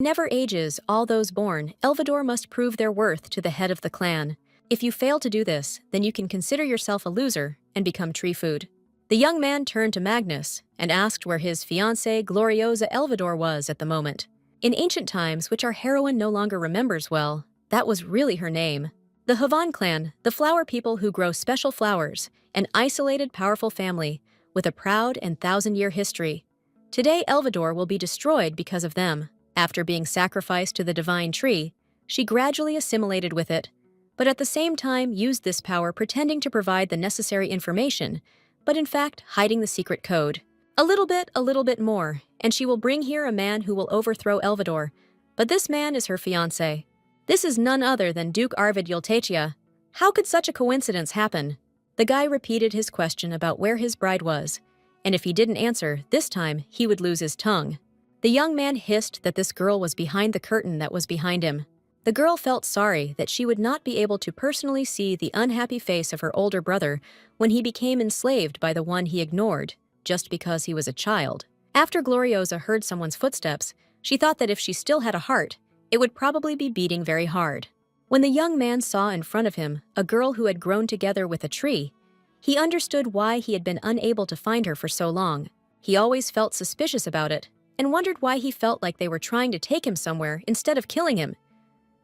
Never ages all those born, Elvador must prove their worth to the head of the clan. If you fail to do this, then you can consider yourself a loser and become tree food. The young man turned to Magnus and asked where his fiancée Gloriosa Elvador was at the moment. In ancient times, which our heroine no longer remembers well, that was really her name. The Havan clan, the flower people who grow special flowers, an isolated, powerful family with a proud and thousand-year history. Today, Elvador will be destroyed because of them. After being sacrificed to the divine tree, she gradually assimilated with it, but at the same time used this power pretending to provide the necessary information, but in fact hiding the secret code. A little bit more, and she will bring here a man who will overthrow Elvador, but this man is her fiancé. This is none other than Duke Arvid Yultachia. How could such a coincidence happen? The guy repeated his question about where his bride was, and if he didn't answer, this time he would lose his tongue. The young man hissed that this girl was behind the curtain that was behind him. The girl felt sorry that she would not be able to personally see the unhappy face of her older brother when he became enslaved by the one he ignored, just because he was a child. After Gloriosa heard someone's footsteps, she thought that if she still had a heart, it would probably be beating very hard. When the young man saw in front of him a girl who had grown together with a tree, he understood why he had been unable to find her for so long. He always felt suspicious about it, and wondered why he felt like they were trying to take him somewhere instead of killing him.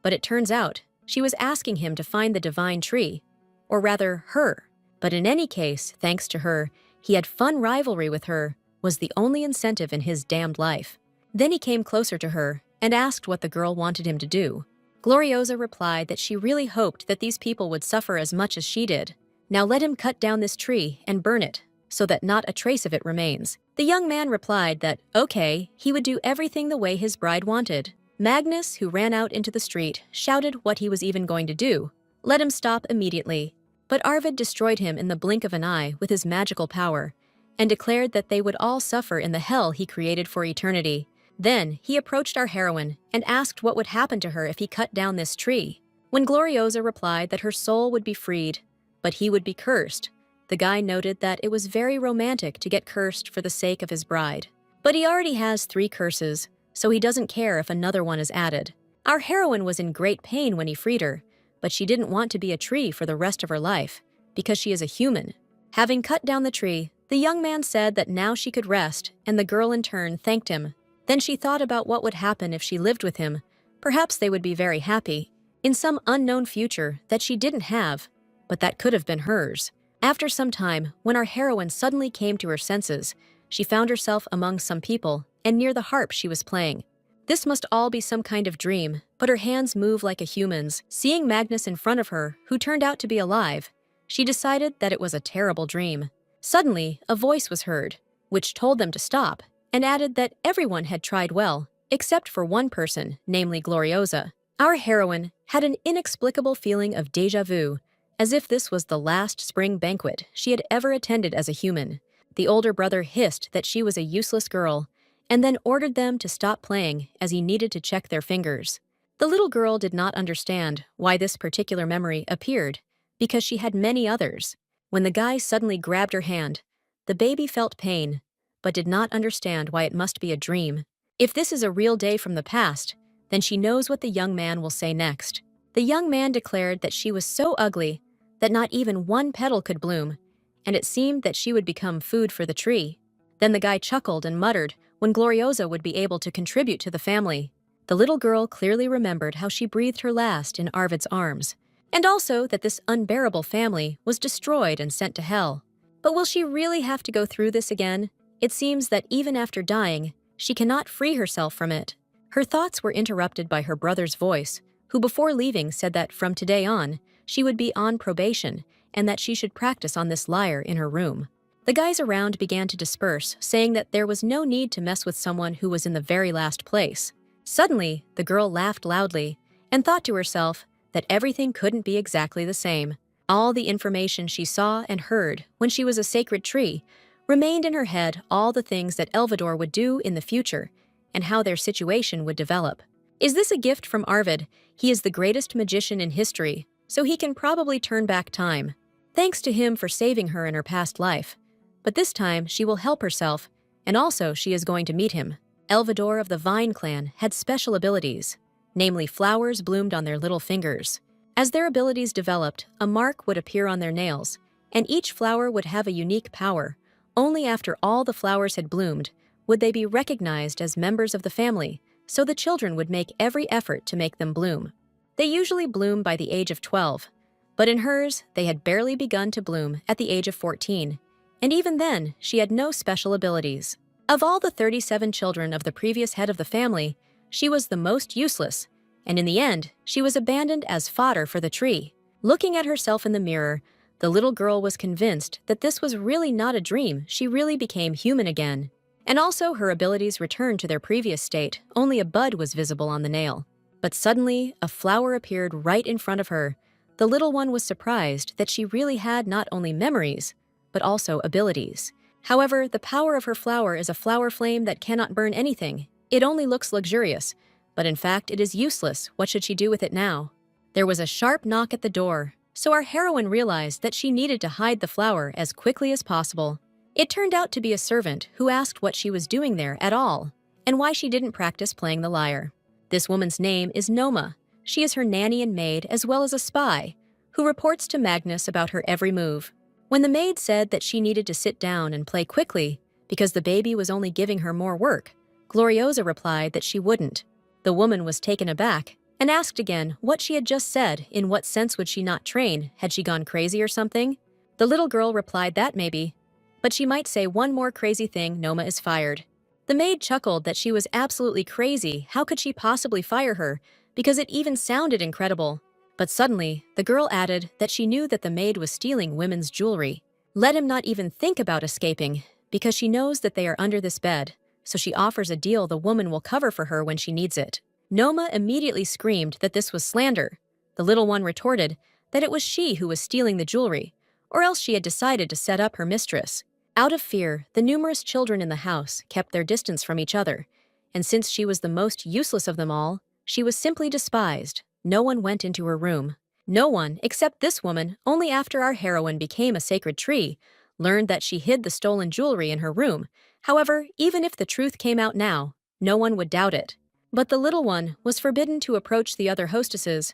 But it turns out, she was asking him to find the divine tree, or rather, her. But in any case, thanks to her, he had fun rivalry with her, was the only incentive in his damned life. Then he came closer to her and asked what the girl wanted him to do. Gloriosa replied that she really hoped that these people would suffer as much as she did. Now let him cut down this tree and burn it, so that not a trace of it remains. The young man replied that, okay, he would do everything the way his bride wanted. Magnus, who ran out into the street, shouted what he was even going to do. Let him stop immediately. But Arvid destroyed him in the blink of an eye with his magical power, and declared that they would all suffer in the hell he created for eternity. Then he approached our heroine and asked what would happen to her if he cut down this tree. When Gloriosa replied that her soul would be freed, but he would be cursed, the guy noted that it was very romantic to get cursed for the sake of his bride. But he already has 3 curses, so he doesn't care if another one is added. Our heroine was in great pain when he freed her, but she didn't want to be a tree for the rest of her life, because she is a human. Having cut down the tree, the young man said that now she could rest, and the girl in turn thanked him. Then she thought about what would happen if she lived with him. Perhaps they would be very happy, in some unknown future that she didn't have, but that could have been hers. After some time, when our heroine suddenly came to her senses, she found herself among some people and near the harp she was playing. This must all be some kind of dream, but her hands move like a human's. Seeing Magnus in front of her, who turned out to be alive, she decided that it was a terrible dream. Suddenly, a voice was heard, which told them to stop, and added that everyone had tried well, except for one person, namely Gloriosa. Our heroine had an inexplicable feeling of déjà vu, as if this was the last spring banquet she had ever attended as a human. The older brother hissed that she was a useless girl, and then ordered them to stop playing as he needed to check their fingers. The little girl did not understand why this particular memory appeared, because she had many others. When the guy suddenly grabbed her hand, the baby felt pain, but did not understand why it must be a dream. If this is a real day from the past, then she knows what the young man will say next. The young man declared that she was so ugly that not even one petal could bloom, and it seemed that she would become food for the tree. Then the guy chuckled and muttered when Gloriosa would be able to contribute to the family. The little girl clearly remembered how she breathed her last in Arvid's arms, and also that this unbearable family was destroyed and sent to hell. But will she really have to go through this again? It seems that even after dying, she cannot free herself from it. Her thoughts were interrupted by her brother's voice, who before leaving said that from today on, she would be on probation and that she should practice on this lyre in her room. The guys around began to disperse, saying that there was no need to mess with someone who was in the very last place. Suddenly, the girl laughed loudly and thought to herself that everything couldn't be exactly the same. All the information she saw and heard when she was a sacred tree remained in her head, all the things that Elvador would do in the future and how their situation would develop. Is this a gift from Arvid? He is the greatest magician in history, so he can probably turn back time. Thanks to him for saving her in her past life. But this time, she will help herself, and also she is going to meet him. Elvador of the Vine clan had special abilities, namely flowers bloomed on their little fingers. As their abilities developed, a mark would appear on their nails, and each flower would have a unique power. Only after all the flowers had bloomed would they be recognized as members of the family, so the children would make every effort to make them bloom. They usually bloom by the age of 12, but in hers, they had barely begun to bloom at the age of 14, and even then, she had no special abilities. Of all the 37 children of the previous head of the family, she was the most useless, and in the end, she was abandoned as fodder for the tree. Looking at herself in the mirror, the little girl was convinced that this was really not a dream. She really became human again. And also her abilities returned to their previous state. Only a bud was visible on the nail. But suddenly, a flower appeared right in front of her. The little one was surprised that she really had not only memories, but also abilities. However, the power of her flower is a flower flame that cannot burn anything. It only looks luxurious, but in fact it is useless. What should she do with it now? There was a sharp knock at the door, so our heroine realized that she needed to hide the flower as quickly as possible. It turned out to be a servant who asked what she was doing there at all, and why she didn't practice playing the lyre. This woman's name is Noma. She is her nanny and maid as well as a spy, who reports to Magnus about her every move. When the maid said that she needed to sit down and play quickly because the baby was only giving her more work, Gloriosa replied that she wouldn't. The woman was taken aback and asked again what she had just said. In what sense would she not train? Had she gone crazy or something? The little girl replied that maybe, but she might say one more crazy thing. Noma is fired. The maid chuckled that she was absolutely crazy. How could she possibly fire her? Because it even sounded incredible. But suddenly, the girl added that she knew that the maid was stealing women's jewelry. Let him not even think about escaping, because she knows that they are under this bed, so she offers a deal the woman will cover for her when she needs it. Noma immediately screamed that this was slander. The little one retorted that it was she who was stealing the jewelry, or else she had decided to set up her mistress. Out of fear, the numerous children in the house kept their distance from each other, and since she was the most useless of them all, she was simply despised. No one went into her room. No one, except this woman, only after our heroine became a sacred tree, learned that she hid the stolen jewelry in her room. However, even if the truth came out now, no one would doubt it. But the little one was forbidden to approach the other hostesses.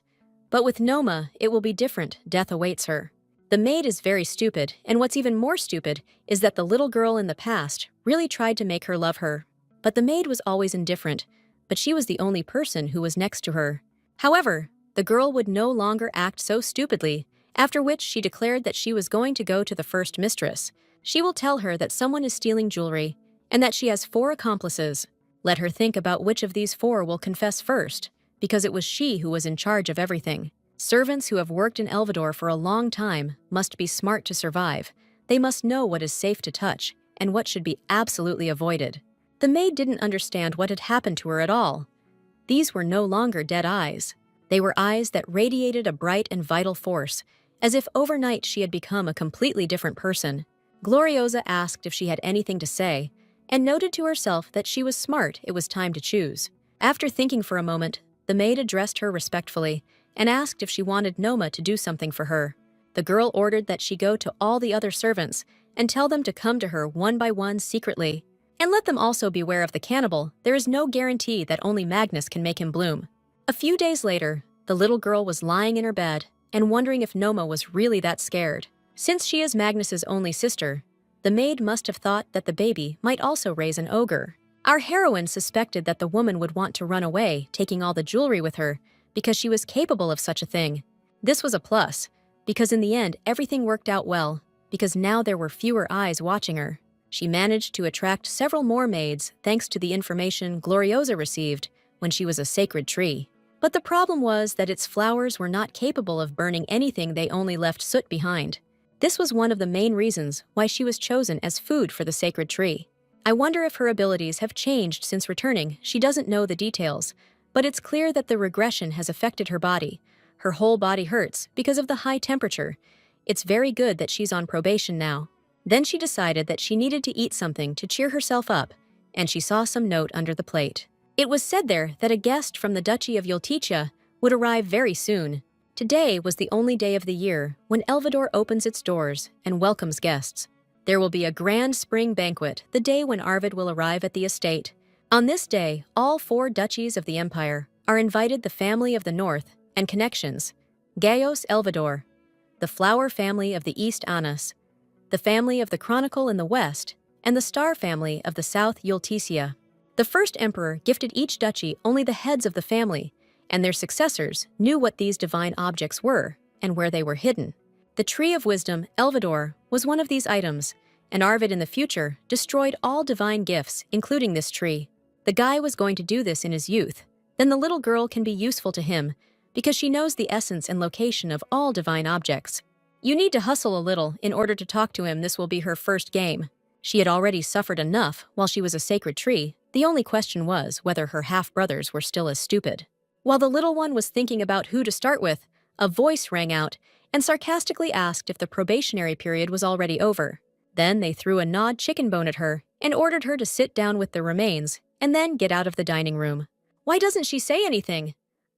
But with Noma, it will be different. Death awaits her. The maid is very stupid, and what's even more stupid is that the little girl in the past really tried to make her love her. But the maid was always indifferent, but she was the only person who was next to her. However, the girl would no longer act so stupidly, after which she declared that she was going to go to the first mistress. She will tell her that someone is stealing jewelry, and that she has 4 accomplices. Let her think about which of these 4 will confess first, because it was she who was in charge of everything. Servants who have worked in Elvador for a long time must be smart to survive. They must know what is safe to touch, and what should be absolutely avoided. The maid didn't understand what had happened to her at all. These were no longer dead eyes. They were eyes that radiated a bright and vital force, as if overnight she had become a completely different person. Gloriosa asked if she had anything to say, and noted to herself that she was smart. It was time to choose. After thinking for a moment, the maid addressed her respectfully and asked if she wanted Noma to do something for her. The girl ordered that she go to all the other servants and tell them to come to her one by one secretly. And let them also beware of the cannibal. There is no guarantee that only Magnus can make him bloom. A few days later, the little girl was lying in her bed and wondering if Noma was really that scared. Since she is Magnus's only sister, the maid must have thought that the baby might also raise an ogre. Our heroine suspected that the woman would want to run away, taking all the jewelry with her, because she was capable of such a thing. This was a plus, because in the end everything worked out well, because now there were fewer eyes watching her. She managed to attract several more maids thanks to the information Gloriosa received when she was a sacred tree. But the problem was that its flowers were not capable of burning anything, they only left soot behind. This was one of the main reasons why she was chosen as food for the sacred tree. I wonder if her abilities have changed since returning. She doesn't know the details, but it's clear that the regression has affected her body. Her whole body hurts because of the high temperature. It's very good that she's on probation now. Then she decided that she needed to eat something to cheer herself up, and she saw some note under the plate. It was said there that a guest from the Duchy of Yulticia would arrive very soon. Today was the only day of the year when Elvador opens its doors and welcomes guests. There will be a grand spring banquet the day when Arvid will arrive at the estate. On this day, all 4 duchies of the empire are invited: the family of the north and connections, Gaios Elvador, the flower family of the east Anas, the family of the chronicle in the west, and the star family of the south Eultecia. The first emperor gifted each duchy only the heads of the family, and their successors knew what these divine objects were and where they were hidden. The Tree of Wisdom, Elvador, was one of these items, and Arvid in the future destroyed all divine gifts, including this tree. The guy was going to do this in his youth. Then the little girl can be useful to him because she knows the essence and location of all divine objects. You need to hustle a little in order to talk to him. This will be her first game. She had already suffered enough while she was a sacred tree. The only question was whether her half-brothers were still as stupid. While the little one was thinking about who to start with, a voice rang out and sarcastically asked if the probationary period was already over. Then they threw a gnawed chicken bone at her and ordered her to sit down with the remains and then get out of the dining room. Why doesn't she say anything?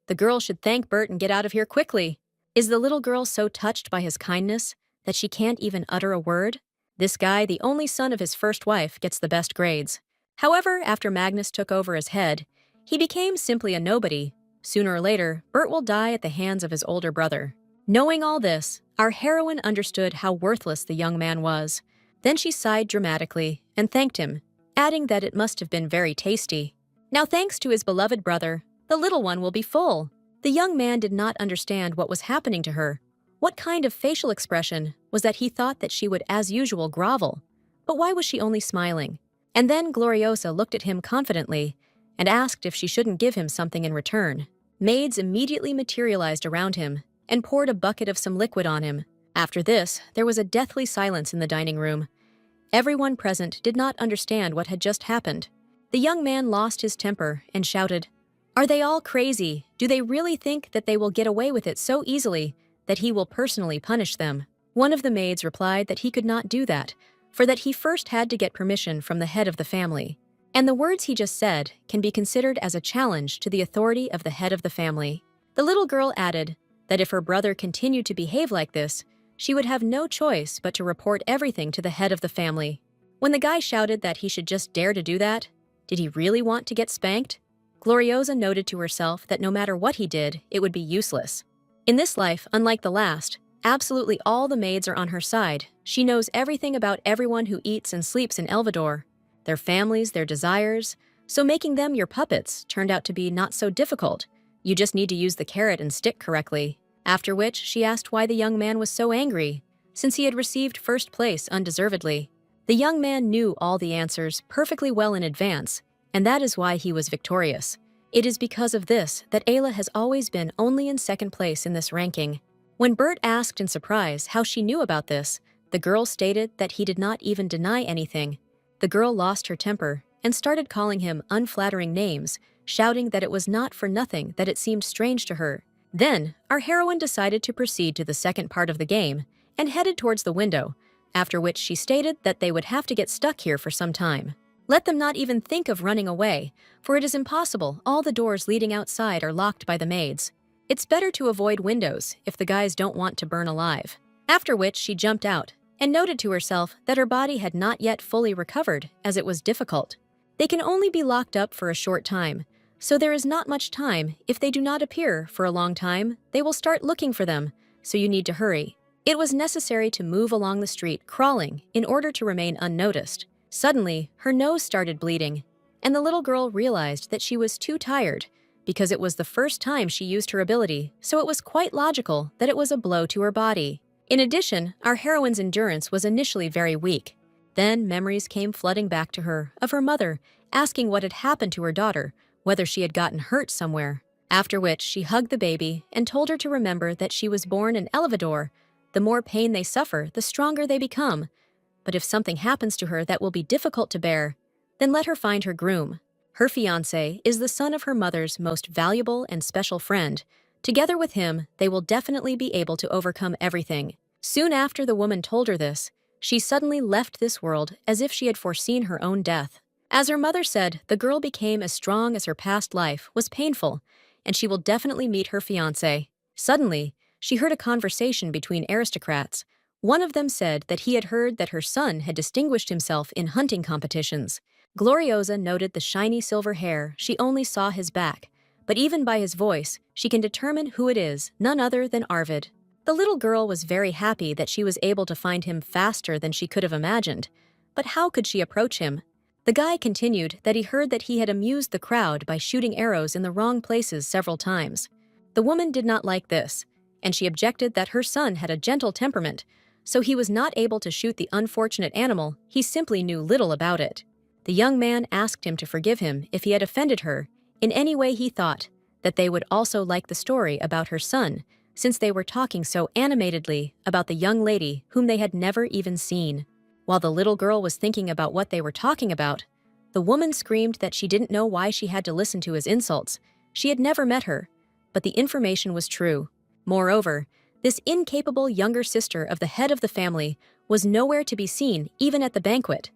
The girl should thank Bert and get out of here quickly. Is the little girl so touched by his kindness that she can't even utter a word? This guy, the only son of his first wife, gets the best grades. However, after Magnus took over as head, he became simply a nobody. Sooner or later, Bert will die at the hands of his older brother. Knowing all this, our heroine understood how worthless the young man was. Then she sighed dramatically and thanked him, adding that it must have been very tasty. Now, thanks to his beloved brother, the little one will be full. The young man did not understand what was happening to her. What kind of facial expression was that? He thought that she would, as usual, grovel. But why was she only smiling? And then Gloriosa looked at him confidently and asked if she shouldn't give him something in return. Maids immediately materialized around him and poured a bucket of some liquid on him. After this, there was a deathly silence in the dining room. Everyone present did not understand what had just happened. The young man lost his temper and shouted, "Are they all crazy? Do they really think that they will get away with it so easily that he will personally punish them?" One of the maids replied that he could not do that, for that he first had to get permission from the head of the family. And the words he just said can be considered as a challenge to the authority of the head of the family. The little girl added that if her brother continued to behave like this, she would have no choice but to report everything to the head of the family. When the guy shouted that he should just dare to do that, did he really want to get spanked? Gloriosa noted to herself that no matter what he did, it would be useless. In this life, unlike the last, absolutely all the maids are on her side. She knows everything about everyone who eats and sleeps in Elvador, their families, their desires, so making them your puppets turned out to be not so difficult. You just need to use the carrot and stick correctly. After which, she asked why the young man was so angry, since he had received first place undeservedly. The young man knew all the answers perfectly well in advance, and that is why he was victorious. It is because of this that Ayla has always been only in second place in this ranking. When Bert asked in surprise how she knew about this, the girl stated that he did not even deny anything. The girl lost her temper and started calling him unflattering names, shouting that it was not for nothing that it seemed strange to her. Then, our heroine decided to proceed to the second part of the game and headed towards the window, after which she stated that they would have to get stuck here for some time. Let them not even think of running away, for it is impossible. All the doors leading outside are locked by the maids. It's better to avoid windows if the guys don't want to burn alive. After which she jumped out and noted to herself that her body had not yet fully recovered, as it was difficult. They can only be locked up for a short time, so there is not much time. If they do not appear for a long time, they will start looking for them, so you need to hurry. It was necessary to move along the street, crawling, in order to remain unnoticed. Suddenly, her nose started bleeding, and the little girl realized that she was too tired, because it was the first time she used her ability, so it was quite logical that it was a blow to her body. In addition, our heroine's endurance was initially very weak. Then memories came flooding back to her of her mother, asking what had happened to her daughter, whether she had gotten hurt somewhere. After which she hugged the baby and told her to remember that she was born in Elvador. The more pain they suffer, the stronger they become. But if something happens to her that will be difficult to bear, then let her find her groom. Her fiancé is the son of her mother's most valuable and special friend. Together with him, they will definitely be able to overcome everything. Soon after the woman told her this, she suddenly left this world as if she had foreseen her own death. As her mother said, the girl became as strong as her past life was painful, and she will definitely meet her fiancé. Suddenly, she heard a conversation between aristocrats. One of them said that he had heard that her son had distinguished himself in hunting competitions. Gloriosa noted the shiny silver hair. She only saw his back, but even by his voice, she can determine who it is, none other than Arvid. The little girl was very happy that she was able to find him faster than she could have imagined. But how could she approach him? The guy continued that he heard that he had amused the crowd by shooting arrows in the wrong places several times. The woman did not like this, and she objected that her son had a gentle temperament, so he was not able to shoot the unfortunate animal. He simply knew little about it. The young man asked him to forgive him if he had offended her in any way. He thought that they would also like the story about her son, since they were talking so animatedly about the young lady whom they had never even seen. While the little girl was thinking about what they were talking about, the woman screamed that she didn't know why she had to listen to his insults. She had never met her, but the information was true. Moreover, this incapable younger sister of the head of the family was nowhere to be seen even at the banquet,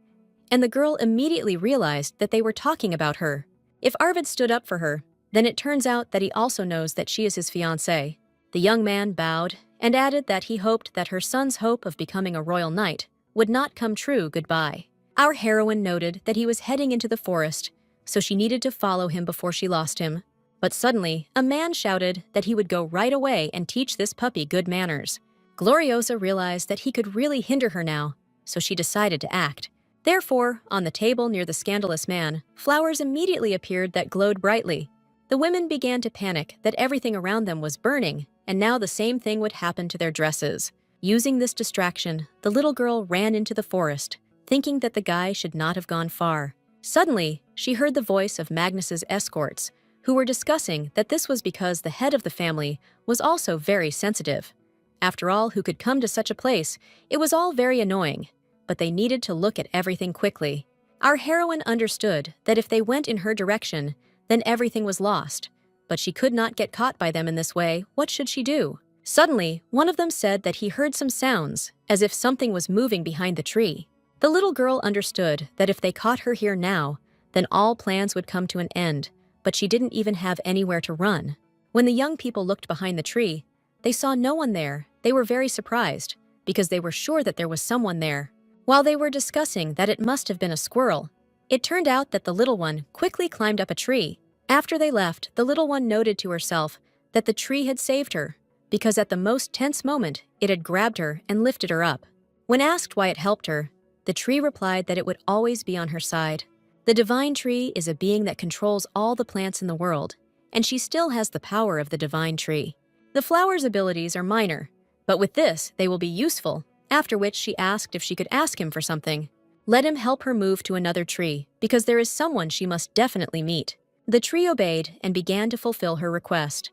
and the girl immediately realized that they were talking about her. If Arvid stood up for her, then it turns out that he also knows that she is his fiancée. The young man bowed and added that he hoped that her son's hope of becoming a royal knight would not come true. Goodbye. Our heroine noted that he was heading into the forest, so she needed to follow him before she lost him. But suddenly, a man shouted that he would go right away and teach this puppy good manners. Gloriosa realized that he could really hinder her now, so she decided to act. Therefore, on the table near the scandalous man, flowers immediately appeared that glowed brightly. The women began to panic that everything around them was burning, and now the same thing would happen to their dresses. Using this distraction, the little girl ran into the forest, thinking that the guy should not have gone far. Suddenly, she heard the voice of Magnus's escorts, who were discussing that this was because the head of the family was also very sensitive. After all, who could come to such a place? It was all very annoying, but they needed to look at everything quickly. Our heroine understood that if they went in her direction, then everything was lost. But she could not get caught by them in this way. What should she do? Suddenly, one of them said that he heard some sounds, as if something was moving behind the tree. The little girl understood that if they caught her here now, then all plans would come to an end, but she didn't even have anywhere to run. When the young people looked behind the tree, they saw no one there. They were very surprised, because they were sure that there was someone there. While they were discussing that it must have been a squirrel, it turned out that the little one quickly climbed up a tree. After they left, the little one noted to herself that the tree had saved her, because at the most tense moment, it had grabbed her and lifted her up. When asked why it helped her, the tree replied that it would always be on her side. The divine tree is a being that controls all the plants in the world, and she still has the power of the divine tree. The flower's abilities are minor, but with this, they will be useful, after which she asked if she could ask him for something. Let him help her move to another tree, because there is someone she must definitely meet. The tree obeyed and began to fulfill her request.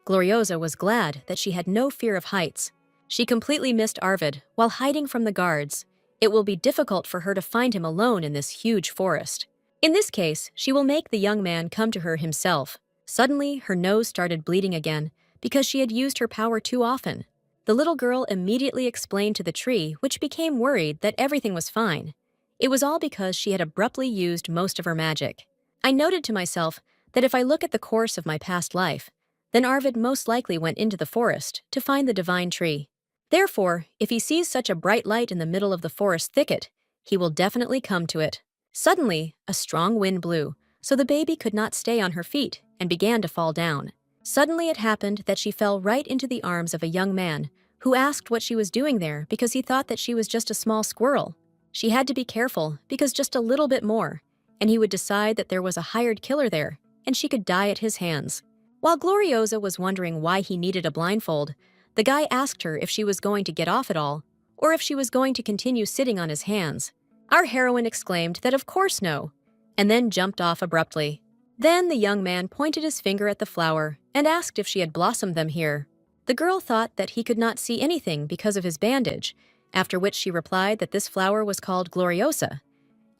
Gloriosa was glad that she had no fear of heights. She completely missed Arvid while hiding from the guards. It will be difficult for her to find him alone in this huge forest. In this case, she will make the young man come to her himself. Suddenly, her nose started bleeding again because she had used her power too often. The little girl immediately explained to the tree, which became worried that everything was fine. It was all because she had abruptly used most of her magic. I noted to myself that if I look at the course of my past life, then Arvid most likely went into the forest to find the divine tree. Therefore, if he sees such a bright light in the middle of the forest thicket, he will definitely come to it. Suddenly, a strong wind blew, so the baby could not stay on her feet and began to fall down. Suddenly it happened that she fell right into the arms of a young man who asked what she was doing there because he thought that she was just a small squirrel. She had to be careful because just a little bit more, and he would decide that there was a hired killer there, and she could die at his hands. While Gloriosa was wondering why he needed a blindfold, the guy asked her if she was going to get off at all, or if she was going to continue sitting on his hands. Our heroine exclaimed that of course no, and then jumped off abruptly. Then the young man pointed his finger at the flower and asked if she had blossomed them here. The girl thought that he could not see anything because of his bandage, after which she replied that this flower was called Gloriosa,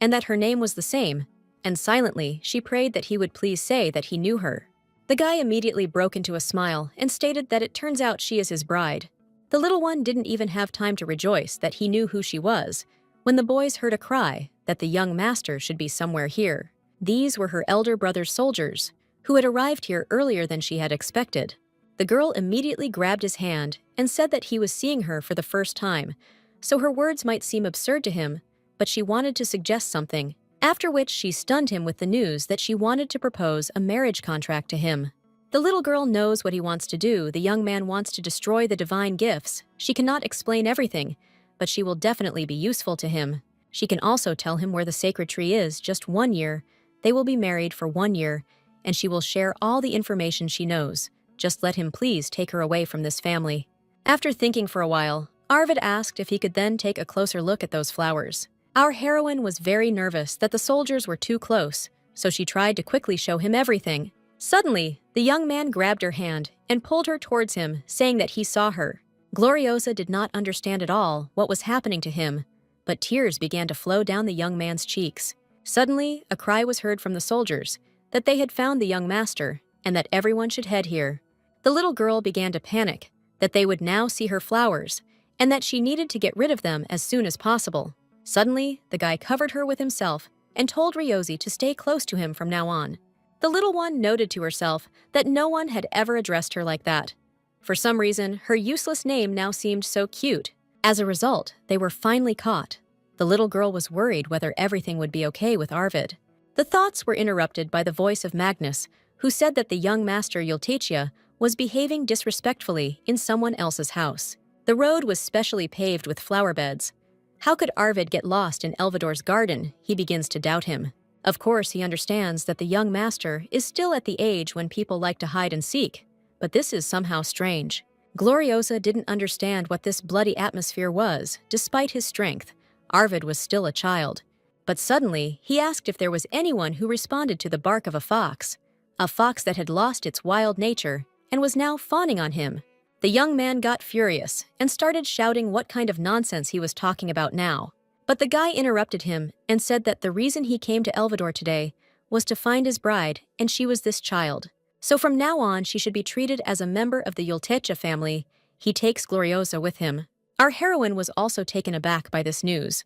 and that her name was the same, and silently she prayed that he would please say that he knew her. The guy immediately broke into a smile and stated that it turns out she is his bride. The little one didn't even have time to rejoice that he knew who she was, when the boys heard a cry that the young master should be somewhere here. These were her elder brother's soldiers, who had arrived here earlier than she had expected. The girl immediately grabbed his hand and said that he was seeing her for the first time, so her words might seem absurd to him, but she wanted to suggest something. after which she stunned him with the news that she wanted to propose a marriage contract to him. The little girl knows what he wants to do. The young man wants to destroy the divine gifts. She cannot explain everything, but she will definitely be useful to him. She can also tell him where the sacred tree is. Just 1 year. They will be married for 1 year, and she will share all the information she knows. Just let him please take her away from this family. After thinking for a while, Arvid asked if he could then take a closer look at those flowers. Our heroine was very nervous that the soldiers were too close, so she tried to quickly show him everything. Suddenly, the young man grabbed her hand and pulled her towards him, saying that he saw her. Gloriosa did not understand at all what was happening to him, but tears began to flow down the young man's cheeks. Suddenly, a cry was heard from the soldiers that they had found the young master and that everyone should head here. The little girl began to panic that they would now see her flowers and that she needed to get rid of them as soon as possible. Suddenly, the guy covered her with himself and told Ryozi to stay close to him from now on. The little one noted to herself that no one had ever addressed her like that. For some reason, her useless name now seemed so cute. As a result, they were finally caught. The little girl was worried whether everything would be okay with Arvid. The thoughts were interrupted by the voice of Magnus, who said that the young master Yultetia was behaving disrespectfully in someone else's house. The road was specially paved with flower beds. How could Arvid get lost in Elvador's garden? He begins to doubt him. Of course, he understands that the young master is still at the age when people like to hide and seek, but this is somehow strange. Gloriosa didn't understand what this bloody atmosphere was. Despite his strength, Arvid was still a child. But suddenly, he asked if there was anyone who responded to the bark of a fox that had lost its wild nature and was now fawning on him. The young man got furious and started shouting what kind of nonsense he was talking about now. But the guy interrupted him and said that the reason he came to Elvador today was to find his bride, and she was this child. So from now on, she should be treated as a member of the Yultecha family. He takes Gloriosa with him. Our heroine was also taken aback by this news.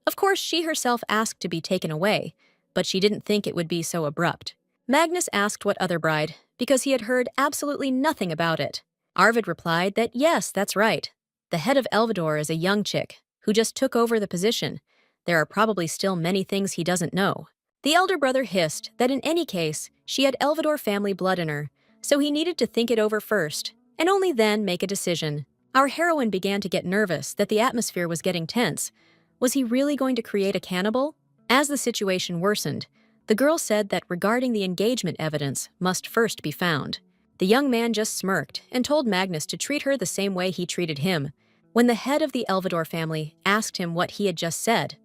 Of course, she herself asked to be taken away, but she didn't think it would be so abrupt. Magnus asked what other bride, because he had heard absolutely nothing about it. Arvid replied that yes, that's right. The head of Elvador is a young chick who just took over the position. There are probably still many things he doesn't know. The elder brother hissed that in any case, she had Elvador family blood in her, so he needed to think it over first, and only then make a decision. Our heroine began to get nervous that the atmosphere was getting tense. Was he really going to create a cannibal? As the situation worsened, the girl said that regarding the engagement evidence must first be found. The young man just smirked and told Magnus to treat her the same way he treated him. When the head of the Elvador family asked him what he had just said,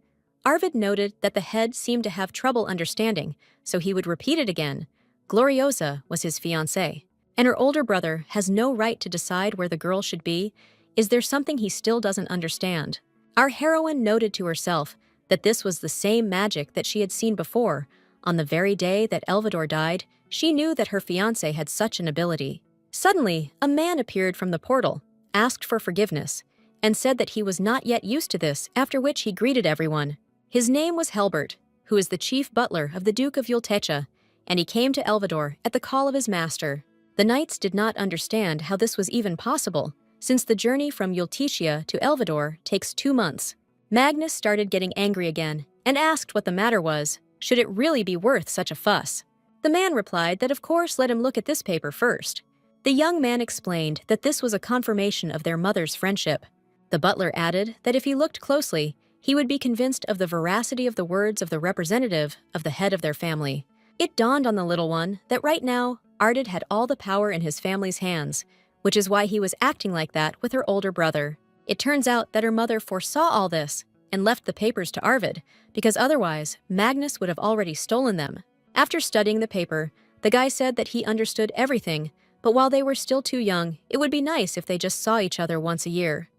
Arvid noted that the head seemed to have trouble understanding, so he would repeat it again. Gloriosa was his fiancée, and her older brother has no right to decide where the girl should be. Is there something he still doesn't understand? Our heroine noted to herself that this was the same magic that she had seen before. On the very day that Elvador died, she knew that her fiancé had such an ability. Suddenly, a man appeared from the portal, asked for forgiveness, and said that he was not yet used to this, after which he greeted everyone. His name was Helbert, who is the chief butler of the Duke of Yultecha, and he came to Elvador at the call of his master. The knights did not understand how this was even possible, since the journey from Yultetia to Elvador takes 2 months. Magnus started getting angry again and asked what the matter was. Should it really be worth such a fuss? The man replied that of course let him look at this paper first. The young man explained that this was a confirmation of their mother's friendship. The butler added that if he looked closely, he would be convinced of the veracity of the words of the representative of the head of their family. It dawned on the little one that right now, Arvid had all the power in his family's hands, which is why he was acting like that with her older brother. It turns out that her mother foresaw all this and left the papers to Arvid, because otherwise, Magnus would have already stolen them. After studying the paper, the guy said that he understood everything, but while they were still too young, it would be nice if they just saw each other once a year.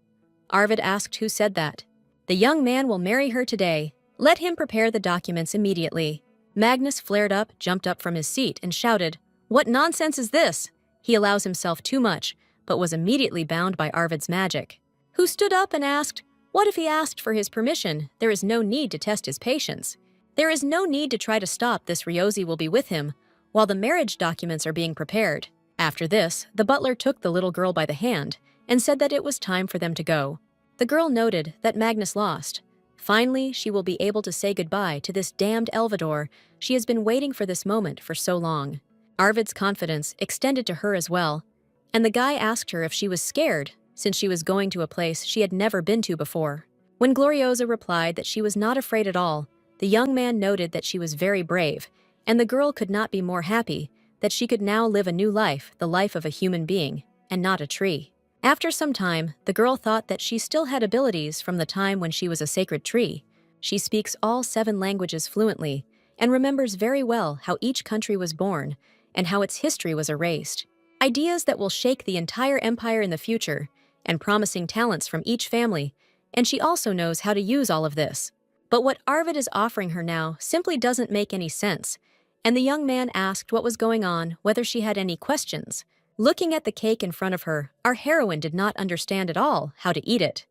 Arvid asked who said that. The young man will marry her today. Let him prepare the documents immediately. Magnus flared up, jumped up from his seat, and shouted, "What nonsense is this?" He allows himself too much, but was immediately bound by Arvid's magic. Who stood up and asked, what if he asked for his permission? There is no need to test his patience. There is no need to try to stop this. Ryozi will be with him while the marriage documents are being prepared. After this, the butler took the little girl by the hand and said that it was time for them to go. The girl noted that Magnus lost. Finally, she will be able to say goodbye to this damned Elvador. She has been waiting for this moment for so long. Arvid's confidence extended to her as well, and the guy asked her if she was scared, since she was going to a place she had never been to before. When Gloriosa replied that she was not afraid at all, the young man noted that she was very brave, and the girl could not be more happy that she could now live a new life, the life of a human being, and not a tree. After some time, the girl thought that she still had abilities from the time when she was a sacred tree. She speaks all 7 languages fluently and remembers very well how each country was born and how its history was erased. Ideas that will shake the entire empire in the future, and promising talents from each family, and she also knows how to use all of this. But what Arvid is offering her now simply doesn't make any sense, and the young man asked what was going on, whether she had any questions. Looking at the cake in front of her, our heroine did not understand at all how to eat it.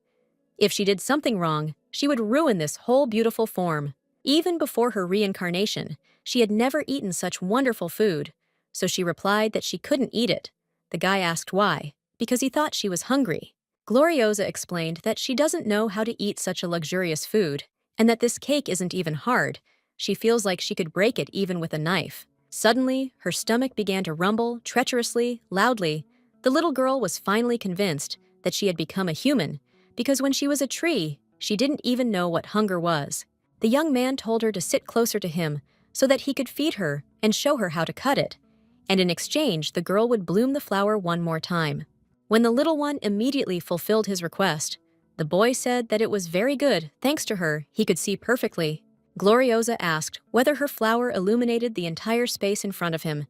If she did something wrong, she would ruin this whole beautiful form. Even before her reincarnation, she had never eaten such wonderful food, so she replied that she couldn't eat it. The guy asked why, because he thought she was hungry. Gloriosa explained that she doesn't know how to eat such a luxurious food, and that this cake isn't even hard. She feels like she could break it even with a knife. Suddenly, her stomach began to rumble, treacherously, loudly. The little girl was finally convinced that she had become a human, because when she was a tree, she didn't even know what hunger was. The young man told her to sit closer to him so that he could feed her and show her how to cut it, and in exchange the girl would bloom the flower one more time. When the little one immediately fulfilled his request, the boy said that it was very good. Thanks to her, he could see perfectly. Gloriosa asked whether her flower illuminated the entire space in front of him,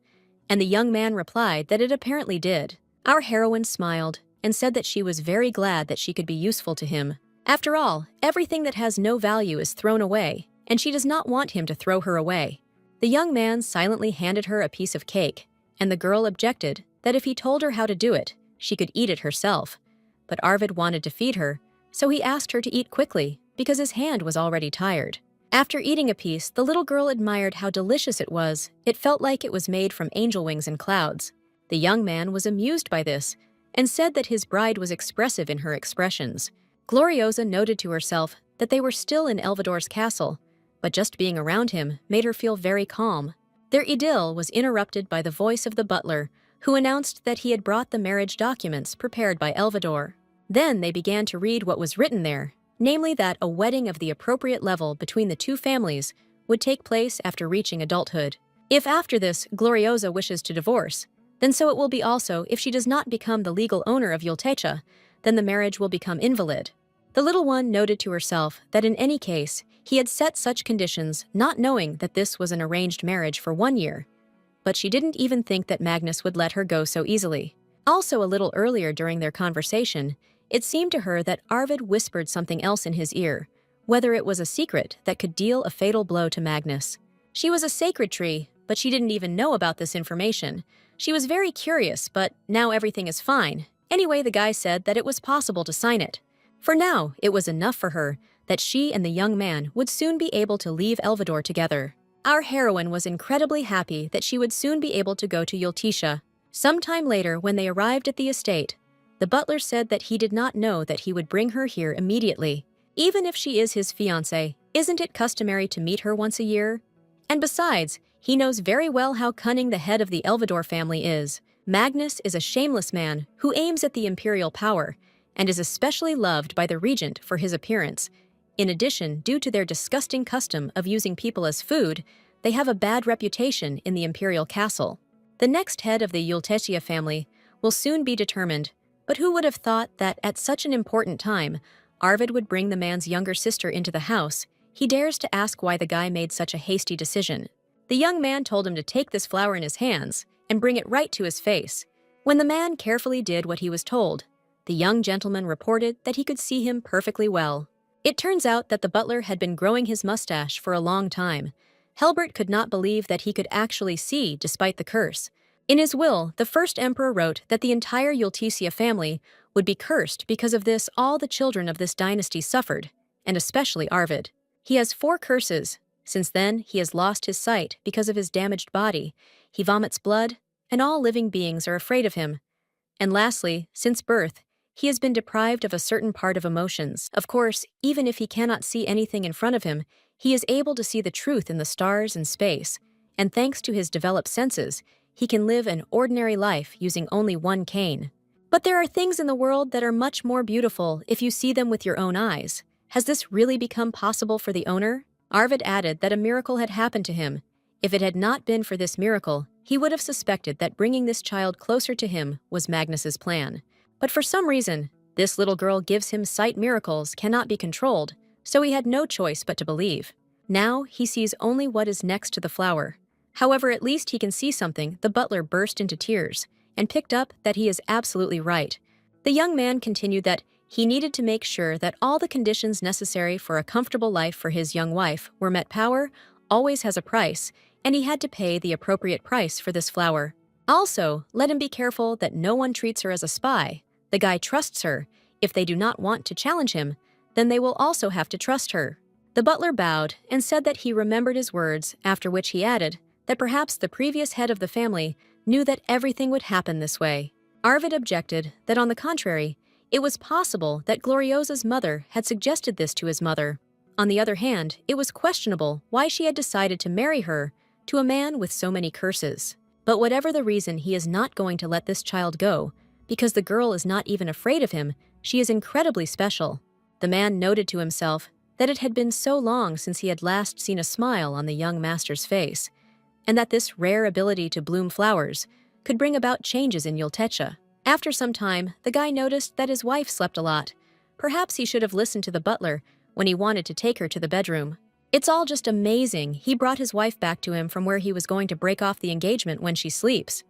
and the young man replied that it apparently did. Our heroine smiled and said that she was very glad that she could be useful to him. After all, everything that has no value is thrown away, and she does not want him to throw her away. The young man silently handed her a piece of cake, and the girl objected that if he told her how to do it, she could eat it herself. But Arvid wanted to feed her, so he asked her to eat quickly because his hand was already tired. After eating a piece, the little girl admired how delicious it was. It felt like it was made from angel wings and clouds. The young man was amused by this and said that his bride was expressive in her expressions. Gloriosa noted to herself that they were still in Elvador's castle, but just being around him made her feel very calm. Their idyll was interrupted by the voice of the butler, who announced that he had brought the marriage documents prepared by Elvador. Then they began to read what was written there, namely that a wedding of the appropriate level between the 2 families would take place after reaching adulthood. If after this Gloriosa wishes to divorce, then so it will be also if she does not become the legal owner of Yultecha, then the marriage will become invalid. The little one noted to herself that in any case, he had set such conditions not knowing that this was an arranged marriage for 1 year. But she didn't even think that Magnus would let her go so easily. Also a little earlier during their conversation, it seemed to her that Arvid whispered something else in his ear, whether it was a secret that could deal a fatal blow to Magnus. She was a sacred tree, but she didn't even know about this information. She was very curious, but now everything is fine. Anyway, the guy said that it was possible to sign it. For now, it was enough for her that she and the young man would soon be able to leave Elvador together. Our heroine was incredibly happy that she would soon be able to go to Yultecha. Sometime later, when they arrived at the estate, the butler said that he did not know that he would bring her here immediately. Even if she is his fiancée, isn't it customary to meet her once a year? And besides, he knows very well how cunning the head of the Elvador family is. Magnus is a shameless man who aims at the imperial power and is especially loved by the regent for his appearance. In addition, due to their disgusting custom of using people as food, they have a bad reputation in the imperial castle. The next head of the Yultecha family will soon be determined, but who would have thought that at such an important time, Arvid would bring the man's younger sister into the house? He dares to ask why the guy made such a hasty decision. The young man told him to take this flower in his hands and bring it right to his face. When the man carefully did what he was told, the young gentleman reported that he could see him perfectly well. It turns out that the butler had been growing his mustache for a long time. Helbert could not believe that he could actually see despite the curse. In his will, the first emperor wrote that the entire Yultecha family would be cursed because of this. All the children of this dynasty suffered, and especially Arvid. He has 4 curses. Since then, he has lost his sight because of his damaged body. He vomits blood, and all living beings are afraid of him. And lastly, since birth, he has been deprived of a certain part of emotions. Of course, even if he cannot see anything in front of him, he is able to see the truth in the stars and space, and thanks to his developed senses, he can live an ordinary life using only one cane. But there are things in the world that are much more beautiful if you see them with your own eyes. Has this really become possible for the owner? Arvid added that a miracle had happened to him. If it had not been for this miracle, he would have suspected that bringing this child closer to him was Magnus's plan. But for some reason, this little girl gives him sight miracles cannot be controlled, so he had no choice but to believe. Now he sees only what is next to the flower. However, at least he can see something. The butler burst into tears and picked up that he is absolutely right. The young man continued that he needed to make sure that all the conditions necessary for a comfortable life for his young wife were met. Power always has a price, and he had to pay the appropriate price for this flower. Also, let him be careful that no one treats her as a spy. The guy trusts her. If they do not want to challenge him, then they will also have to trust her. The butler bowed and said that he remembered his words, after which he added that perhaps the previous head of the family knew that everything would happen this way. Arvid objected that on the contrary, it was possible that Gloriosa's mother had suggested this to his mother. On the other hand, it was questionable why she had decided to marry her to a man with so many curses. But whatever the reason, he is not going to let this child go, because the girl is not even afraid of him. She is incredibly special. The man noted to himself that it had been so long since he had last seen a smile on the young master's face, and that this rare ability to bloom flowers could bring about changes in Yultecha. After some time, the guy noticed that his wife slept a lot. Perhaps he should have listened to the butler when he wanted to take her to the bedroom. It's all just amazing. He brought his wife back to him from where he was going to break off the engagement when she sleeps.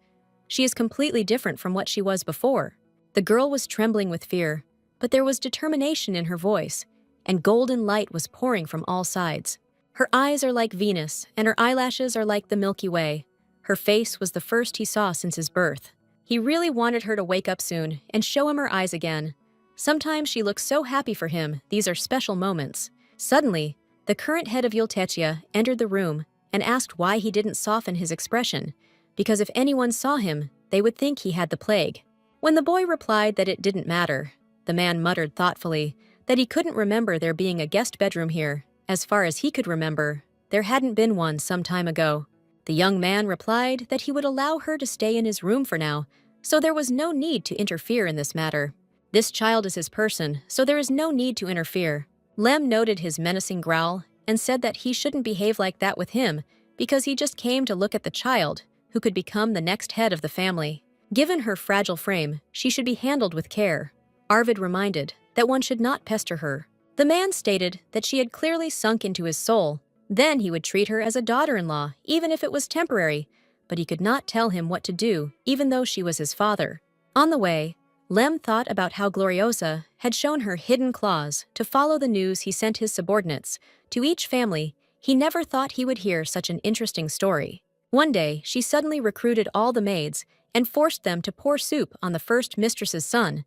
She is completely different from what she was before. The girl was trembling with fear, but there was determination in her voice, and golden light was pouring from all sides. Her eyes are like Venus, and her eyelashes are like the Milky Way. Her face was the first he saw since his birth. He really wanted her to wake up soon and show him her eyes again. Sometimes she looks so happy for him. These are special moments. Suddenly, the current head of Yultecha entered the room and asked why he didn't soften his expression, because if anyone saw him, they would think he had the plague. When the boy replied that it didn't matter, the man muttered thoughtfully that he couldn't remember there being a guest bedroom here. As far as he could remember, there hadn't been one some time ago. The young man replied that he would allow her to stay in his room for now, so there was no need to interfere in this matter. This child is his person, so there is no need to interfere. Lem noted his menacing growl and said that he shouldn't behave like that with him because he just came to look at the child who could become the next head of the family. Given her fragile frame, she should be handled with care. Arvid reminded that one should not pester her. The man stated that she had clearly sunk into his soul. Then he would treat her as a daughter-in-law, even if it was temporary, but he could not tell him what to do, even though she was his father. On the way, Lem thought about how Gloriosa had shown her hidden claws to follow the news he sent his subordinates. To each family, he never thought he would hear such an interesting story. One day, she suddenly recruited all the maids and forced them to pour soup on the first mistress's son,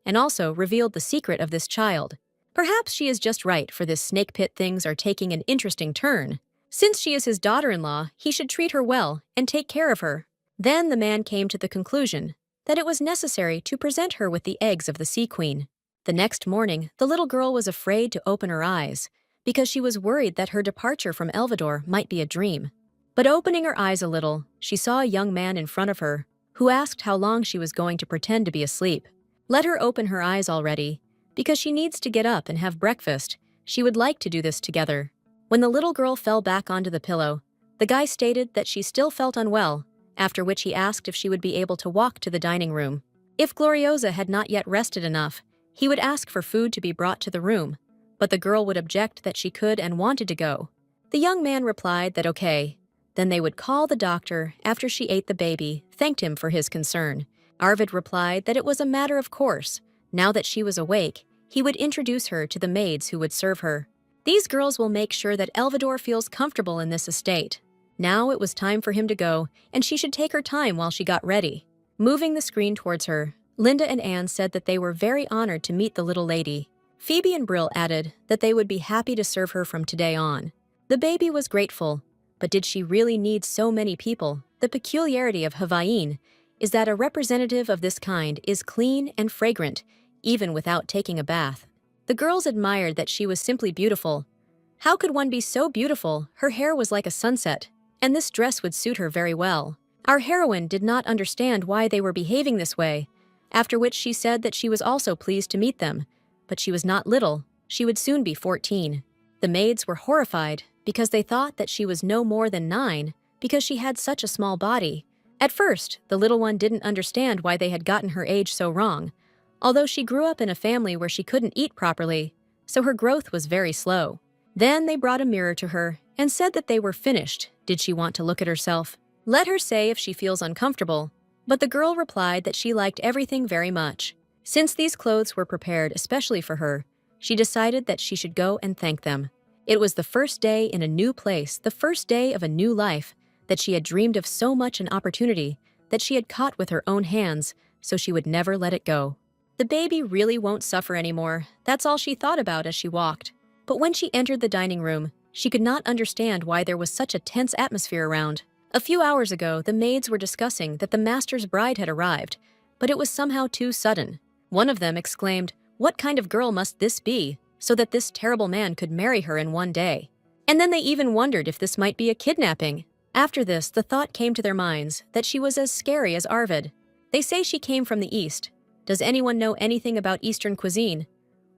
and also revealed the secret of this child. Perhaps she is just right, for this snake pit things are taking an interesting turn. Since she is his daughter-in-law, he should treat her well and take care of her. Then the man came to the conclusion that it was necessary to present her with the eggs of the Sea Queen. The next morning, the little girl was afraid to open her eyes because she was worried that her departure from Elvador might be a dream. But opening her eyes a little, she saw a young man in front of her who asked how long she was going to pretend to be asleep. Let her open her eyes already, because she needs to get up and have breakfast. She would like to do this together. When the little girl fell back onto the pillow, the guy stated that she still felt unwell, after which he asked if she would be able to walk to the dining room. If Gloriosa had not yet rested enough, he would ask for food to be brought to the room, but the girl would object that she could and wanted to go. The young man replied that okay, then they would call the doctor after she ate the baby, thanked him for his concern. Arvid replied that it was a matter of course. Now that she was awake, he would introduce her to the maids who would serve her. These girls will make sure that Elvador feels comfortable in this estate. Now it was time for him to go, and she should take her time while she got ready. Moving the screen towards her, Linda and Anne said that they were very honored to meet the little lady. Phoebe and Brill added that they would be happy to serve her from today on. The baby was grateful, but did she really need so many people? The peculiarity of Hawaiian is that a representative of this kind is clean and fragrant, even without taking a bath. The girls admired that she was simply beautiful. How could one be so beautiful? Her hair was like a sunset, and this dress would suit her very well. Our heroine did not understand why they were behaving this way, after which she said that she was also pleased to meet them, but she was not little, she would soon be 14. The maids were horrified because they thought that she was no more than 9 because she had such a small body. At first, the little one didn't understand why they had gotten her age so wrong, although she grew up in a family where she couldn't eat properly, so her growth was very slow. Then they brought a mirror to her and said that they were finished. Did she want to look at herself? Let her say if she feels uncomfortable. But the girl replied that she liked everything very much. Since these clothes were prepared especially for her, she decided that she should go and thank them. It was the first day in a new place, the first day of a new life, that she had dreamed of so much an opportunity that she had caught with her own hands, so she would never let it go. The baby really won't suffer anymore. That's all she thought about as she walked. But when she entered the dining room, she could not understand why there was such a tense atmosphere around. A few hours ago, the maids were discussing that the master's bride had arrived, but it was somehow too sudden. One of them exclaimed, "What kind of girl must this be, so that this terrible man could marry her in one day?" And then they even wondered if this might be a kidnapping. After this, the thought came to their minds that she was as scary as Arvid. They say she came from the East. Does anyone know anything about Eastern cuisine?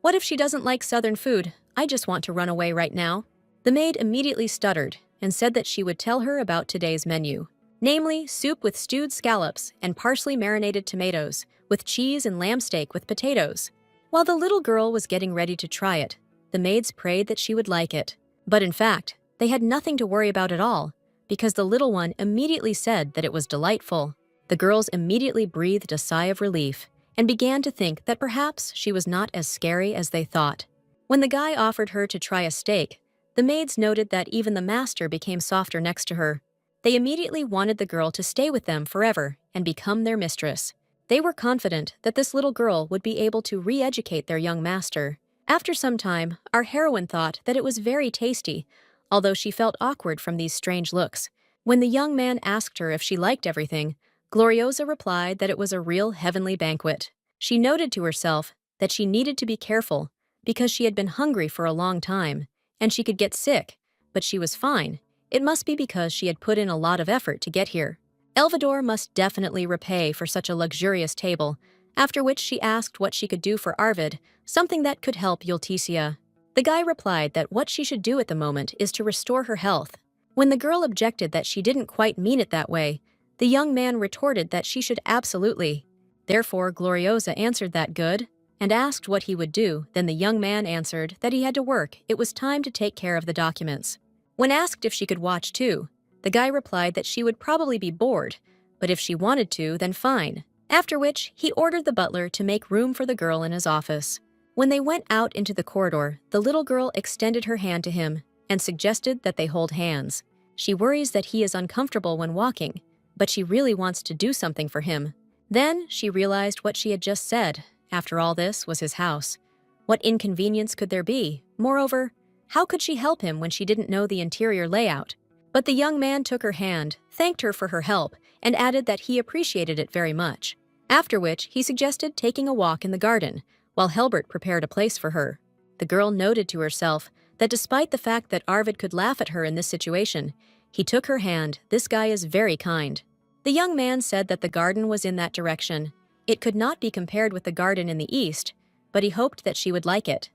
What if she doesn't like Southern food? I just want to run away right now. The maid immediately stuttered and said that she would tell her about today's menu, namely soup with stewed scallops and parsley marinated tomatoes, with cheese and lamb steak with potatoes. While the little girl was getting ready to try it, the maids prayed that she would like it. But in fact, they had nothing to worry about at all, because the little one immediately said that it was delightful. The girls immediately breathed a sigh of relief and began to think that perhaps she was not as scary as they thought. When the guy offered her to try a steak, the maids noted that even the master became softer next to her. They immediately wanted the girl to stay with them forever and become their mistress. They were confident that this little girl would be able to re-educate their young master. After some time, our heroine thought that it was very tasty, although she felt awkward from these strange looks. When the young man asked her if she liked everything, Gloriosa replied that it was a real heavenly banquet. She noted to herself that she needed to be careful because she had been hungry for a long time, and she could get sick, but she was fine. It must be because she had put in a lot of effort to get here. Elvador must definitely repay for such a luxurious table, after which she asked what she could do for Arvid, something that could help Yulticia. The guy replied that what she should do at the moment is to restore her health. When the girl objected that she didn't quite mean it that way, the young man retorted that she should absolutely. Therefore, Gloriosa answered that good, and asked what he would do. Then the young man answered that he had to work. It was time to take care of the documents. When asked if she could watch too, the guy replied that she would probably be bored, but if she wanted to, then fine. After which, he ordered the butler to make room for the girl in his office. When they went out into the corridor, the little girl extended her hand to him and suggested that they hold hands. She worries that he is uncomfortable when walking, but she really wants to do something for him. Then she realized what she had just said. After all, this was his house. What inconvenience could there be? Moreover, how could she help him when she didn't know the interior layout? But the young man took her hand, thanked her for her help, and added that he appreciated it very much. After which, he suggested taking a walk in the garden, while Helbert prepared a place for her. The girl noted to herself that despite the fact that Arvid could laugh at her in this situation, he took her hand. This guy is very kind. The young man said that the garden was in that direction. It could not be compared with the garden in the east, but he hoped that she would like it.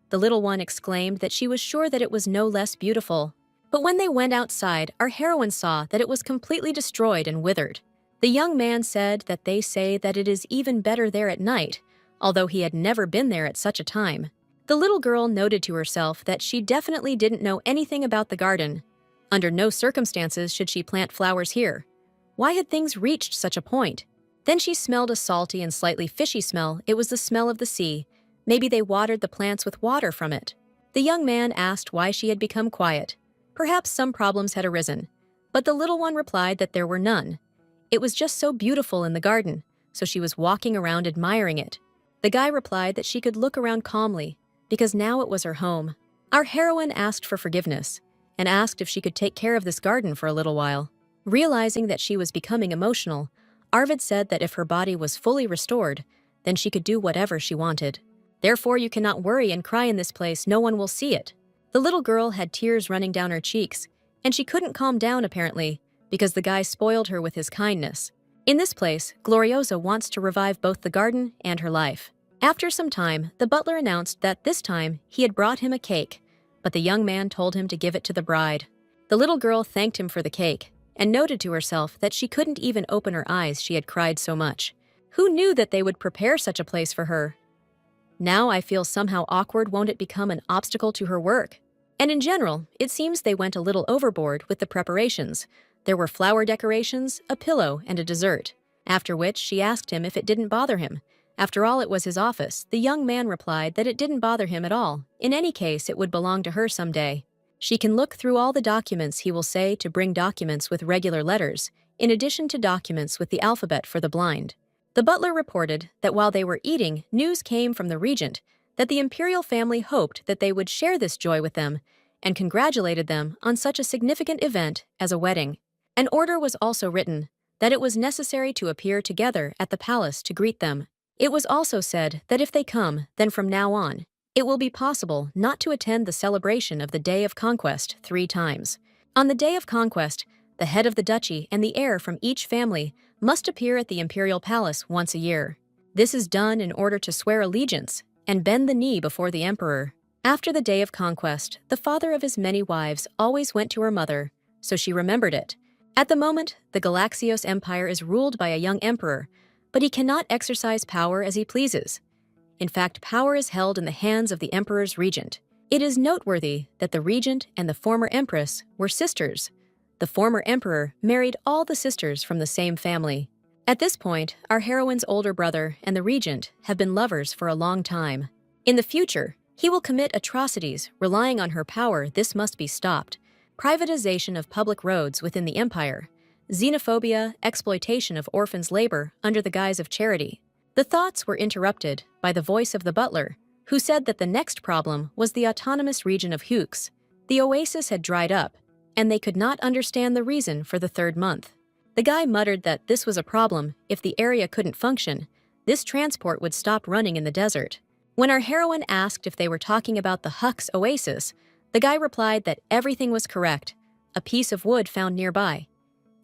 The little one exclaimed that she was sure that it was no less beautiful. But when they went outside, our heroine saw that it was completely destroyed and withered. The young man said that they say that it is even better there at night, although he had never been there at such a time. The little girl noted to herself that she definitely didn't know anything about the garden. Under no circumstances should she plant flowers here. Why had things reached such a point? Then she smelled a salty and slightly fishy smell. It was the smell of the sea. Maybe they watered the plants with water from it. The young man asked why she had become quiet. Perhaps some problems had arisen, but the little one replied that there were none. It was just so beautiful in the garden, so she was walking around admiring it. The guy replied that she could look around calmly, because now it was her home. Our heroine asked for forgiveness, and asked if she could take care of this garden for a little while. Realizing that she was becoming emotional, Arvid said that if her body was fully restored, then she could do whatever she wanted. Therefore, you cannot worry and cry in this place, no one will see it. The little girl had tears running down her cheeks, and she couldn't calm down apparently, because the guy spoiled her with his kindness. In this place, Gloriosa wants to revive both the garden and her life. After some time, the butler announced that this time he had brought him a cake, but the young man told him to give it to the bride. The little girl thanked him for the cake, and noted to herself that she couldn't even open her eyes, she had cried so much. Who knew that they would prepare such a place for her? Now I feel somehow awkward, won't it become an obstacle to her work? And in general, it seems they went a little overboard with the preparations. There were flower decorations, a pillow, and a dessert. After which she asked him if it didn't bother him. After all, it was his office. The young man replied that it didn't bother him at all. In any case, it would belong to her someday. She can look through all the documents, he will say, to bring documents with regular letters, in addition to documents with the alphabet for the blind. The butler reported that while they were eating, news came from the regent that the imperial family hoped that they would share this joy with them, and congratulated them on such a significant event as a wedding. An order was also written that it was necessary to appear together at the palace to greet them. It was also said that if they come, then from now on, it will be possible not to attend the celebration of the Day of Conquest 3 times. On the Day of Conquest, the head of the duchy and the heir from each family must appear at the imperial palace once a year. This is done in order to swear allegiance and bend the knee before the emperor. After the Day of Conquest, the father of his many wives always went to her mother, so she remembered it. At the moment, the Galaxios Empire is ruled by a young emperor, but he cannot exercise power as he pleases. In fact, power is held in the hands of the emperor's regent. It is noteworthy that the regent and the former empress were sisters. The former emperor married all the sisters from the same family. At this point, our heroine's older brother and the regent have been lovers for a long time. In the future, he will commit atrocities relying on her power. This must be stopped. Privatization of public roads within the empire, xenophobia, exploitation of orphans' labor under the guise of charity. The thoughts were interrupted by the voice of the butler, who said that the next problem was the autonomous region of Hooks. The oasis had dried up, and they could not understand the reason for the 3rd month. The guy muttered that this was a problem. If the area couldn't function, this transport would stop running in the desert. When our heroine asked if they were talking about the Hux oasis, the guy replied that everything was correct, a piece of wood found nearby,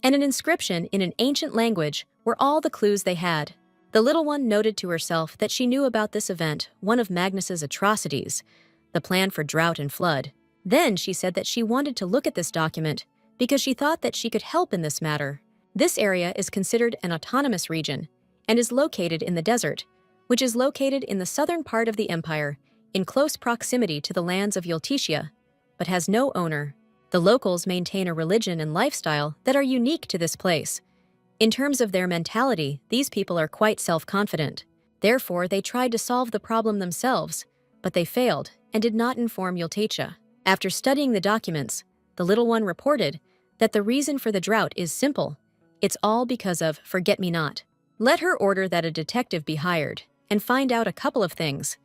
and an inscription in an ancient language were all the clues they had. The little one noted to herself that she knew about this event, one of Magnus's atrocities, the plan for drought and flood. Then she said that she wanted to look at this document because she thought that she could help in this matter. This area is considered an autonomous region and is located in the desert, which is located in the southern part of the empire, in close proximity to the lands of Yultitia, but has no owner. The locals maintain a religion and lifestyle that are unique to this place. In terms of their mentality, these people are quite self-confident. Therefore, they tried to solve the problem themselves, but they failed and did not inform Yultitia. After studying the documents, the little one reported that the reason for the drought is simple. It's all because of Forget-Me-Not. Let her order that a detective be hired and find out a couple of things.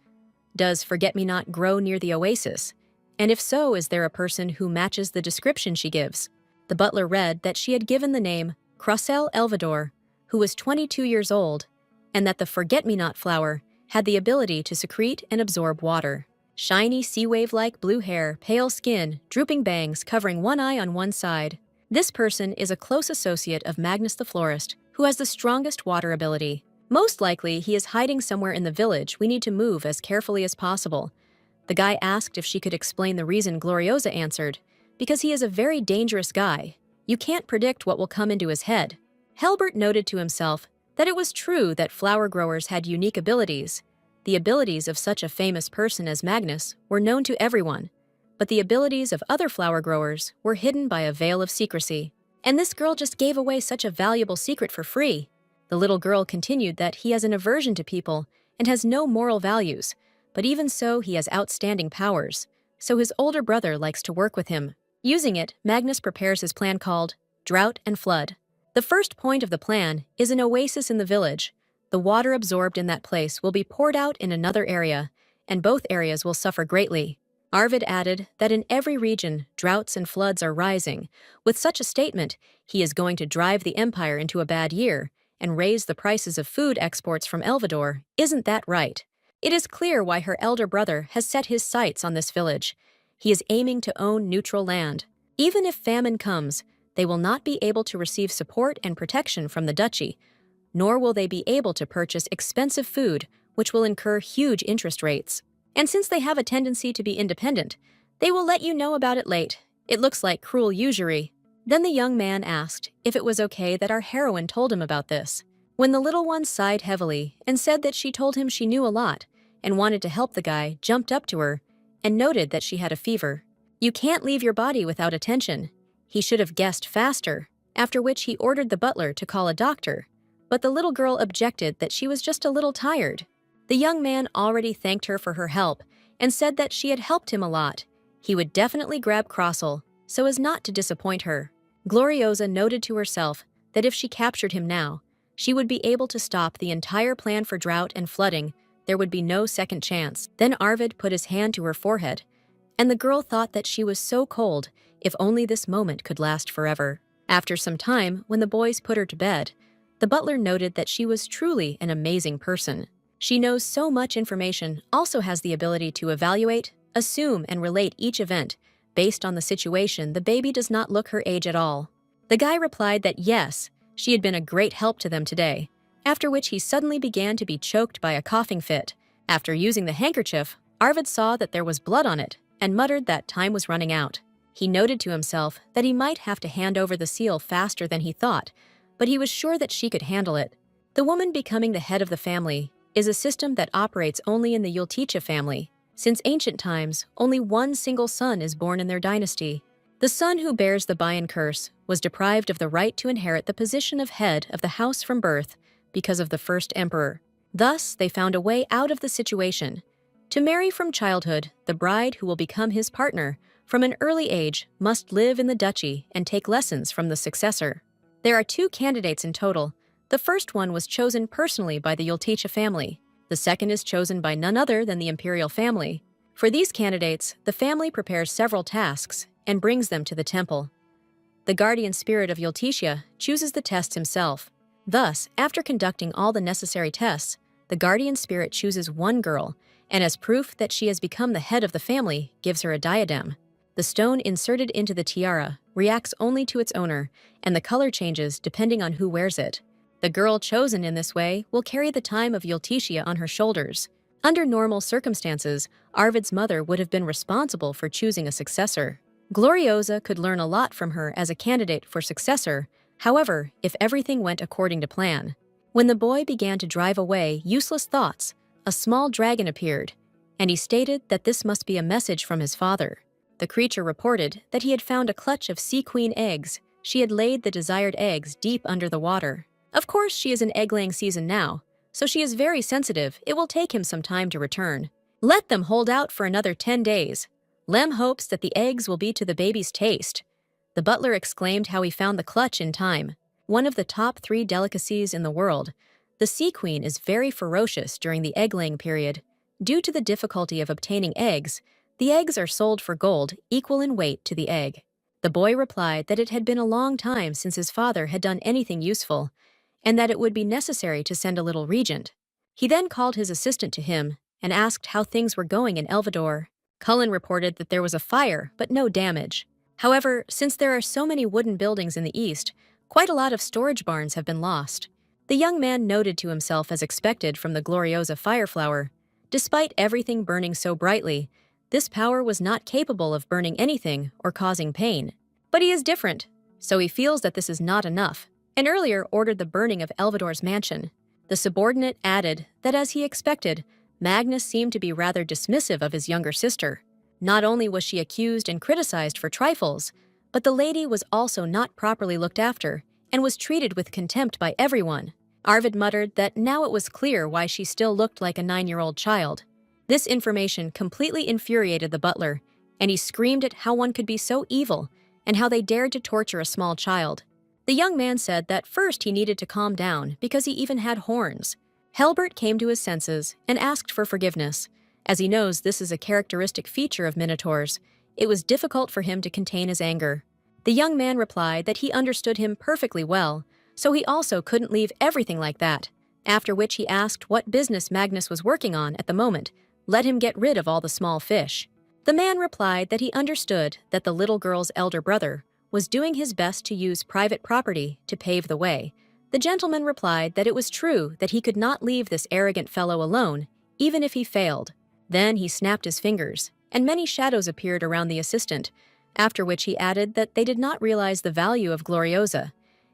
Does Forget-Me-Not grow near the oasis? And if so, is there a person who matches the description she gives? The butler read that she had given the name Crossel Elvador, who was 22 years old, and that the Forget-Me-Not flower had the ability to secrete and absorb water. Shiny sea wave-like blue hair, pale skin, drooping bangs covering one eye on one side. This person is a close associate of Magnus the Florist, who has the strongest water ability. Most likely, he is hiding somewhere in the village. We need to move as carefully as possible. The guy asked if she could explain the reason. Gloriosa answered, because he is a very dangerous guy. You can't predict what will come into his head. Helbert noted to himself that it was true that flower growers had unique abilities. The abilities of such a famous person as Magnus were known to everyone, but the abilities of other flower growers were hidden by a veil of secrecy. And this girl just gave away such a valuable secret for free. The little girl continued that he has an aversion to people and has no moral values, but even so, he has outstanding powers, so his older brother likes to work with him. Using it, Magnus prepares his plan called Drought and Flood. The first point of the plan is an oasis in the village. The water absorbed in that place will be poured out in another area, and both areas will suffer greatly. Arvid added that in every region, droughts and floods are rising. With such a statement, he is going to drive the empire into a bad year, and raise the prices of food exports from Elvador, isn't that right? It is clear why her elder brother has set his sights on this village. He is aiming to own neutral land. Even if famine comes, they will not be able to receive support and protection from the duchy, nor will they be able to purchase expensive food, which will incur huge interest rates. And since they have a tendency to be independent, they will let you know about it late. It looks like cruel usury. Then the young man asked if it was okay that our heroine told him about this. When the little one sighed heavily and said that she told him she knew a lot and wanted to help, the guy jumped up to her and noted that she had a fever. You can't leave your body without attention. He should have guessed faster, after which he ordered the butler to call a doctor. But the little girl objected that she was just a little tired. The young man already thanked her for her help and said that she had helped him a lot. He would definitely grab Crossel so as not to disappoint her. Gloriosa noted to herself that if she captured him now, she would be able to stop the entire plan for drought and flooding. There would be no second chance. Then Arvid put his hand to her forehead, and the girl thought that she was so cold, if only this moment could last forever. After some time, when the boys put her to bed, the butler noted that she was truly an amazing person. She knows so much information, also has the ability to evaluate, assume, and relate each event. Based on the situation, the baby does not look her age at all. The guy replied that yes, she had been a great help to them today, after which he suddenly began to be choked by a coughing fit. After using the handkerchief, Arvid saw that there was blood on it and muttered that time was running out. He noted to himself that he might have to hand over the seal faster than he thought, but he was sure that she could handle it. The woman becoming the head of the family is a system that operates only in the Yulticha family. Since ancient times, only one single son is born in their dynasty. The son who bears the Bayan curse was deprived of the right to inherit the position of head of the house from birth because of the first emperor. Thus, they found a way out of the situation. To marry from childhood, the bride who will become his partner from an early age must live in the duchy and take lessons from the successor. There are 2 candidates in total. The first one was chosen personally by the Yulticha family. The second is chosen by none other than the imperial family. For these candidates, the family prepares several tasks and brings them to the temple. The guardian spirit of Yulticha chooses the tests himself. Thus, after conducting all the necessary tests, the guardian spirit chooses one girl, and as proof that she has become the head of the family, gives her a diadem. The stone inserted into the tiara reacts only to its owner, and the color changes depending on who wears it. The girl chosen in this way will carry the time of Yulticha on her shoulders. Under normal circumstances, Arvid's mother would have been responsible for choosing a successor. Gloriosa could learn a lot from her as a candidate for successor, however, if everything went according to plan. When the boy began to drive away useless thoughts, a small dragon appeared, and he stated that this must be a message from his father. The creature reported that he had found a clutch of sea queen eggs. She had laid the desired eggs deep under the water. Of course, she is in egg-laying season now, so she is very sensitive. It will take him some time to return. Let them hold out for another 10 days. Lem hopes that the eggs will be to the baby's taste. The butler exclaimed how he found the clutch in time. One of the top 3 delicacies in the world, the sea queen is very ferocious during the egg-laying period. Due to the difficulty of obtaining eggs, the eggs are sold for gold equal in weight to the egg. The boy replied that it had been a long time since his father had done anything useful, and that it would be necessary to send a little regent. He then called his assistant to him and asked how things were going in Elvador. Cullen reported that there was a fire, but no damage. However, since there are so many wooden buildings in the east, quite a lot of storage barns have been lost. The young man noted to himself as expected from the Gloriosa fireflower. Despite everything burning so brightly, this power was not capable of burning anything or causing pain. But he is different, so he feels that this is not enough, and earlier ordered the burning of Elvador's mansion. The subordinate added that as he expected, Magnus seemed to be rather dismissive of his younger sister. Not only was she accused and criticized for trifles, but the lady was also not properly looked after and was treated with contempt by everyone. Arvid muttered that now it was clear why she still looked like a 9-year-old child. This information completely infuriated the butler, and he screamed at how one could be so evil and how they dared to torture a small child. The young man said that first he needed to calm down because he even had horns. Helbert came to his senses and asked for forgiveness. As he knows this is a characteristic feature of minotaurs, it was difficult for him to contain his anger. The young man replied that he understood him perfectly well, so he also couldn't leave everything like that, after which he asked what business Magnus was working on at the moment, let him get rid of all the small fish. The man replied that he understood that the little girl's elder brother was doing his best to use private property to pave the way. The gentleman replied that it was true that he could not leave this arrogant fellow alone, even if he failed. Then he snapped his fingers, and many shadows appeared around the assistant, after which he added that they did not realize the value of Gloriosa,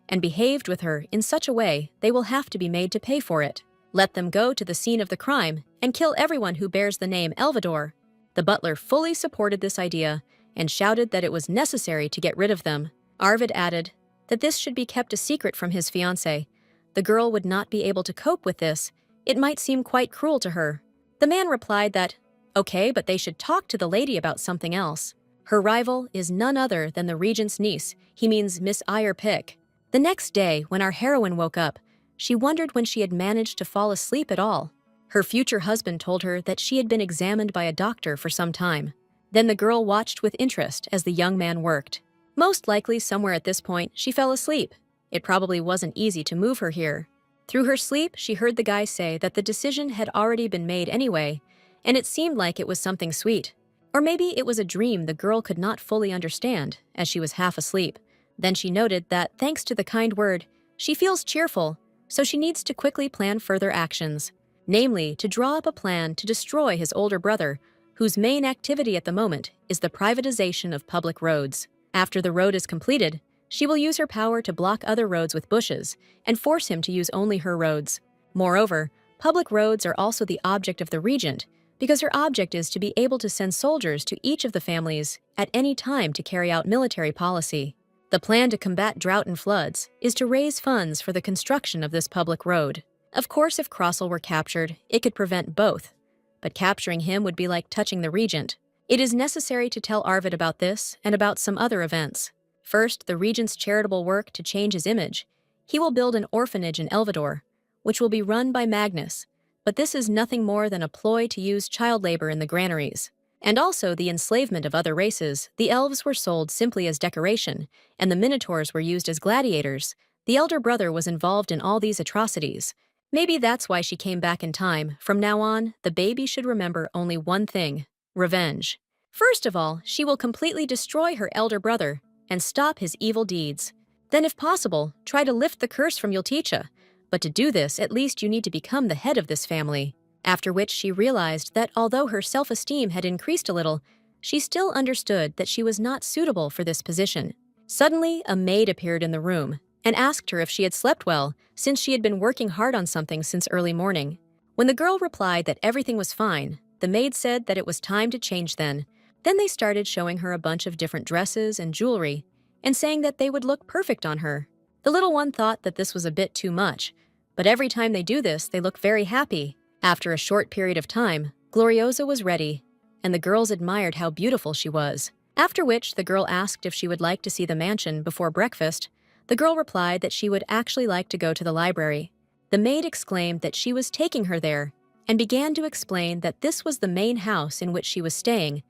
and behaved with her in such a way they will have to be made to pay for it. Let them go to the scene of the crime and kill everyone who bears the name Elvador. The butler fully supported this idea and shouted that it was necessary to get rid of them. Arvid added that this should be kept a secret from his fiancée. The girl would not be able to cope with this. It might seem quite cruel to her. The man replied that, okay, but they should talk to the lady about something else. Her rival is none other than the regent's niece. He means Miss Eyre Pick. The next day, when our heroine woke up, she wondered when she had managed to fall asleep at all. Her future husband told her that she had been examined by a doctor for some time. Then the girl watched with interest as the young man worked. Most likely somewhere at this point, she fell asleep. It probably wasn't easy to move her here. Through her sleep, she heard the guy say that the decision had already been made anyway, and it seemed like it was something sweet. Or maybe it was a dream the girl could not fully understand, as she was half asleep. Then she noted that, thanks to the kind word, she feels cheerful, so she needs to quickly plan further actions. Namely, to draw up a plan to destroy his older brother, whose main activity at the moment is the privatization of public roads. After the road is completed, she will use her power to block other roads with bushes and force him to use only her roads. Moreover, public roads are also the object of the regent, because her object is to be able to send soldiers to each of the families at any time to carry out military policy. The plan to combat drought and floods is to raise funds for the construction of this public road. Of course, if Crossel were captured, it could prevent both, but capturing him would be like touching the regent. It is necessary to tell Arvid about this and about some other events. First, the regent's charitable work to change his image. He will build an orphanage in Elvador, which will be run by Magnus, but this is nothing more than a ploy to use child labor in the granaries. And also the enslavement of other races. The elves were sold simply as decoration, and the minotaurs were used as gladiators. The elder brother was involved in all these atrocities. Maybe that's why she came back in time. From now on, the baby should remember only one thing: revenge. First of all, she will completely destroy her elder brother and stop his evil deeds. Then, if possible, try to lift the curse from Yulticha. But to do this, at least you need to become the head of this family. After which she realized that although her self-esteem had increased a little, she still understood that she was not suitable for this position. Suddenly, a maid appeared in the room and asked her if she had slept well, since she had been working hard on something since early morning. When the girl replied that everything was fine, the maid said that it was time to change then. Then they started showing her a bunch of different dresses and jewelry, and saying that they would look perfect on her. The little one thought that this was a bit too much, but every time they do this, they look very happy. After a short period of time, Gloriosa was ready, and the girls admired how beautiful she was. After which, the girl asked if she would like to see the mansion before breakfast. The girl replied that she would actually like to go to the library. The maid exclaimed that she was taking her there, and began to explain that this was the main house in which she was staying,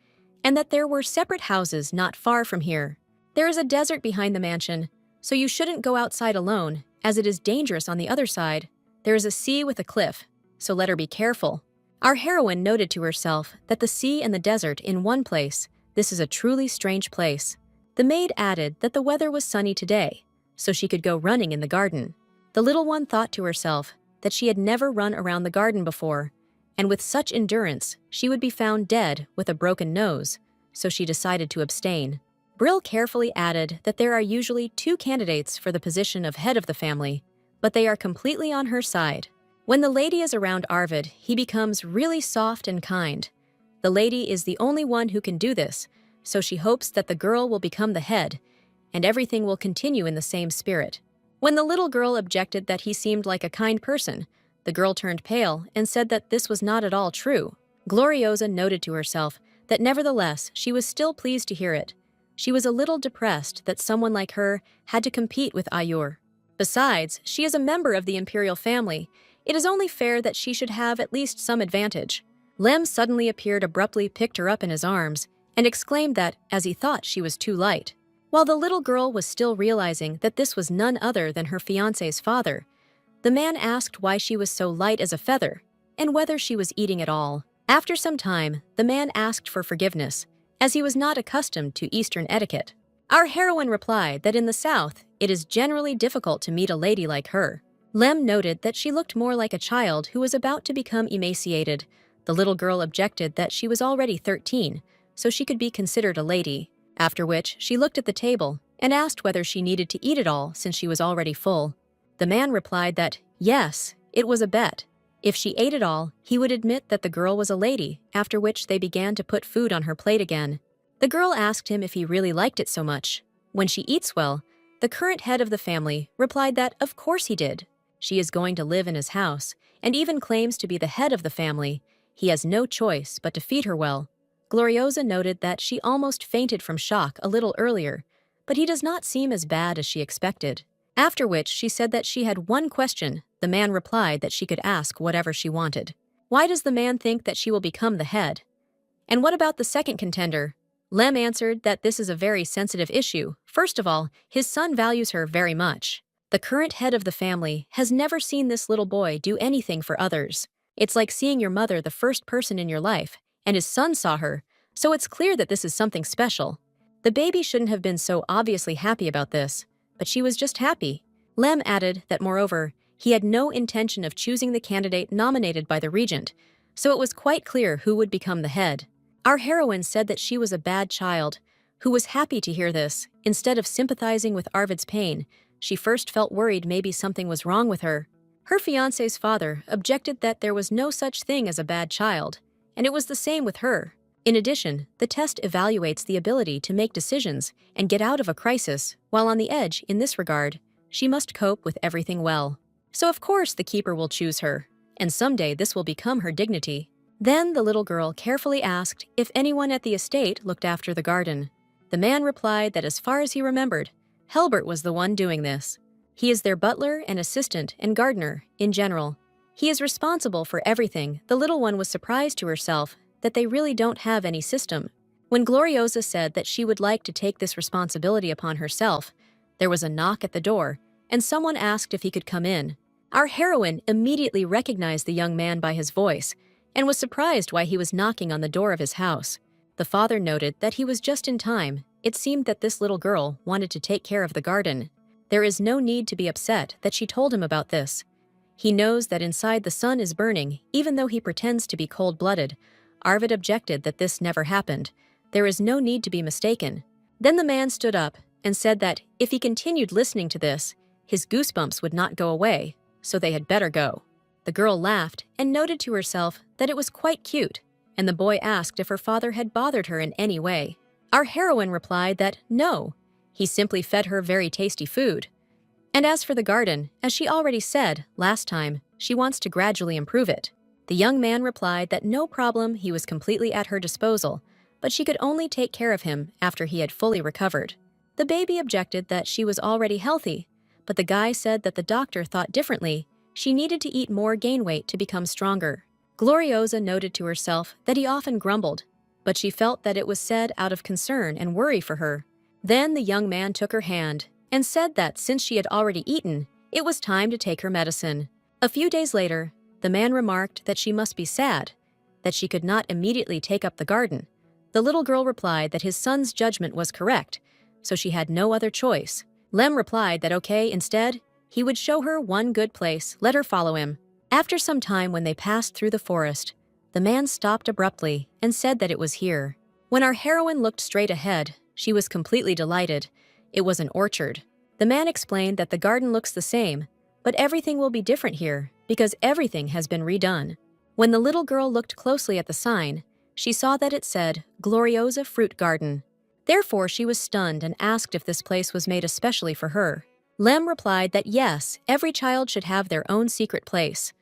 and that there were separate houses not far from here. There is a desert behind the mansion, so you shouldn't go outside alone, as it is dangerous on the other side. There is a sea with a cliff, so let her be careful. Our heroine noted to herself that the sea and the desert in one place. This is a truly strange place. The maid added that the weather was sunny today, so she could go running in the garden. The little one thought to herself that she had never run around the garden before, and with such endurance, she would be found dead with a broken nose, so she decided to abstain. Brill carefully added that there are usually 2 candidates for the position of head of the family, but they are completely on her side. When the lady is around Arvid, he becomes really soft and kind. The lady is the only one who can do this, so she hopes that the girl will become the head, and everything will continue in the same spirit. When the little girl objected that he seemed like a kind person, the girl turned pale and said that this was not at all true. Gloriosa noted to herself that nevertheless she was still pleased to hear it. She was a little depressed that someone like her had to compete with Ayur. Besides, she is a member of the imperial family. It is only fair that she should have at least some advantage. Lem suddenly appeared abruptly, picked her up in his arms, and exclaimed that, as he thought she was too light. While the little girl was still realizing that this was none other than her fiancé's father, the man asked why she was so light as a feather and whether she was eating at all. After some time, the man asked for forgiveness, as he was not accustomed to Eastern etiquette. Our heroine replied that in the South, it is generally difficult to meet a lady like her. Lem noted that she looked more like a child who was about to become emaciated. The little girl objected that she was already 13, so she could be considered a lady, after which she looked at the table and asked whether she needed to eat it all since she was already full. The man replied that, yes, it was a bet. If she ate it all, he would admit that the girl was a lady, after which they began to put food on her plate again. The girl asked him if he really liked it so much. When she eats well, the current head of the family replied that of course he did. She is going to live in his house, and even claims to be the head of the family. He has no choice but to feed her well. Gloriosa noted that she almost fainted from shock a little earlier, but he does not seem as bad as she expected. After which she said that she had one question. The man replied that she could ask whatever she wanted. Why does the man think that she will become the head? And what about the second contender? Lem answered that this is a very sensitive issue. First of all, his son values her very much. The current head of the family has never seen this little boy do anything for others. It's like seeing your mother the first person in your life, and his son saw her, so it's clear that this is something special. The baby shouldn't have been so obviously happy about this, but she was just happy. Lem added that moreover, he had no intention of choosing the candidate nominated by the regent, so it was quite clear who would become the head. Our heroine said that she was a bad child, who was happy to hear this. Instead of sympathizing with Arvid's pain, she first felt worried maybe something was wrong with her. Her fiancé's father objected that there was no such thing as a bad child, and it was the same with her. In addition, the test evaluates the ability to make decisions and get out of a crisis. While on the edge in this regard, she must cope with everything well. So of course the keeper will choose her, and someday this will become her dignity. Then the little girl carefully asked if anyone at the estate looked after the garden. The man replied that as far as he remembered, Helbert was the one doing this. He is their butler and assistant and gardener, in general. He is responsible for everything. The little one was surprised to herself that they really don't have any system. When Gloriosa said that she would like to take this responsibility upon herself, there was a knock at the door, and someone asked if he could come in. Our heroine immediately recognized the young man by his voice, and was surprised why he was knocking on the door of his house. The father noted that he was just in time. It seemed that this little girl wanted to take care of the garden. There is no need to be upset that she told him about this. He knows that inside the sun is burning, even though he pretends to be cold-blooded. Arvid objected that this never happened. There is no need to be mistaken. Then the man stood up and said that if he continued listening to this, his goosebumps would not go away, so they had better go. The girl laughed and noted to herself that it was quite cute, and the boy asked if her father had bothered her in any way. Our heroine replied that no, he simply fed her very tasty food. And as for the garden, as she already said last time, she wants to gradually improve it. The young man replied that no problem, he was completely at her disposal, but she could only take care of him after he had fully recovered. The baby objected that she was already healthy, but the guy said that the doctor thought differently. She needed to eat more, gain weight to become stronger. Gloriosa noted to herself that he often grumbled, but she felt that it was said out of concern and worry for her. Then the young man took her hand and said that since she had already eaten, it was time to take her medicine. A few days later, the man remarked that she must be sad, that she could not immediately take up the garden. The little girl replied that his son's judgment was correct, so she had no other choice. Lem replied that okay, instead, he would show her one good place, let her follow him. After some time when they passed through the forest, the man stopped abruptly and said that it was here. When our heroine looked straight ahead, she was completely delighted. It was an orchard. The man explained that the garden looks the same, but everything will be different here because everything has been redone. When the little girl looked closely at the sign, she saw that it said Gloriosa Fruit Garden. Therefore, she was stunned and asked if this place was made especially for her. Lem replied that yes, every child should have their own secret place.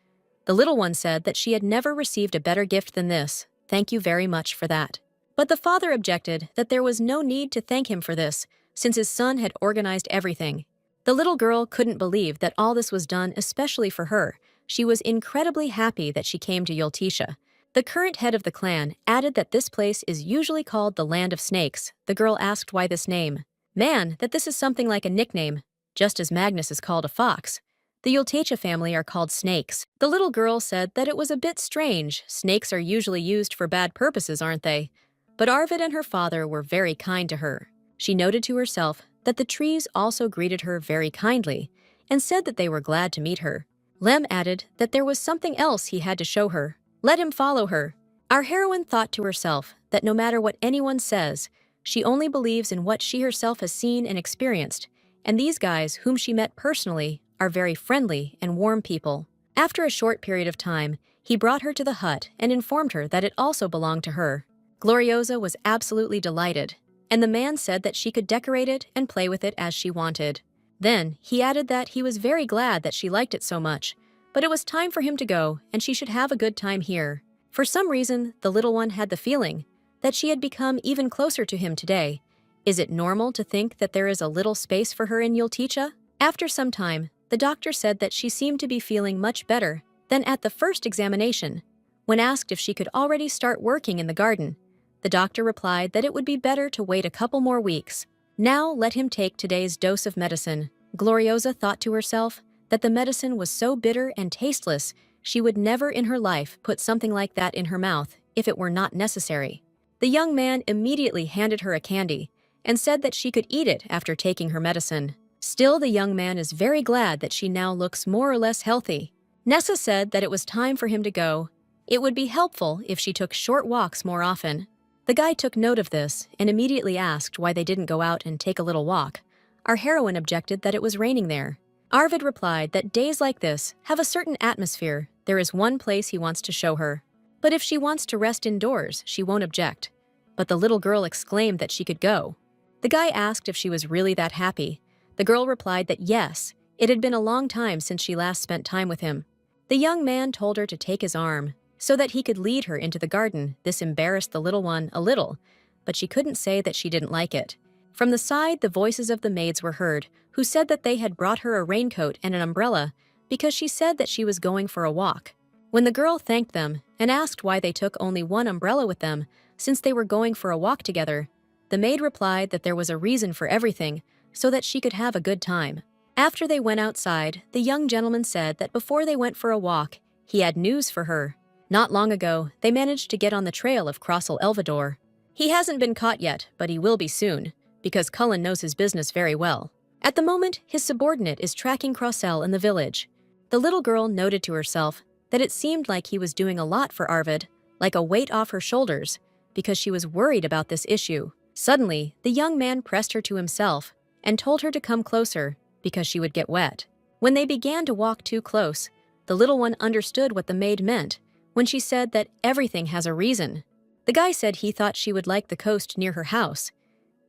The little one said that she had never received a better gift than this. Thank you very much for that. But the father objected that there was no need to thank him for this, since his son had organized everything. The little girl couldn't believe that all this was done especially for her. She was incredibly happy that she came to Yultisha. The current head of the clan added that this place is usually called the Land of Snakes. The girl asked why this name. Man, that this is something like a nickname, just as Magnus is called a fox. The Yultecha family are called snakes. The little girl said that it was a bit strange. Snakes are usually used for bad purposes, aren't they? But Arvid and her father were very kind to her. She noted to herself that the trees also greeted her very kindly and said that they were glad to meet her. Lem added that there was something else he had to show her. Let him follow her. Our heroine thought to herself that no matter what anyone says, she only believes in what she herself has seen and experienced, and these guys, whom she met personally, are very friendly and warm people. After a short period of time, he brought her to the hut and informed her that it also belonged to her. Gloriosa was absolutely delighted, and the man said that she could decorate it and play with it as she wanted. Then, he added that he was very glad that she liked it so much, but it was time for him to go and she should have a good time here. For some reason, the little one had the feeling that she had become even closer to him today. Is it normal to think that there is a little space for her in Yultecha? After some time, the doctor said that she seemed to be feeling much better than at the first examination. When asked if she could already start working in the garden, the doctor replied that it would be better to wait a couple more weeks. Now let him take today's dose of medicine. Gloriosa thought to herself that the medicine was so bitter and tasteless she would never in her life put something like that in her mouth if it were not necessary. The young man immediately handed her a candy and said that she could eat it after taking her medicine. Still, the young man is very glad that she now looks more or less healthy. Nessa said that it was time for him to go. It would be helpful if she took short walks more often. The guy took note of this and immediately asked why they didn't go out and take a little walk. Our heroine objected that it was raining there. Arvid replied that days like this have a certain atmosphere. There is one place he wants to show her. But if she wants to rest indoors, she won't object. But the little girl exclaimed that she could go. The guy asked if she was really that happy. The girl replied that yes, it had been a long time since she last spent time with him. The young man told her to take his arm so that he could lead her into the garden. This embarrassed the little one a little, but she couldn't say that she didn't like it. From the side, the voices of the maids were heard, who said that they had brought her a raincoat and an umbrella because she said that she was going for a walk. When the girl thanked them and asked why they took only one umbrella with them since they were going for a walk together, the maid replied that there was a reason for everything so that she could have a good time. After they went outside, the young gentleman said that before they went for a walk, he had news for her. Not long ago, they managed to get on the trail of Crossel Elvador. He hasn't been caught yet, but he will be soon, because Cullen knows his business very well. At the moment, his subordinate is tracking Crossel in the village. The little girl noted to herself that it seemed like he was doing a lot for Arvid, like a weight off her shoulders, because she was worried about this issue. Suddenly, the young man pressed her to himself and told her to come closer because she would get wet. When they began to walk too close, the little one understood what the maid meant when she said that everything has a reason. The guy said he thought she would like the coast near her house.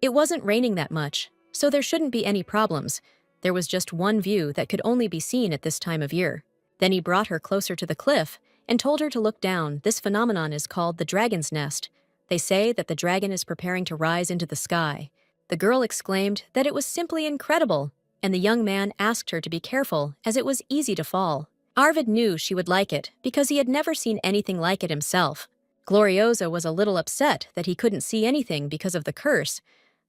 It wasn't raining that much, so there shouldn't be any problems. There was just one view that could only be seen at this time of year. Then he brought her closer to the cliff and told her to look down. This phenomenon is called the dragon's nest. They say that the dragon is preparing to rise into the sky. The girl exclaimed that it was simply incredible, and the young man asked her to be careful as it was easy to fall. Arvid knew she would like it because he had never seen anything like it himself. Gloriosa was a little upset that he couldn't see anything because of the curse,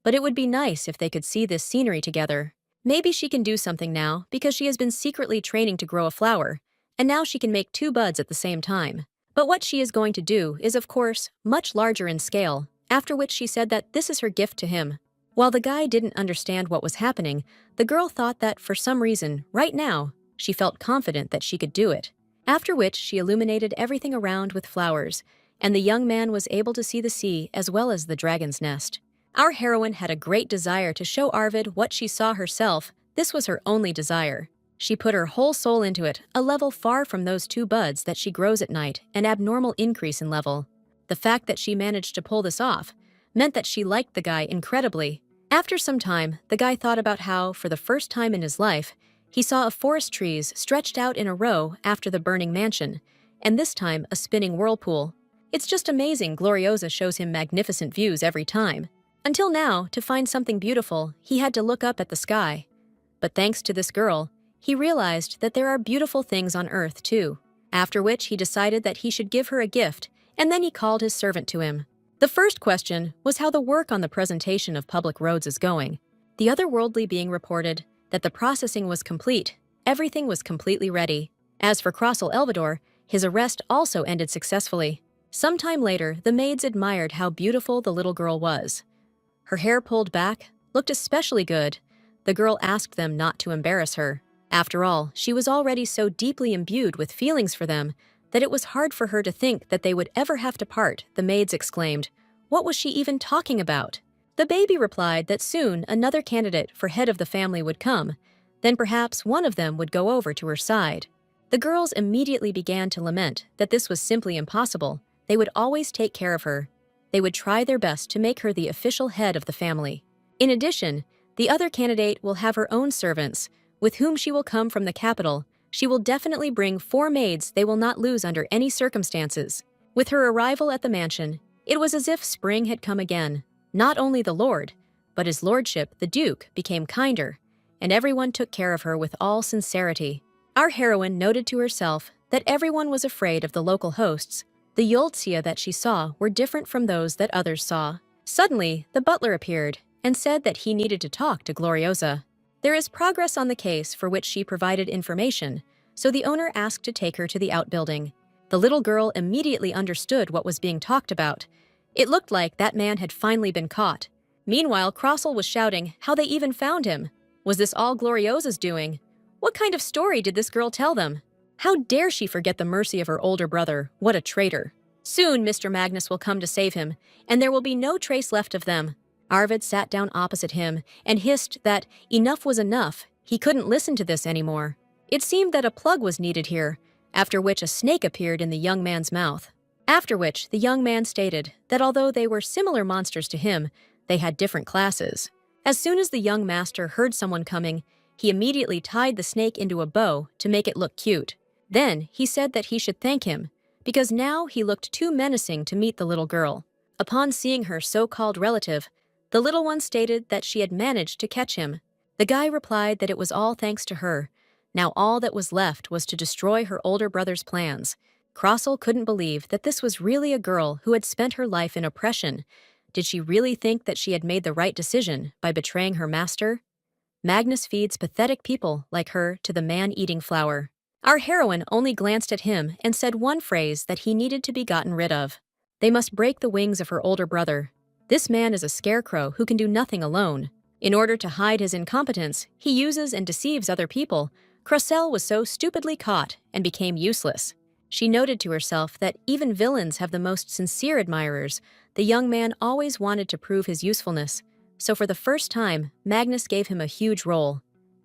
but it would be nice if they could see this scenery together. Maybe she can do something now because she has been secretly training to grow a flower, and now she can make 2 buds at the same time. But what she is going to do is, of course, much larger in scale, after which she said that this is her gift to him. While the guy didn't understand what was happening, the girl thought that for some reason, right now, she felt confident that she could do it. After which she illuminated everything around with flowers, and the young man was able to see the sea as well as the dragon's nest. Our heroine had a great desire to show Arvid what she saw herself. This was her only desire. She put her whole soul into it, a level far from those 2 buds that she grows at night, an abnormal increase in level. The fact that she managed to pull this off meant that she liked the guy incredibly. After some time, the guy thought about how, for the first time in his life, he saw a forest trees stretched out in a row after the burning mansion, and this time a spinning whirlpool. It's just amazing. Gloriosa shows him magnificent views every time. Until now, to find something beautiful, he had to look up at the sky. But thanks to this girl, he realized that there are beautiful things on Earth too. After which he decided that he should give her a gift, and then he called his servant to him. The first question was how the work on the presentation of public roads is going. The otherworldly being reported that the processing was complete, everything was completely ready. As for Crossel Elvador, his arrest also ended successfully. Sometime later, the maids admired how beautiful the little girl was. Her hair pulled back looked especially good. The girl asked them not to embarrass her. After all, she was already so deeply imbued with feelings for them that it was hard for her to think that they would ever have to part. The maids exclaimed, "What was she even talking about?" The baby replied that soon another candidate for head of the family would come, then perhaps one of them would go over to her side. The girls immediately began to lament that this was simply impossible. They would always take care of her. They would try their best to make her the official head of the family. In addition, the other candidate will have her own servants, with whom she will come from the capital. She will definitely bring 4 maids they will not lose under any circumstances. With her arrival at the mansion, it was as if spring had come again. Not only the lord, but his lordship, the duke, became kinder, and everyone took care of her with all sincerity. Our heroine noted to herself that everyone was afraid of the local hosts. The Yoltsia that she saw were different from those that others saw. Suddenly, the butler appeared and said that he needed to talk to Gloriosa. There is progress on the case for which she provided information, so the owner asked to take her to the outbuilding. The little girl immediately understood what was being talked about. It looked like that man had finally been caught. Meanwhile, Crossel was shouting how they even found him. Was this all Gloriosa's doing? What kind of story did this girl tell them? How dare she forget the mercy of her older brother? What a traitor. Soon Mr. Magnus will come to save him, and there will be no trace left of them. Arvid sat down opposite him and hissed that enough was enough. He couldn't listen to this anymore. It seemed that a plug was needed here, after which a snake appeared in the young man's mouth. After which, the young man stated that although they were similar monsters to him, they had different classes. As soon as the young master heard someone coming, he immediately tied the snake into a bow to make it look cute. Then he said that he should thank him, because now he looked too menacing to meet the little girl. Upon seeing her so-called relative, the little one stated that she had managed to catch him. The guy replied that it was all thanks to her. Now all that was left was to destroy her older brother's plans. Crossel couldn't believe that this was really a girl who had spent her life in oppression. Did she really think that she had made the right decision by betraying her master? Magnus feeds pathetic people like her to the man-eating flower. Our heroine only glanced at him and said one phrase that he needed to be gotten rid of. They must break the wings of her older brother. This man is a scarecrow who can do nothing alone. In order to hide his incompetence, he uses and deceives other people. Crossel was so stupidly caught and became useless. She noted to herself that even villains have the most sincere admirers. The young man always wanted to prove his usefulness, so for the first time, Magnus gave him a huge role.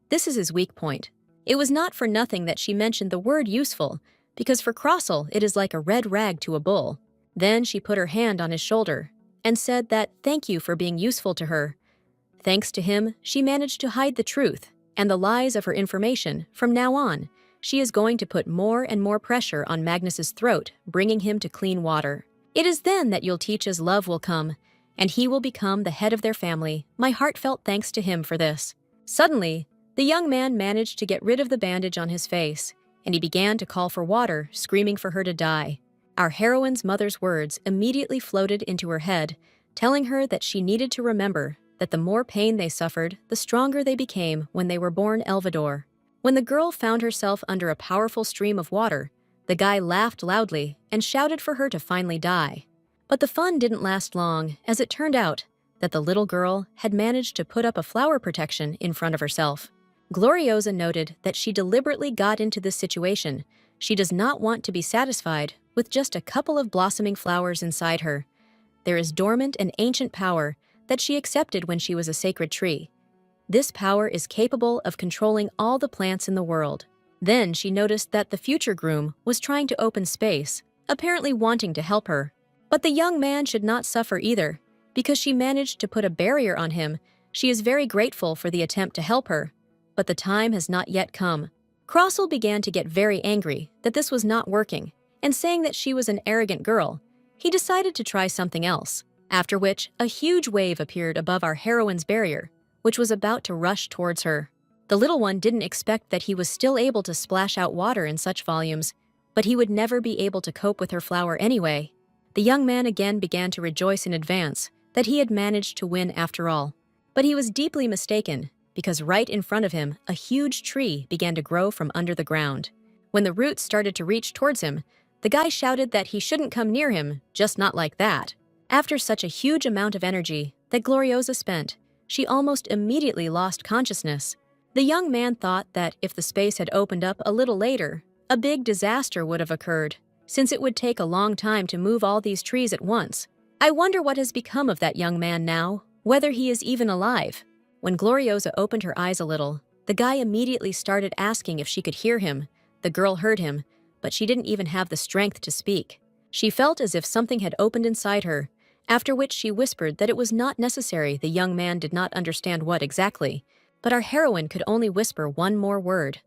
This is his weak point. It was not for nothing that she mentioned the word useful, because for Crossel it is like a red rag to a bull. Then she put her hand on his shoulder and said that thank you for being useful to her. Thanks to him, she managed to hide the truth and the lies of her information. From now on, she is going to put more and more pressure on Magnus's throat, bringing him to clean water. It is then that Yultich's love will come, and he will become the head of their family. My heartfelt thanks to him for this. Suddenly, the young man managed to get rid of the bandage on his face, and he began to call for water, screaming for her to die. Our heroine's mother's words immediately floated into her head, telling her that she needed to remember that the more pain they suffered, the stronger they became when they were born Elvador. When the girl found herself under a powerful stream of water, the guy laughed loudly and shouted for her to finally die. But the fun didn't last long, as it turned out that the little girl had managed to put up a flower protection in front of herself. Gloriosa noted that she deliberately got into this situation. She does not want to be satisfied with just a couple of blossoming flowers inside her. There is dormant and ancient power that she accepted when she was a sacred tree. This power is capable of controlling all the plants in the world. Then she noticed that the future groom was trying to open space, apparently wanting to help her. But the young man should not suffer either, because she managed to put a barrier on him. She is very grateful for the attempt to help her, but the time has not yet come. Crossel began to get very angry that this was not working, and saying that she was an arrogant girl. He decided to try something else, after which a huge wave appeared above our heroine's barrier, which was about to rush towards her. The little one didn't expect that he was still able to splash out water in such volumes, but he would never be able to cope with her flower anyway. The young man again began to rejoice in advance that he had managed to win after all. But he was deeply mistaken, because right in front of him, a huge tree began to grow from under the ground. When the roots started to reach towards him, the guy shouted that he shouldn't come near him, just not like that. After such a huge amount of energy that Gloriosa spent, she almost immediately lost consciousness. The young man thought that if the space had opened up a little later, a big disaster would have occurred, since it would take a long time to move all these trees at once. I wonder what has become of that young man now, whether he is even alive. When Gloriosa opened her eyes a little, the guy immediately started asking if she could hear him. The girl heard him, but she didn't even have the strength to speak. She felt as if something had opened inside her, after which she whispered that it was not necessary. The young man did not understand what exactly, but our heroine could only whisper one more word: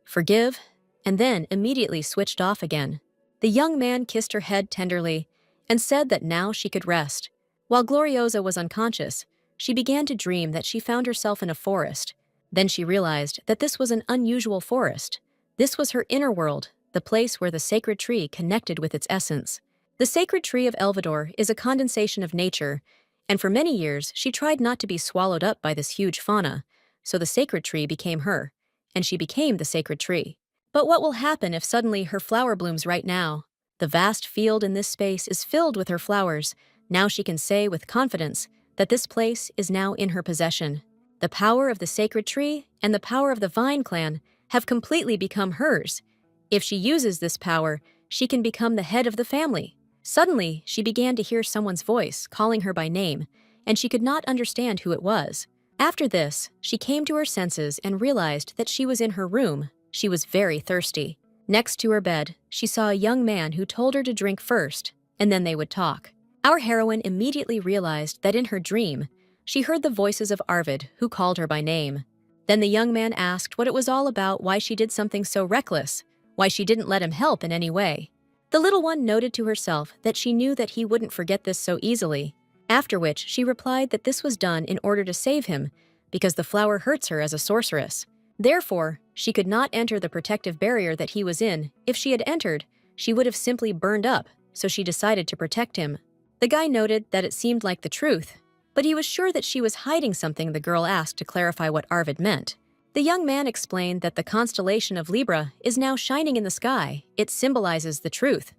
"Forgive," and then immediately switched off again. The young man kissed her head tenderly and said that now she could rest. While Gloriosa was unconscious, she began to dream that she found herself in a forest. Then she realized that this was an unusual forest. This was her inner world, the place where the sacred tree connected with its essence. The sacred tree of Elvador is a condensation of nature, and for many years she tried not to be swallowed up by this huge fauna, so the sacred tree became her, and she became the sacred tree. But what will happen if suddenly her flower blooms right now? The vast field in this space is filled with her flowers. Now she can say with confidence that this place is now in her possession. The power of the sacred tree and the power of the vine clan have completely become hers. If she uses this power, she can become the head of the family. Suddenly, she began to hear someone's voice calling her by name, and she could not understand who it was. After this, she came to her senses and realized that she was in her room. She was very thirsty. Next to her bed, she saw a young man who told her to drink first, and then they would talk. Our heroine immediately realized that in her dream, she heard the voices of Arvid, who called her by name. Then the young man asked what it was all about, why she did something so reckless, why she didn't let him help in any way. The little one noted to herself that she knew that he wouldn't forget this so easily, after which she replied that this was done in order to save him, because the flower hurts her as a sorceress. Therefore, she could not enter the protective barrier that he was in. If she had entered, she would have simply burned up, so she decided to protect him. The guy noted that it seemed like the truth, but he was sure that she was hiding something. The girl asked to clarify what Arvid meant. The young man explained that the constellation of Libra is now shining in the sky. It symbolizes the truth.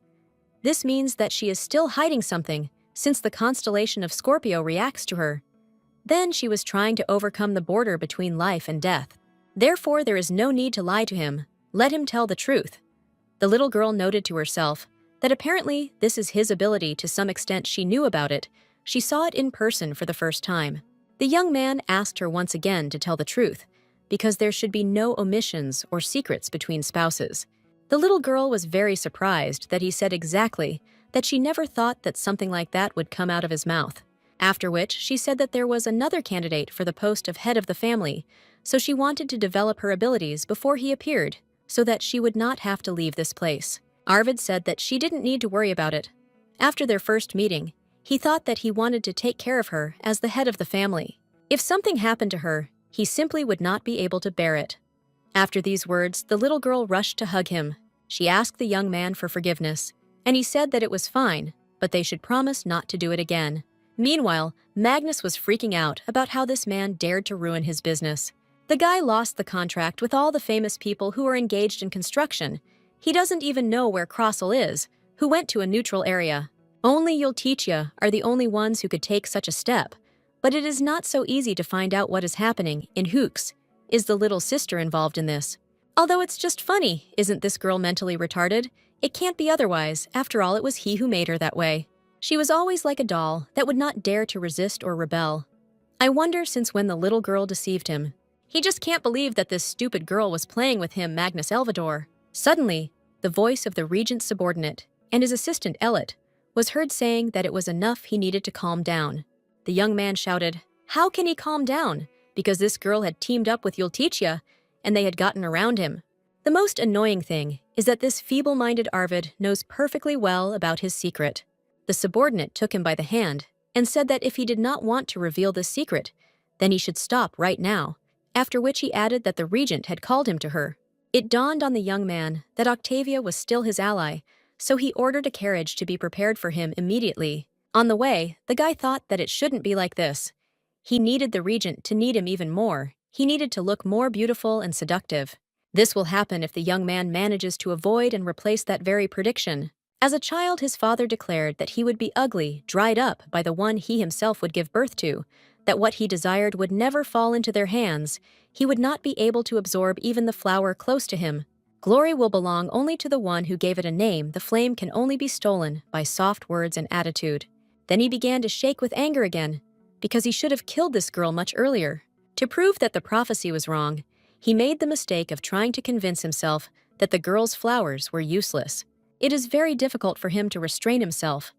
This means that she is still hiding something, since the constellation of Scorpio reacts to her. Then she was trying to overcome the border between life and death. Therefore, there is no need to lie to him. Let him tell the truth. The little girl noted to herself that apparently this is his ability. To some extent she knew about it. She saw it in person for the first time. The young man asked her once again to tell the truth, because there should be no omissions or secrets between spouses. The little girl was very surprised that he said exactly that she never thought that something like that would come out of his mouth. After which, she said that there was another candidate for the post of head of the family, so she wanted to develop her abilities before he appeared, so that she would not have to leave this place. Arvid said that she didn't need to worry about it. After their first meeting, he thought that he wanted to take care of her as the head of the family. If something happened to her, he simply would not be able to bear it. After these words, the little girl rushed to hug him. She asked the young man for forgiveness, and he said that it was fine, but they should promise not to do it again. Meanwhile, Magnus was freaking out about how this man dared to ruin his business. The guy lost the contract with all the famous people who are engaged in construction. He doesn't even know where Crossel is, who went to a neutral area. Only Yultitia are the only ones who could take such a step, but it is not so easy to find out what is happening in Hooks. Is the little sister involved in this? Although it's just funny, isn't this girl mentally retarded? It can't be otherwise. After all, it was he who made her that way. She was always like a doll that would not dare to resist or rebel. I wonder since when the little girl deceived him. He just can't believe that this stupid girl was playing with him, Magnus Elvador. Suddenly, the voice of the regent's subordinate and his assistant Ellet was heard saying that it was enough, he needed to calm down. The young man shouted, "How can he calm down?" Because this girl had teamed up with Yultitia, and they had gotten around him. The most annoying thing is that this feeble-minded Arvid knows perfectly well about his secret. The subordinate took him by the hand and said that if he did not want to reveal this secret, then he should stop right now, after which he added that the regent had called him to her. It dawned on the young man that Octavia was still his ally, so he ordered a carriage to be prepared for him immediately. On the way, the guy thought that it shouldn't be like this. He needed the regent to need him even more. He needed to look more beautiful and seductive. This will happen if the young man manages to avoid and replace that very prediction. As a child, his father declared that he would be ugly, dried up by the one he himself would give birth to, that what he desired would never fall into their hands, he would not be able to absorb even the flower close to him. Glory will belong only to the one who gave it a name. The flame can only be stolen by soft words and attitude. Then he began to shake with anger again, because he should have killed this girl much earlier. To prove that the prophecy was wrong, he made the mistake of trying to convince himself that the girl's flowers were useless. It is very difficult for him to restrain himself.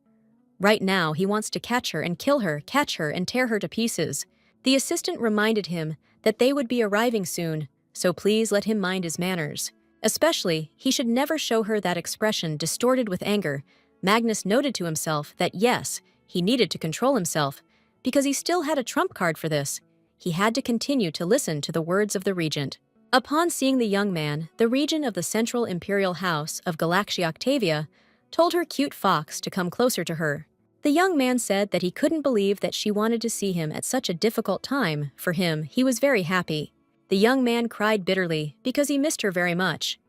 Right now, he wants to catch her and kill her, catch her and tear her to pieces. The assistant reminded him that they would be arriving soon, so please let him mind his manners. Especially, he should never show her that expression distorted with anger. Magnus noted to himself that yes, he needed to control himself, because he still had a trump card for this. He had to continue to listen to the words of the regent. Upon seeing the young man, the regent of the Central Imperial House of Galaxy Octavia told her cute fox to come closer to her. The young man said that he couldn't believe that she wanted to see him at such a difficult time. For him, he was very happy. The young man cried bitterly because he missed her very much.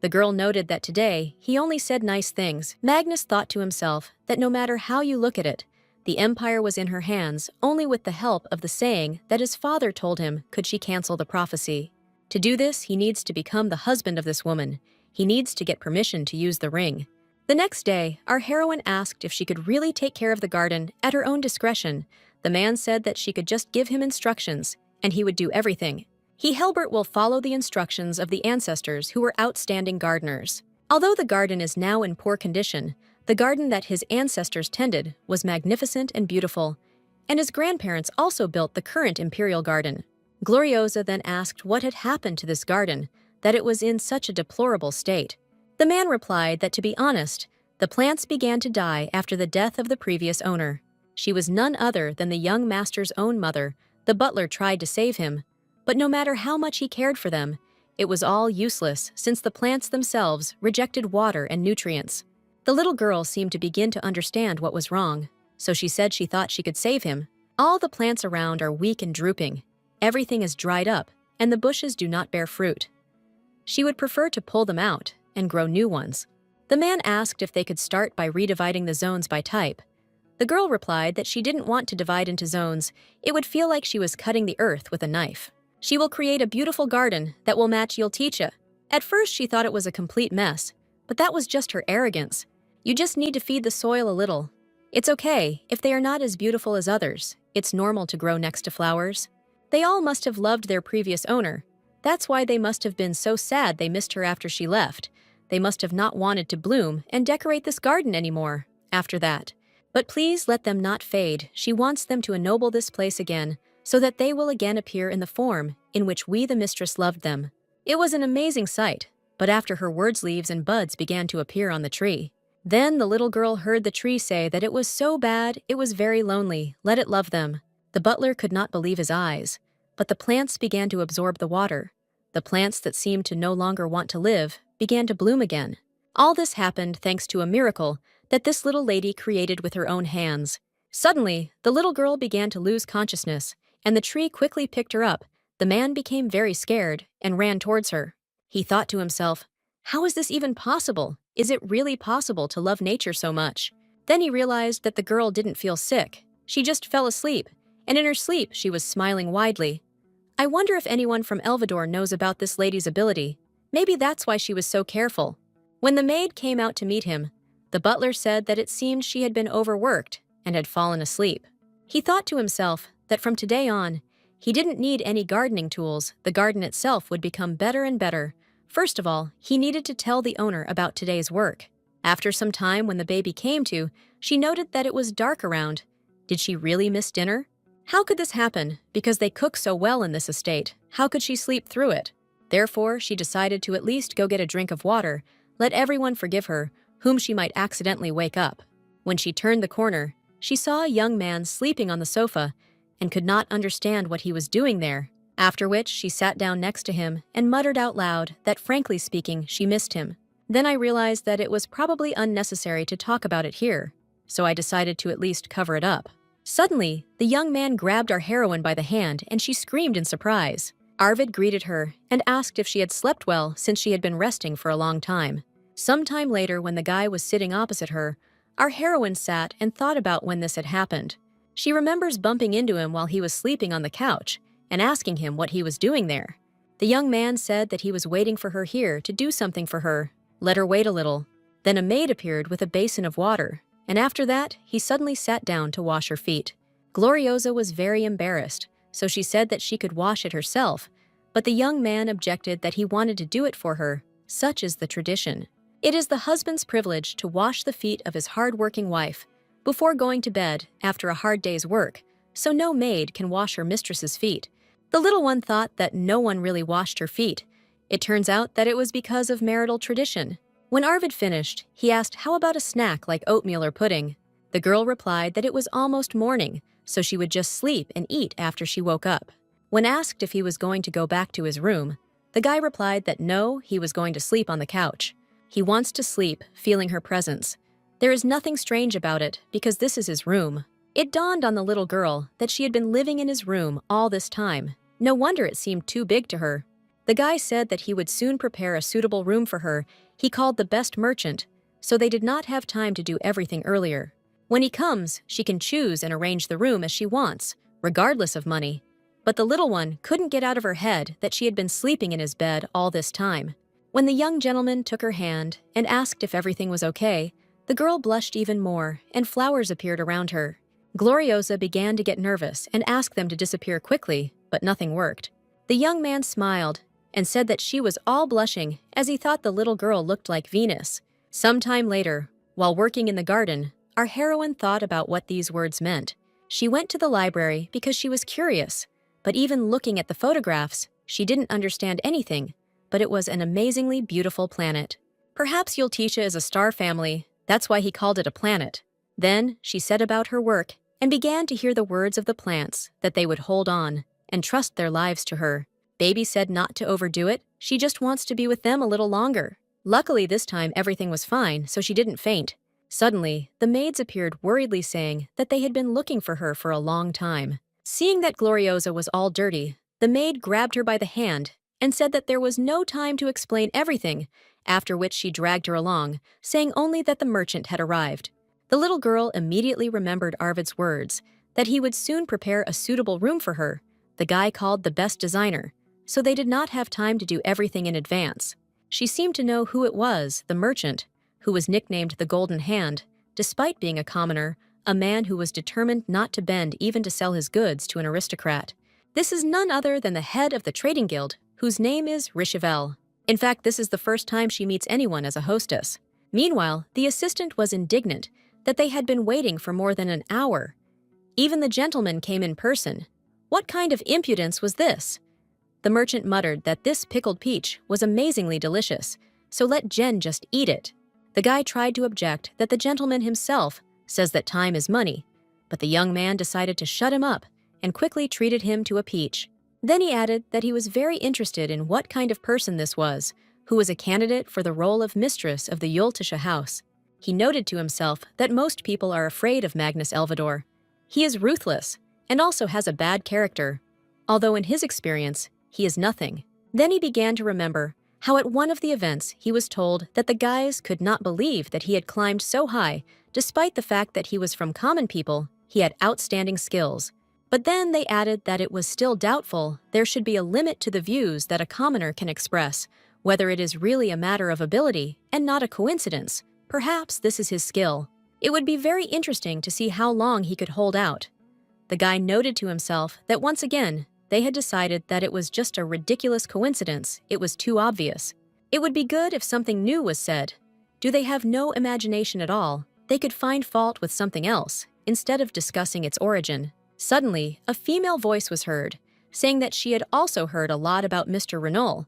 The girl noted that today, he only said nice things. Magnus thought to himself that no matter how you look at it, the empire was in her hands only with the help of the saying that his father told him could she cancel the prophecy. To do this, he needs to become the husband of this woman. He needs to get permission to use the ring. The next day, our heroine asked if she could really take care of the garden at her own discretion. The man said that she could just give him instructions, and he would do everything. Helbert will follow the instructions of the ancestors who were outstanding gardeners. Although the garden is now in poor condition, the garden that his ancestors tended was magnificent and beautiful, and his grandparents also built the current imperial garden. Gloriosa then asked what had happened to this garden, that it was in such a deplorable state. The man replied that, to be honest, the plants began to die after the death of the previous owner. She was none other than the young master's own mother. The butler tried to save him, but no matter how much he cared for them, it was all useless since the plants themselves rejected water and nutrients. The little girl seemed to begin to understand what was wrong, so she said she thought she could save him. All the plants around are weak and drooping. Everything is dried up, and the bushes do not bear fruit. She would prefer to pull them out and grow new ones. The man asked if they could start by redividing the zones by type. The girl replied that she didn't want to divide into zones. It would feel like she was cutting the earth with a knife. She will create a beautiful garden that will match Yulticha. At first, she thought it was a complete mess, but that was just her arrogance. You just need to feed the soil a little. It's okay if they are not as beautiful as others. It's normal to grow next to flowers. They all must have loved their previous owner. That's why they must have been so sad they missed her after she left. They must have not wanted to bloom and decorate this garden anymore after that. But please let them not fade. She wants them to ennoble this place again, so that they will again appear in the form in which we, the mistress, loved them. It was an amazing sight, but after her words, leaves and buds began to appear on the tree. Then the little girl heard the tree say that it was so bad, it was very lonely, let it love them. The butler could not believe his eyes, but the plants began to absorb the water. The plants that seemed to no longer want to live began to bloom again. All this happened thanks to a miracle that this little lady created with her own hands. Suddenly, the little girl began to lose consciousness, and the tree quickly picked her up. The man became very scared and ran towards her. He thought to himself, how is this even possible? Is it really possible to love nature so much? Then he realized that the girl didn't feel sick. She just fell asleep, and in her sleep she was smiling widely. I wonder if anyone from Elvador knows about this lady's ability. Maybe that's why she was so careful. When the maid came out to meet him, the butler said that it seemed she had been overworked and had fallen asleep. He thought to himself that from today on, he didn't need any gardening tools. The garden itself would become better and better. First of all, he needed to tell the owner about today's work. After some time, when the baby came to, she noted that it was dark around. Did she really miss dinner? How could this happen? Because they cook so well in this estate. How could she sleep through it? Therefore, she decided to at least go get a drink of water, let everyone forgive her, whom she might accidentally wake up. When she turned the corner, she saw a young man sleeping on the sofa and could not understand what he was doing there. After which, she sat down next to him and muttered out loud that, frankly speaking, she missed him. Then I realized that it was probably unnecessary to talk about it here, so I decided to at least cover it up. Suddenly, the young man grabbed our heroine by the hand and she screamed in surprise. Arvid greeted her and asked if she had slept well since she had been resting for a long time. Sometime later, when the guy was sitting opposite her, our heroine sat and thought about when this had happened. She remembers bumping into him while he was sleeping on the couch and asking him what he was doing there. The young man said that he was waiting for her here to do something for her. Let her wait a little. Then a maid appeared with a basin of water, and after that, he suddenly sat down to wash her feet. Gloriosa was very embarrassed, so she said that she could wash it herself, but the young man objected that he wanted to do it for her. Such is the tradition. It is the husband's privilege to wash the feet of his hard-working wife before going to bed after a hard day's work, so no maid can wash her mistress's feet. The little one thought that no one really washed her feet. It turns out that it was because of marital tradition. When Arvid finished, he asked how about a snack like oatmeal or pudding. The girl replied that it was almost morning, so she would just sleep and eat after she woke up. When asked if he was going to go back to his room, the guy replied that no, he was going to sleep on the couch. He wants to sleep, feeling her presence. There is nothing strange about it because this is his room. It dawned on the little girl that she had been living in his room all this time. No wonder it seemed too big to her. The guy said that he would soon prepare a suitable room for her. He called the best merchant, so they did not have time to do everything earlier. When he comes, she can choose and arrange the room as she wants, regardless of money. But the little one couldn't get out of her head that she had been sleeping in his bed all this time. When the young gentleman took her hand and asked if everything was okay, the girl blushed even more and flowers appeared around her. Gloriosa began to get nervous and asked them to disappear quickly, but nothing worked. The young man smiled and said that she was all blushing as he thought the little girl looked like Venus. Sometime later, while working in the garden, our heroine thought about what these words meant. She went to the library because she was curious, but even looking at the photographs, she didn't understand anything, but it was an amazingly beautiful planet. Perhaps Yultisha is a star family, that's why he called it a planet. Then she set about her work and began to hear the words of the plants, that they would hold on and trust their lives to her. Baby said not to overdo it, she just wants to be with them a little longer. Luckily this time everything was fine, so she didn't faint. Suddenly, the maids appeared worriedly saying that they had been looking for her for a long time. Seeing that Gloriosa was all dirty, the maid grabbed her by the hand and said that there was no time to explain everything, after which she dragged her along, saying only that the merchant had arrived. The little girl immediately remembered Arvid's words, that he would soon prepare a suitable room for her, the guy called the best designer, so they did not have time to do everything in advance. She seemed to know who it was, the merchant, who was nicknamed the Golden Hand, despite being a commoner, a man who was determined not to bend even to sell his goods to an aristocrat. This is none other than the head of the trading guild, whose name is Rishavel. In fact, this is the first time she meets anyone as a hostess. Meanwhile, the assistant was indignant that they had been waiting for more than an hour. Even the gentleman came in person. What kind of impudence was this? The merchant muttered that this pickled peach was amazingly delicious, so let Jen just eat it. The guy tried to object that the gentleman himself says that time is money, but the young man decided to shut him up and quickly treated him to a peach. Then he added that he was very interested in what kind of person this was, who was a candidate for the role of mistress of the Yultisha house. He noted to himself that most people are afraid of Magnus Elvador. He is ruthless and also has a bad character, although in his experience, he is nothing. Then he began to remember how at one of the events he was told that the guys could not believe that he had climbed so high, despite the fact that he was from common people, he had outstanding skills. But then they added that it was still doubtful there should be a limit to the views that a commoner can express, whether it is really a matter of ability and not a coincidence. Perhaps this is his skill. It would be very interesting to see how long he could hold out. The guy noted to himself that once again, they had decided that it was just a ridiculous coincidence, it was too obvious. It would be good if something new was said. Do they have no imagination at all? They could find fault with something else, instead of discussing its origin. Suddenly, a female voice was heard, saying that she had also heard a lot about Mr. Renault.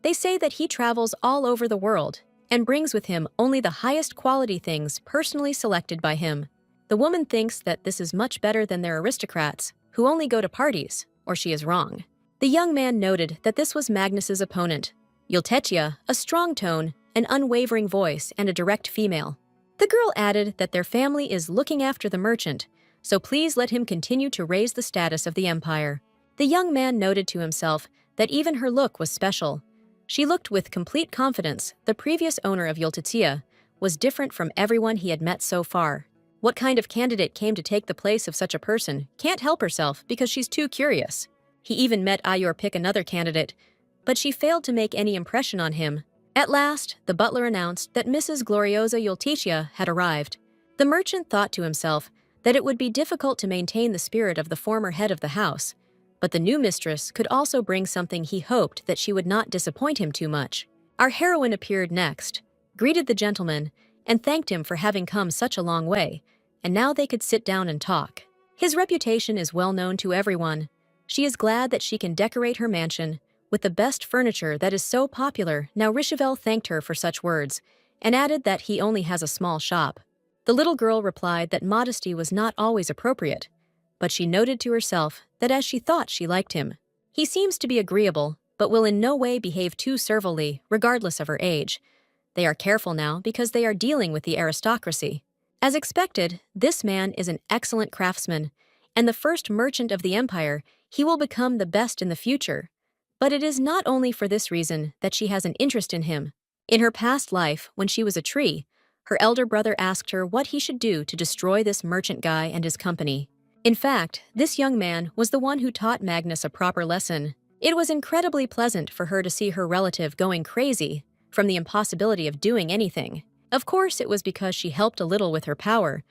They say that he travels all over the world and brings with him only the highest quality things personally selected by him. The woman thinks that this is much better than their aristocrats, who only go to parties, or she is wrong. The young man noted that this was Magnus's opponent, Yultetia, a strong tone, an unwavering voice, and a direct female. The girl added that their family is looking after the merchant, so please let him continue to raise the status of the empire. The young man noted to himself that even her look was special. She looked with complete confidence. The previous owner of Yultitsia was different from everyone he had met so far. What kind of candidate came to take the place of such a person can't help herself because she's too curious. He even met Ayor pick another candidate, but she failed to make any impression on him. At last, the butler announced that Mrs. Gloriosa Yultitia had arrived. The merchant thought to himself that it would be difficult to maintain the spirit of the former head of the house, but the new mistress could also bring something he hoped that she would not disappoint him too much. Our heroine appeared next, greeted the gentleman, and thanked him for having come such a long way, and now they could sit down and talk. His reputation is well known to everyone. She is glad that she can decorate her mansion with the best furniture that is so popular. Now Richevel thanked her for such words, and added that he only has a small shop. The little girl replied that modesty was not always appropriate, but she noted to herself that as she thought she liked him. He seems to be agreeable, but will in no way behave too servilely, regardless of her age. They are careful now because they are dealing with the aristocracy. As expected, this man is an excellent craftsman, and the first merchant of the empire. He will become the best in the future. But it is not only for this reason that she has an interest in him. In her past life, when she was a tree, her elder brother asked her what he should do to destroy this merchant guy and his company. In fact, this young man was the one who taught Magnus a proper lesson. It was incredibly pleasant for her to see her relative going crazy from the impossibility of doing anything. Of course, it was because she helped a little with her power,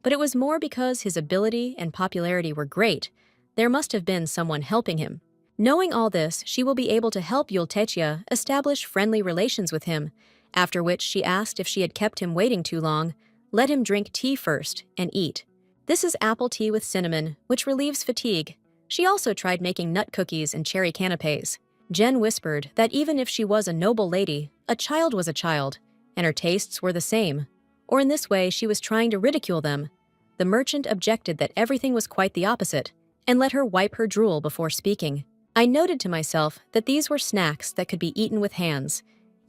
but it was more because his ability and popularity were great. There must have been someone helping him. Knowing all this, she will be able to help Yultetia establish friendly relations with him, after which she asked if she had kept him waiting too long. Let him drink tea first and eat. This is apple tea with cinnamon, which relieves fatigue. She also tried making nut cookies and cherry canapes. Jen whispered that even if she was a noble lady, a child was a child, and her tastes were the same. Or in this way, she was trying to ridicule them. The merchant objected that everything was quite the opposite, and let her wipe her drool before speaking. I noted to myself that these were snacks that could be eaten with hands.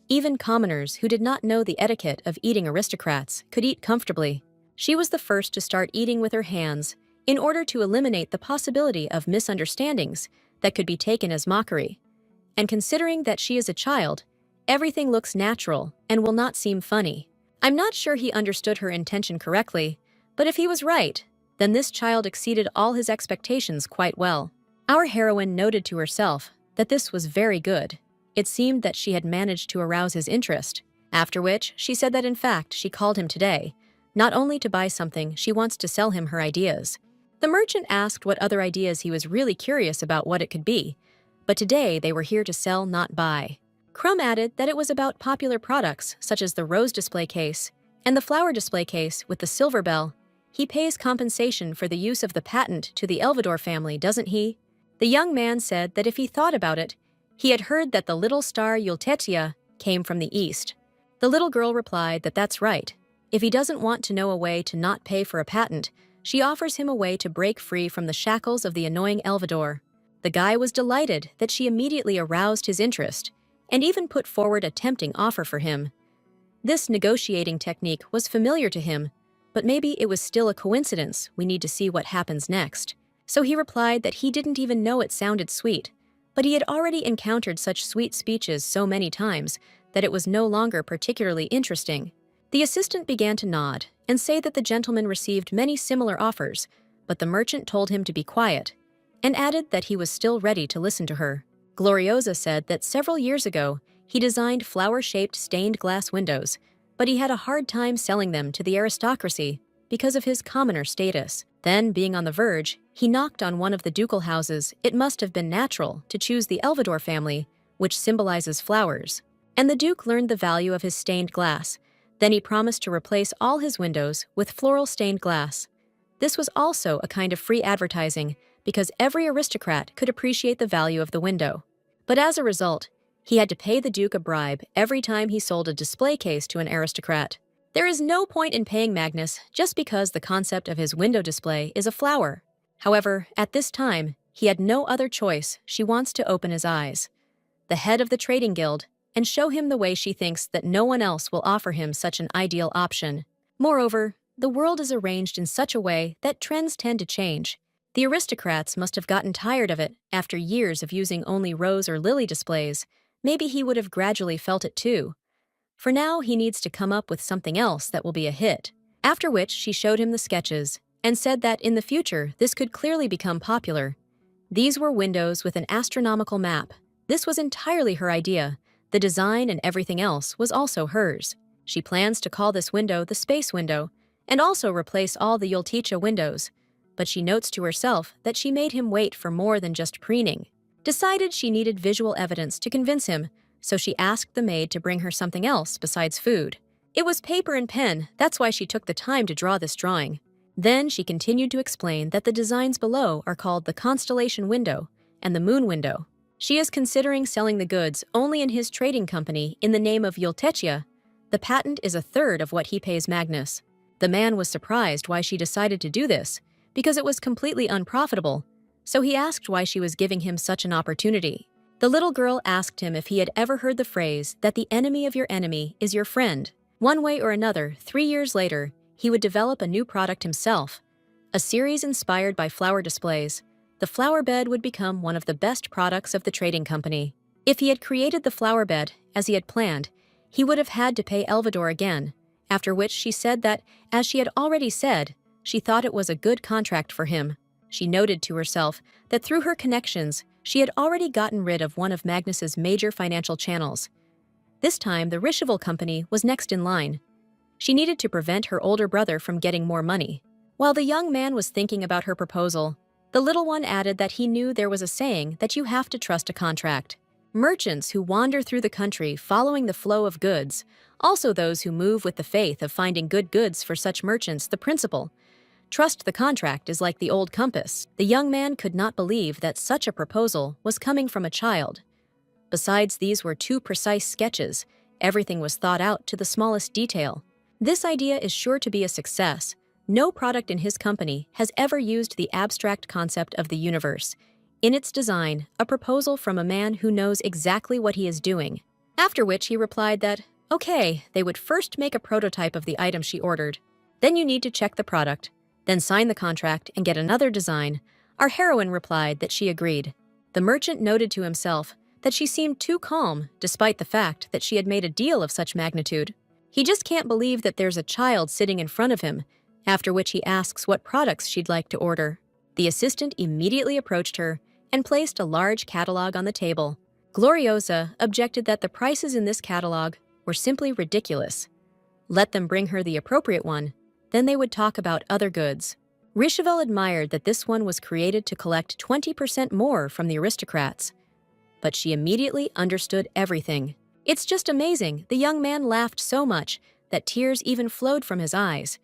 Even commoners who did not know the etiquette of eating aristocrats could eat comfortably. She was the first to start eating with her hands in order to eliminate the possibility of misunderstandings that could be taken as mockery. And considering that she is a child, everything looks natural and will not seem funny. I'm not sure he understood her intention correctly, but if he was right, then this child exceeded all his expectations quite well. Our heroine noted to herself that this was very good. It seemed that she had managed to arouse his interest, after which she said that in fact she called him today, not only to buy something, she wants to sell him her ideas. The merchant asked what other ideas he was really curious about what it could be, but today they were here to sell, not buy. Crumb added that it was about popular products such as the rose display case and the flower display case with the silver bell. He pays compensation for the use of the patent to the Elvador family, doesn't he? The young man said that if he thought about it, he had heard that the little star Yultetia came from the east. The little girl replied that that's right. If he doesn't want to know a way to not pay for a patent, she offers him a way to break free from the shackles of the annoying Elvador. The guy was delighted that she immediately aroused his interest and even put forward a tempting offer for him. This negotiating technique was familiar to him, but maybe it was still a coincidence. We need to see what happens next. So he replied that he didn't even know it sounded sweet, but he had already encountered such sweet speeches so many times that it was no longer particularly interesting. The assistant began to nod and say that the gentleman received many similar offers, but the merchant told him to be quiet and added that he was still ready to listen to her. Gloriosa said that several years ago he designed flower-shaped stained glass windows, but he had a hard time selling them to the aristocracy because of his commoner status. Then, being on the verge, he knocked on one of the ducal houses. It must have been natural to choose the Elvador family, which symbolizes flowers. And the Duke learned the value of his stained glass. Then he promised to replace all his windows with floral stained glass. This was also a kind of free advertising because every aristocrat could appreciate the value of the window. But as a result, he had to pay the Duke a bribe every time he sold a display case to an aristocrat. There is no point in paying Magnus just because the concept of his window display is a flower. However, at this time, he had no other choice. She wants to open his eyes, the head of the trading guild, and show him the way she thinks that no one else will offer him such an ideal option. Moreover, the world is arranged in such a way that trends tend to change. The aristocrats must have gotten tired of it after years of using only rose or lily displays. Maybe he would have gradually felt it too. For now, he needs to come up with something else that will be a hit. After which, she showed him the sketches and said that in the future, this could clearly become popular. These were windows with an astronomical map. This was entirely her idea. The design and everything else was also hers. She plans to call this window the space window and also replace all the Yultecha windows. But she notes to herself that she made him wait for more than just preening. Decided she needed visual evidence to convince him, so she asked the maid to bring her something else besides food. It was paper and pen, that's why she took the time to draw this drawing. Then she continued to explain that the designs below are called the constellation window and the moon window. She is considering selling the goods only in his trading company in the name of Yultecha. The patent is a third of what he pays Magnus. The man was surprised why she decided to do this, because it was completely unprofitable, so he asked why she was giving him such an opportunity. The little girl asked him if he had ever heard the phrase that the enemy of your enemy is your friend. One way or another, 3 years later, he would develop a new product himself. A series inspired by flower displays. The flower bed would become one of the best products of the trading company. If he had created the flower bed, as he had planned, he would have had to pay Elvador again, after which she said that, as she had already said, she thought it was a good contract for him. She noted to herself that through her connections, she had already gotten rid of one of Magnus's major financial channels. This time, the Rishival company was next in line. She needed to prevent her older brother from getting more money. While the young man was thinking about her proposal, the little one added that he knew there was a saying that you have to trust a contract. Merchants who wander through the country following the flow of goods, also those who move with the faith of finding good goods for such merchants, the principle. Trust the contract is like the old compass. The young man could not believe that such a proposal was coming from a child. Besides, these were two precise sketches. Everything was thought out to the smallest detail. This idea is sure to be a success. No product in his company has ever used the abstract concept of the universe. In its design, a proposal from a man who knows exactly what he is doing. After which he replied that, okay, they would first make a prototype of the item she ordered. Then you need to check the product, then sign the contract and get another design. Our heroine replied that she agreed. The merchant noted to himself that she seemed too calm, despite the fact that she had made a deal of such magnitude. He just can't believe that there's a child sitting in front of him, after which he asks what products she'd like to order. The assistant immediately approached her and placed a large catalog on the table. Gloriosa objected that the prices in this catalog were simply ridiculous. Let them bring her the appropriate one, then they would talk about other goods. Rishival admired that this one was created to collect 20% more from the aristocrats. But she immediately understood everything. It's just amazing. The young man laughed so much that tears even flowed from his eyes.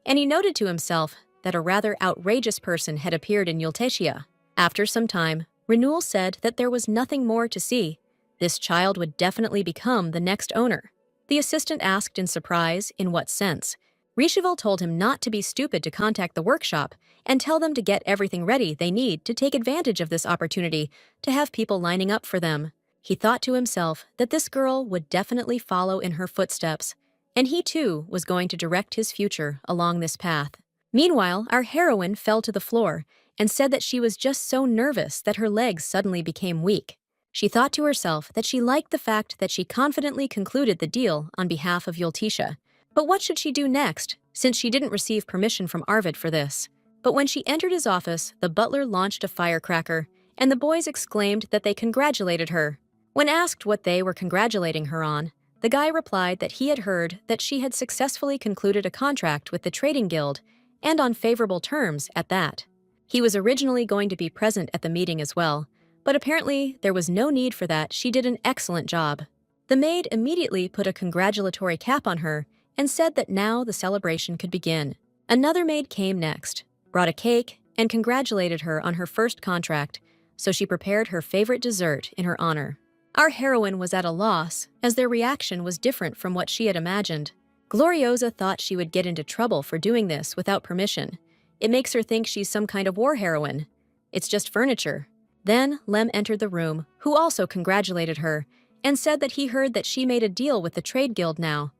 And he noted to himself that a rather outrageous person had appeared in Yultecha. After some time, Renewal said that there was nothing more to see. This child would definitely become the next owner. The assistant asked in surprise, in what sense? Rishival told him not to be stupid to contact the workshop and tell them to get everything ready they need to take advantage of this opportunity to have people lining up for them. He thought to himself that this girl would definitely follow in her footsteps, and he too was going to direct his future along this path. Meanwhile, our heroine fell to the floor and said that she was just so nervous that her legs suddenly became weak. She thought to herself that she liked the fact that she confidently concluded the deal on behalf of Yultecha. But what should she do next, since she didn't receive permission from Arvid for this? But when she entered his office, the butler launched a firecracker, and the boys exclaimed that they congratulated her. When asked what they were congratulating her on, the guy replied that he had heard that she had successfully concluded a contract with the trading guild, and on favorable terms at that. He was originally going to be present at the meeting as well, but apparently there was no need for that. She did an excellent job. The maid immediately put a congratulatory cap on her and said that now the celebration could begin. Another maid came next, brought a cake, and congratulated her on her first contract, so she prepared her favorite dessert in her honor. Our heroine was at a loss, as their reaction was different from what she had imagined. Gloriosa thought she would get into trouble for doing this without permission. It makes her think she's some kind of war heroine. It's just furniture. Then Lem entered the room, who also congratulated her, and said that he heard that she made a deal with the trade guild now.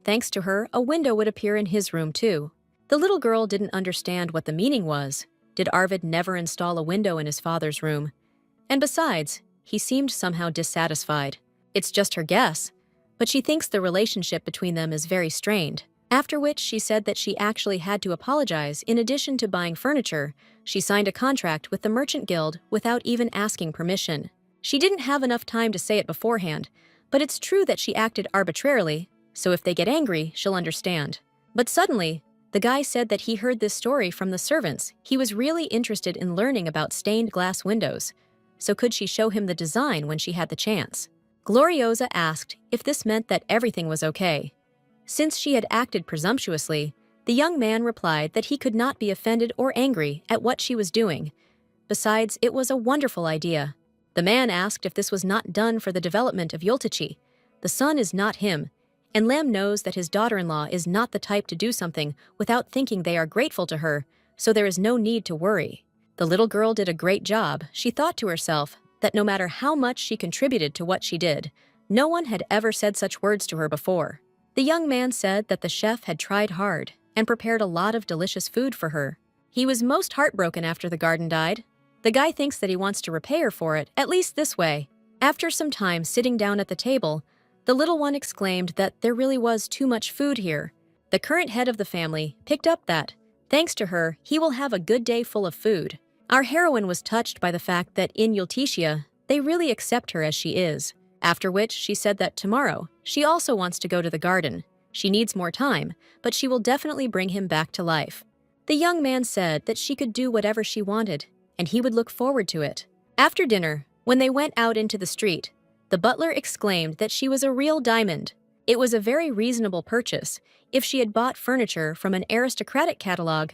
Thanks to her, a window would appear in his room too. The little girl didn't understand what the meaning was. Did Arvid never install a window in his father's room? And besides, he seemed somehow dissatisfied. It's just her guess, but she thinks the relationship between them is very strained. After which she said that she actually had to apologize. In addition to buying furniture, she signed a contract with the Merchant Guild without even asking permission. She didn't have enough time to say it beforehand, but it's true that she acted arbitrarily, so if they get angry, she'll understand. But suddenly, the guy said that he heard this story from the servants. He was really interested in learning about stained glass windows, so could she show him the design when she had the chance? Gloriosa asked if this meant that everything was okay. Since she had acted presumptuously, the young man replied that he could not be offended or angry at what she was doing. Besides, it was a wonderful idea. The man asked if this was not done for the development of Yoltichi. The son is not him, and Lem knows that his daughter-in-law is not the type to do something without thinking they are grateful to her, so there is no need to worry. The little girl did a great job. She thought to herself that no matter how much she contributed to what she did, no one had ever said such words to her before. The young man said that the chef had tried hard and prepared a lot of delicious food for her. He was most heartbroken after the garden died. The guy thinks that he wants to repay her for it, at least this way. After some time sitting down at the table, the little one exclaimed that there really was too much food here. The current head of the family picked up that, thanks to her, he will have a good day full of food. Our heroine was touched by the fact that in Yolticia, they really accept her as she is. After which, she said that tomorrow, she also wants to go to the garden. She needs more time, but she will definitely bring him back to life. The young man said that she could do whatever she wanted, and he would look forward to it. After dinner, when they went out into the street, the butler exclaimed that she was a real diamond. It was a very reasonable purchase. If she had bought furniture from an aristocratic catalog,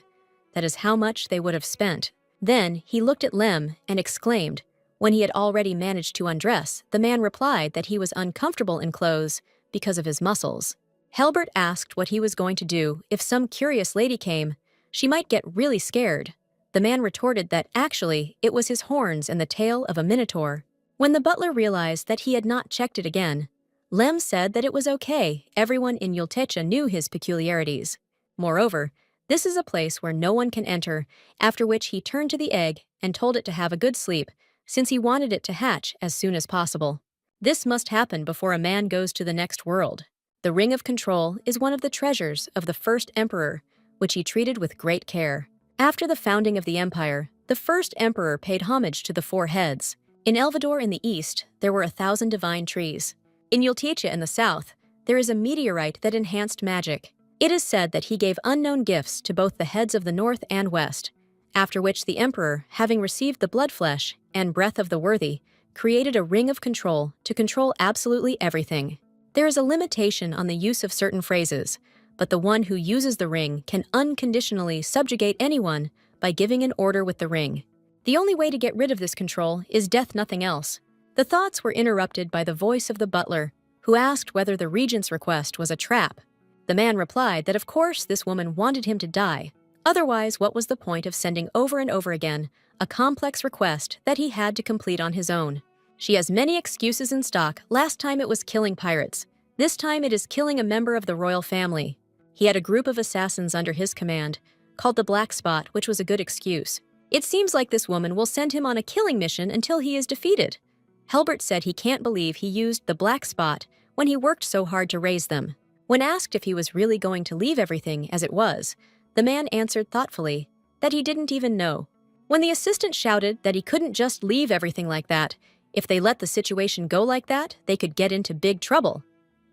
that is how much they would have spent. Then he looked at Lem and exclaimed. When he had already managed to undress, the man replied that he was uncomfortable in clothes because of his muscles. Helbert asked what he was going to do if some curious lady came. She might get really scared. The man retorted that actually it was his horns and the tail of a minotaur. When the butler realized that he had not checked it again, Lem said that it was okay. Everyone in Yoltecha knew his peculiarities. Moreover, this is a place where no one can enter, after which he turned to the egg and told it to have a good sleep, since he wanted it to hatch as soon as possible. This must happen before a man goes to the next world. The Ring of Control is one of the treasures of the first emperor, which he treated with great care. After the founding of the empire, the first emperor paid homage to the four heads. In Elvador in the east, there were 1,000 divine trees. In Yolticha in the south, there is a meteorite that enhanced magic. It is said that he gave unknown gifts to both the heads of the north and west, after which the emperor, having received the blood flesh and breath of the worthy, created a ring of control to control absolutely everything. There is a limitation on the use of certain phrases, but the one who uses the ring can unconditionally subjugate anyone by giving an order with the ring. The only way to get rid of this control is death, nothing else. The thoughts were interrupted by the voice of the butler, who asked whether the regent's request was a trap. The man replied that of course this woman wanted him to die. Otherwise, what was the point of sending over and over again a complex request that he had to complete on his own? She has many excuses in stock. Last time it was killing pirates. This time it is killing a member of the royal family. He had a group of assassins under his command, called the Black Spot, which was a good excuse. It seems like this woman will send him on a killing mission until he is defeated. Helbert said he can't believe he used the Black Spot when he worked so hard to raise them. When asked if he was really going to leave everything as it was, the man answered thoughtfully that he didn't even know. When the assistant shouted that he couldn't just leave everything like that, if they let the situation go like that, they could get into big trouble.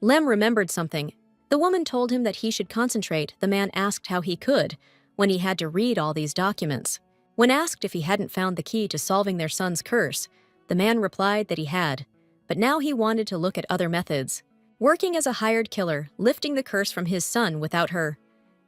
Lem remembered something. The woman told him that he should concentrate. The man asked how he could, when he had to read all these documents. When asked if he hadn't found the key to solving their son's curse, the man replied that he had, but now he wanted to look at other methods. Working as a hired killer, lifting the curse from his son without her.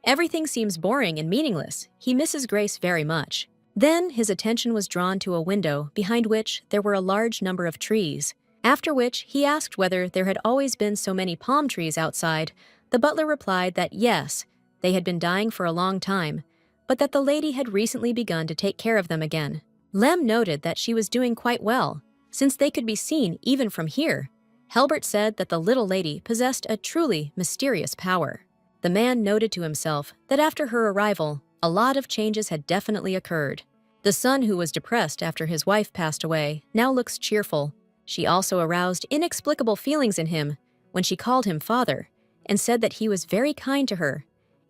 Everything seems boring and meaningless. He misses Grace very much. Then his attention was drawn to a window behind which there were a large number of trees. After which he asked whether there had always been so many palm trees outside. The butler replied that yes, they had been dying for a long time, but that the lady had recently begun to take care of them again. Lem noted that she was doing quite well, since they could be seen even from here. Helbert said that the little lady possessed a truly mysterious power. The The man noted to himself that after her arrival, a lot of changes had definitely occurred. The son, who was depressed after his wife passed away, now looks cheerful. She also aroused inexplicable feelings in him when she called him father and said that he was very kind to her,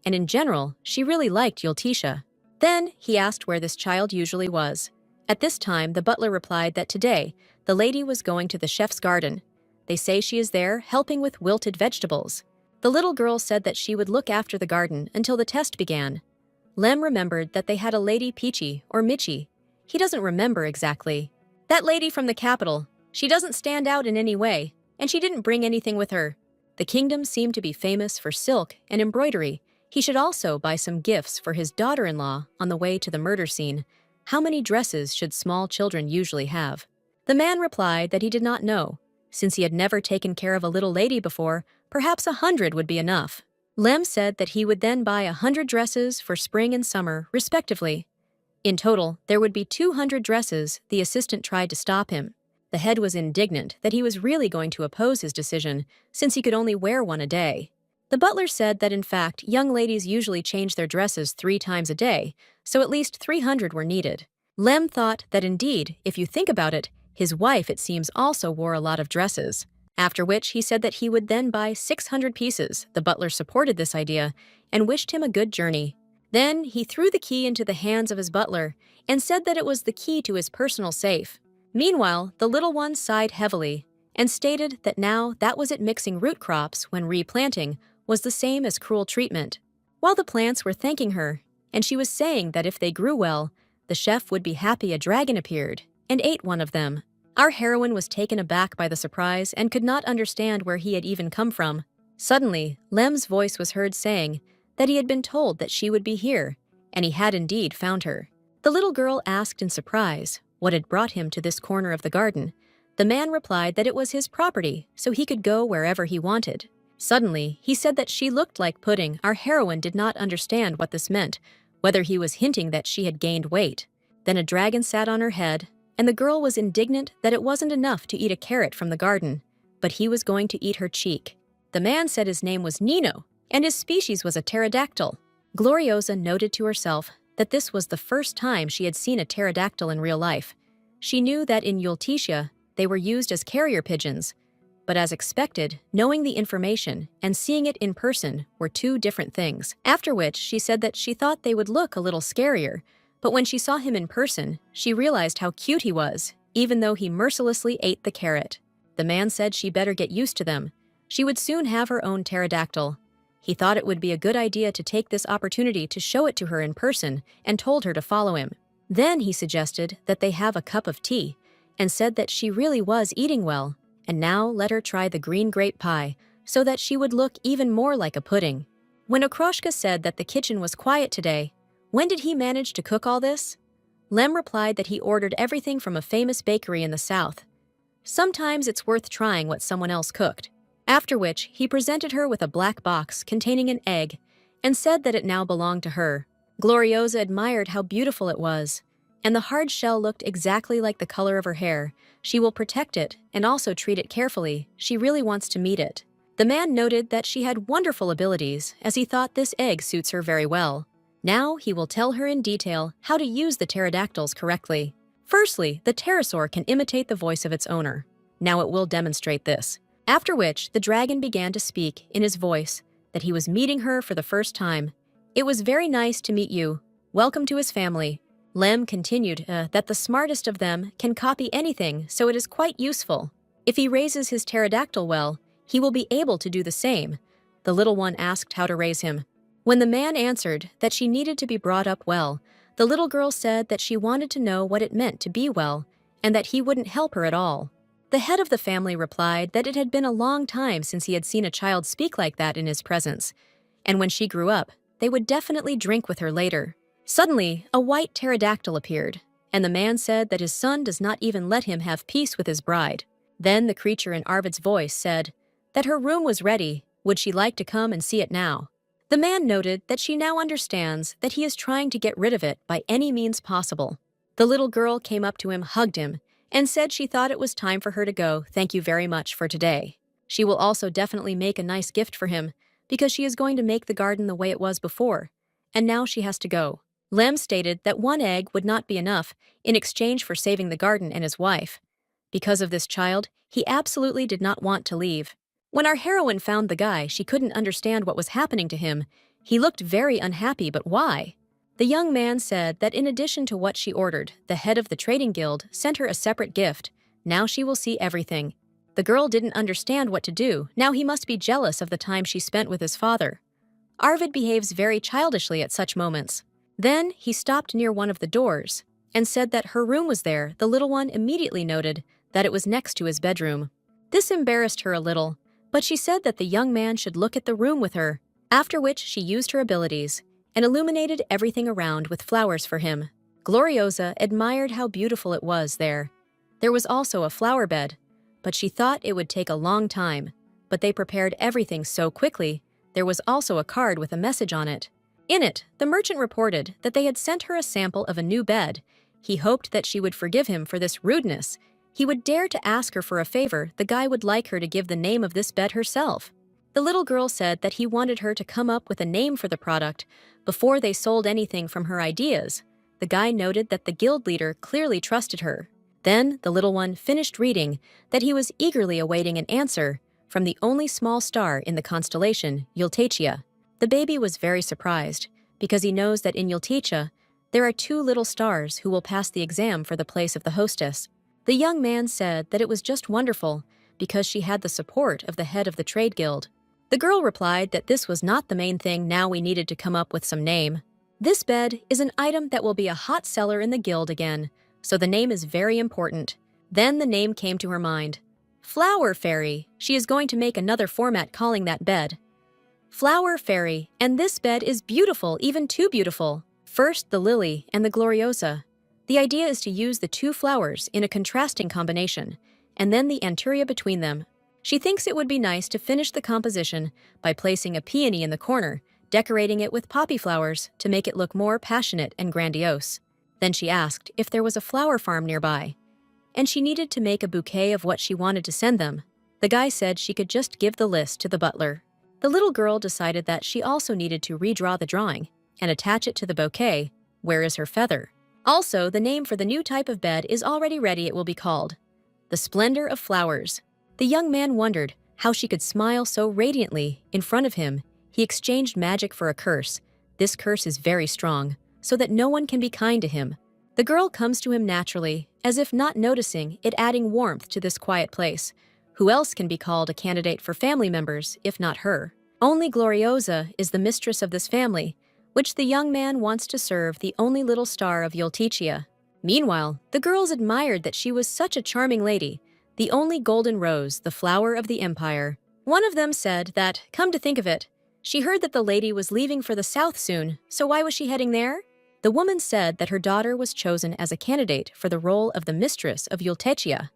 and in general, she really liked Yultisha. Then he asked where this child usually was. At this time, the butler replied that today, the lady was going to the chef's garden. They say she is there helping with wilted vegetables. The little girl said that she would look after the garden until the test began. Lem remembered that they had a Lady Peachy or Michi. He doesn't remember exactly. That lady from the capital, she doesn't stand out in any way, and she didn't bring anything with her. The kingdom seemed to be famous for silk and embroidery. He should also buy some gifts for his daughter-in-law on the way to the murder scene. How many dresses should small children usually have? The man replied that he did not know. Since he had never taken care of a little lady before, perhaps 100 would be enough. Lem said that he would then buy 100 dresses for spring and summer, respectively. In total, there would be 200 dresses. The assistant tried to stop him. The head was indignant that he was really going to oppose his decision, since he could only wear one a day. The butler said that in fact, young ladies usually change their dresses 3 times a day, so at least 300 were needed. Lem thought that indeed, if you think about it, his wife, it seems, also wore a lot of dresses. After which he said that he would then buy 600 pieces. The butler supported this idea and wished him a good journey. Then he threw the key into the hands of his butler and said that it was the key to his personal safe. Meanwhile, the little one sighed heavily and stated that now that was it, mixing root crops when replanting was the same as cruel treatment. While the plants were thanking her, and she was saying that if they grew well, the chef would be happy, a dragon appeared and ate one of them. Our heroine was taken aback by the surprise and could not understand where he had even come from. Suddenly, Lem's voice was heard saying that he had been told that she would be here, and he had indeed found her. The little girl asked in surprise what had brought him to this corner of the garden. The man replied that it was his property, so he could go wherever he wanted. Suddenly, he said that she looked like pudding. Our heroine did not understand what this meant, whether he was hinting that she had gained weight. Then a dragon sat on her head, and the girl was indignant that it wasn't enough to eat a carrot from the garden, but he was going to eat her cheek. The man said his name was Nino, and his species was a pterodactyl. Gloriosa noted to herself that this was the first time she had seen a pterodactyl in real life. She knew that in Yultisha, they were used as carrier pigeons, but as expected, knowing the information and seeing it in person were 2 different things. After which, she said that she thought they would look a little scarier, but when she saw him in person, she realized how cute he was, even though he mercilessly ate the carrot. The man said she better get used to them. She would soon have her own pterodactyl. He thought it would be a good idea to take this opportunity to show it to her in person and told her to follow him. Then he suggested that they have a cup of tea and said that she really was eating well, and now let her try the green grape pie so that she would look even more like a pudding. When Okroshka said that the kitchen was quiet today, when did he manage to cook all this? Lem replied that he ordered everything from a famous bakery in the south. Sometimes it's worth trying what someone else cooked. After which, he presented her with a black box containing an egg and said that it now belonged to her. Gloriosa admired how beautiful it was, and the hard shell looked exactly like the color of her hair. She will protect it and also treat it carefully. She really wants to meet it. The man noted that she had wonderful abilities, as he thought this egg suits her very well. Now he will tell her in detail how to use the pterodactyls correctly. Firstly, the pterosaur can imitate the voice of its owner. Now it will demonstrate this. After which, the dragon began to speak in his voice that he was meeting her for the first time. It was very nice to meet you. Welcome to his family. Lem continued that the smartest of them can copy anything, so it is quite useful. If he raises his pterodactyl well, he will be able to do the same. The little one asked how to raise him. When the man answered that she needed to be brought up well, the little girl said that she wanted to know what it meant to be well, and that he wouldn't help her at all. The head of the family replied that it had been a long time since he had seen a child speak like that in his presence, and when she grew up, they would definitely drink with her later. Suddenly, a white pterodactyl appeared, and the man said that his son does not even let him have peace with his bride. Then the creature in Arvid's voice said that her room was ready. Would she like to come and see it now? The man noted that she now understands that he is trying to get rid of it by any means possible. The little girl came up to him, hugged him, and said she thought it was time for her to go. Thank you very much for today. She will also definitely make a nice gift for him. because she is going to make the garden the way it was before, and now she has to go. Lem stated that one egg would not be enough in exchange for saving the garden and his wife. Because of this child, he absolutely did not want to leave. When our heroine found the guy, she couldn't understand what was happening to him. He looked very unhappy, but why? The young man said that in addition to what she ordered, the head of the trading guild sent her a separate gift. Now she will see everything. The girl didn't understand what to do. Now he must be jealous of the time she spent with his father. Arvid behaves very childishly at such moments. Then he stopped near one of the doors and said that her room was there. The little one immediately noted that it was next to his bedroom. This embarrassed her a little, but she said that the young man should look at the room with her, after which she used her abilities and illuminated everything around with flowers for him. Gloriosa admired how beautiful it was there. There was also a flower bed, but she thought it would take a long time, but they prepared everything so quickly. There was also a card with a message on it. In it, the merchant reported that they had sent her a sample of a new bed. He hoped that she would forgive him for this rudeness. He would dare to ask her for a favor. The guy would like her to give the name of this bed herself. The little girl said that he wanted her to come up with a name for the product before they sold anything from her ideas. The guy noted that the guild leader clearly trusted her. Then the little one finished reading that he was eagerly awaiting an answer from the only small star in the constellation, Yultetia. The baby was very surprised because he knows that in Yultetia there are 2 little stars who will pass the exam for the place of the hostess. The young man said that it was just wonderful because she had the support of the head of the trade guild. The girl replied that this was not the main thing. Now we needed to come up with some name. This bed is an item that will be a hot seller in the guild again, so the name is very important. Then the name came to her mind. Flower Fairy. She is going to make another format calling that bed Flower Fairy, and this bed is beautiful, even too beautiful. First the lily and the gloriosa. The idea is to use the 2 flowers in a contrasting combination, and then the anturia between them. She thinks it would be nice to finish the composition by placing a peony in the corner, decorating it with poppy flowers to make it look more passionate and grandiose. Then she asked if there was a flower farm nearby, and she needed to make a bouquet of what she wanted to send them. The guy said she could just give the list to the butler. The little girl decided that she also needed to redraw the drawing and attach it to the bouquet. Where is her feather? Also, the name for the new type of bed is already ready. It will be called The Splendor of Flowers. The young man wondered how she could smile so radiantly in front of him. He exchanged magic for a curse. This curse is very strong, so that no one can be kind to him. The girl comes to him naturally, as if not noticing it, adding warmth to this quiet place. Who else can be called a candidate for family members, if not her? Only Gloriosa is the mistress of this family, which the young man wants to serve the only little star of Yultetia. Meanwhile, the girls admired that she was such a charming lady, the only golden rose, the flower of the empire. One of them said that, come to think of it, she heard that the lady was leaving for the south soon, so why was she heading there? The woman said that her daughter was chosen as a candidate for the role of the mistress of Yultetia.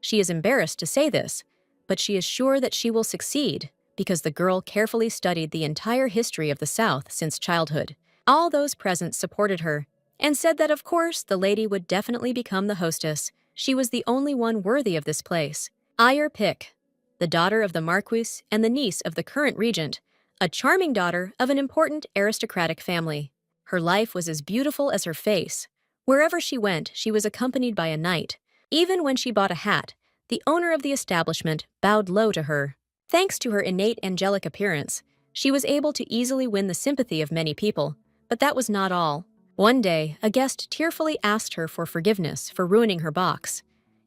She is embarrassed to say this, but she is sure that she will succeed because the girl carefully studied the entire history of the South since childhood. All those present supported her and said that, of course, the lady would definitely become the hostess. She was the only one worthy of this place. Ayer Pick, the daughter of the Marquis and the niece of the current regent, a charming daughter of an important aristocratic family. Her life was as beautiful as her face. Wherever she went, she was accompanied by a knight. Even when she bought a hat, the owner of the establishment bowed low to her. Thanks to her innate angelic appearance, she was able to easily win the sympathy of many people. But that was not all. One day, a guest tearfully asked her for forgiveness for ruining her box,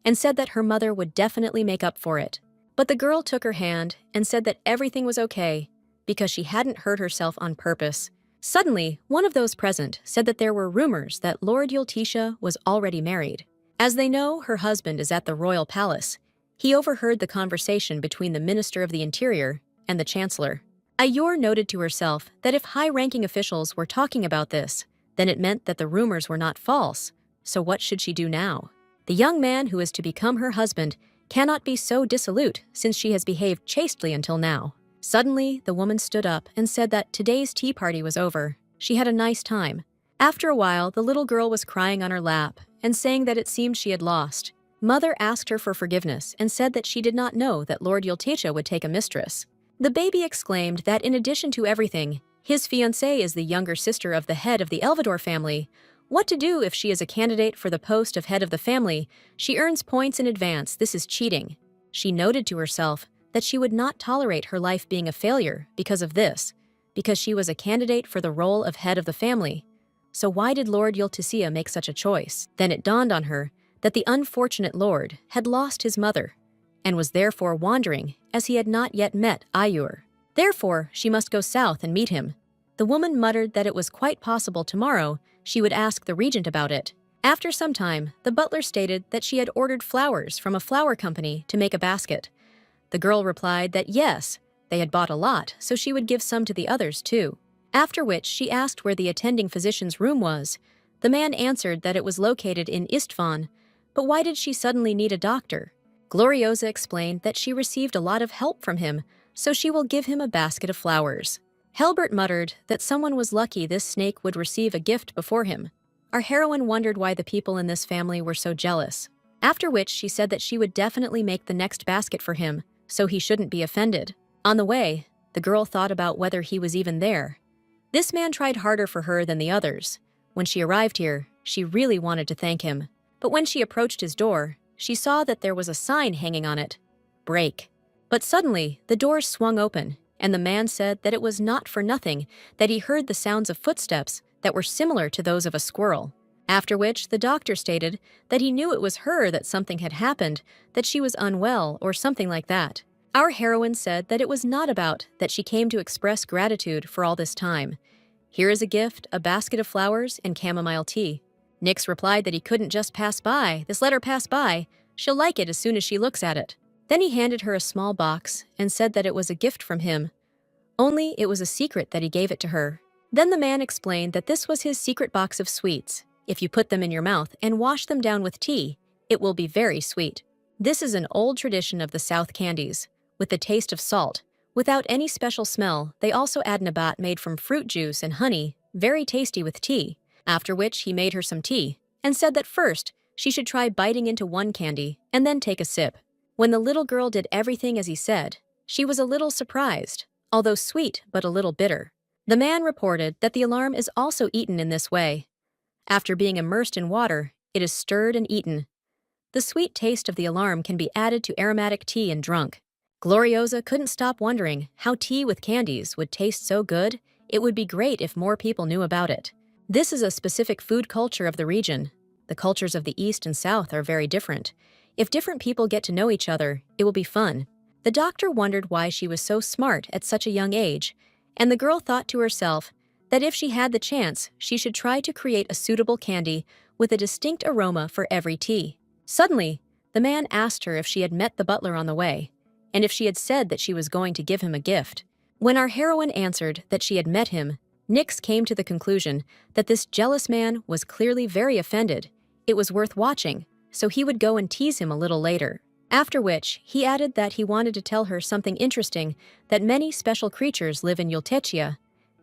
and said that her mother would definitely make up for it. But the girl took her hand and said that everything was okay, because she hadn't hurt herself on purpose. Suddenly, one of those present said that there were rumors that Lord Yultetia was already married. As they know, her husband is at the royal palace. He overheard the conversation between the Minister of the Interior and the Chancellor. Ayer noted to herself that if high-ranking officials were talking about this, then it meant that the rumors were not false. So what should she do now? The young man who is to become her husband cannot be so dissolute since she has behaved chastely until now. Suddenly, the woman stood up and said that today's tea party was over. She had a nice time. After a while, the little girl was crying on her lap and saying that it seemed she had lost. Mother asked her for forgiveness and said that she did not know that Lord Yultetia would take a mistress. The baby exclaimed that in addition to everything, his fiancée is the younger sister of the head of the Elvador family. What to do if she is a candidate for the post of head of the family? She earns points in advance. This is cheating. She noted to herself that she would not tolerate her life being a failure because of this, because she was a candidate for the role of head of the family. So why did Lord Yultisia make such a choice? Then it dawned on her that the unfortunate lord had lost his mother and was therefore wandering as he had not yet met Ayur. Therefore, she must go south and meet him. The woman muttered that it was quite possible tomorrow she would ask the regent about it. After some time, the butler stated that she had ordered flowers from a flower company to make a basket. The girl replied that yes, they had bought a lot, so she would give some to the others too. After which she asked where the attending physician's room was. The man answered that it was located in Istvan, but why did she suddenly need a doctor? Gloriosa explained that she received a lot of help from him, so she will give him a basket of flowers. Helbert muttered that someone was lucky this snake would receive a gift before him. Our heroine wondered why the people in this family were so jealous. After which she said that she would definitely make the next basket for him, so he shouldn't be offended. On the way, the girl thought about whether he was even there. This man tried harder for her than the others. When she arrived here, she really wanted to thank him. But when she approached his door, she saw that there was a sign hanging on it. Break. But suddenly, the door swung open, and the man said that it was not for nothing that he heard the sounds of footsteps that were similar to those of a squirrel. After which, the doctor stated that he knew it was her that something had happened, that she was unwell or something like that. Our heroine said that it was not about that she came to express gratitude for all this time. Here is a gift, a basket of flowers, and chamomile tea. Nix replied that he couldn't just pass by. This let her pass by. She'll like it as soon as she looks at it. Then he handed her a small box and said that it was a gift from him. Only it was a secret that he gave it to her. Then the man explained that this was his secret box of sweets. If you put them in your mouth and wash them down with tea, it will be very sweet. This is an old tradition of the South candies, with the taste of salt. Without any special smell, they also add nabat made from fruit juice and honey, very tasty with tea. After which he made her some tea, and said that first she should try biting into one candy and then take a sip. When the little girl did everything as he said, she was a little surprised, although sweet but a little bitter. The man reported that the alarm is also eaten in this way. After being immersed in water, it is stirred and eaten. The sweet taste of the alarm can be added to aromatic tea and drunk. Gloriosa couldn't stop wondering how tea with candies would taste so good. It would be great if more people knew about it. This is a specific food culture of the region. The cultures of the East and South are very different. If different people get to know each other, it will be fun. The doctor wondered why she was so smart at such a young age, and the girl thought to herself that if she had the chance, she should try to create a suitable candy with a distinct aroma for every tea. Suddenly, the man asked her if she had met the butler on the way, and if she had said that she was going to give him a gift. When our heroine answered that she had met him, Nix came to the conclusion that this jealous man was clearly very offended. It was worth watching, so he would go and tease him a little later. After which, he added that he wanted to tell her something interesting, that many special creatures live in Yultechia,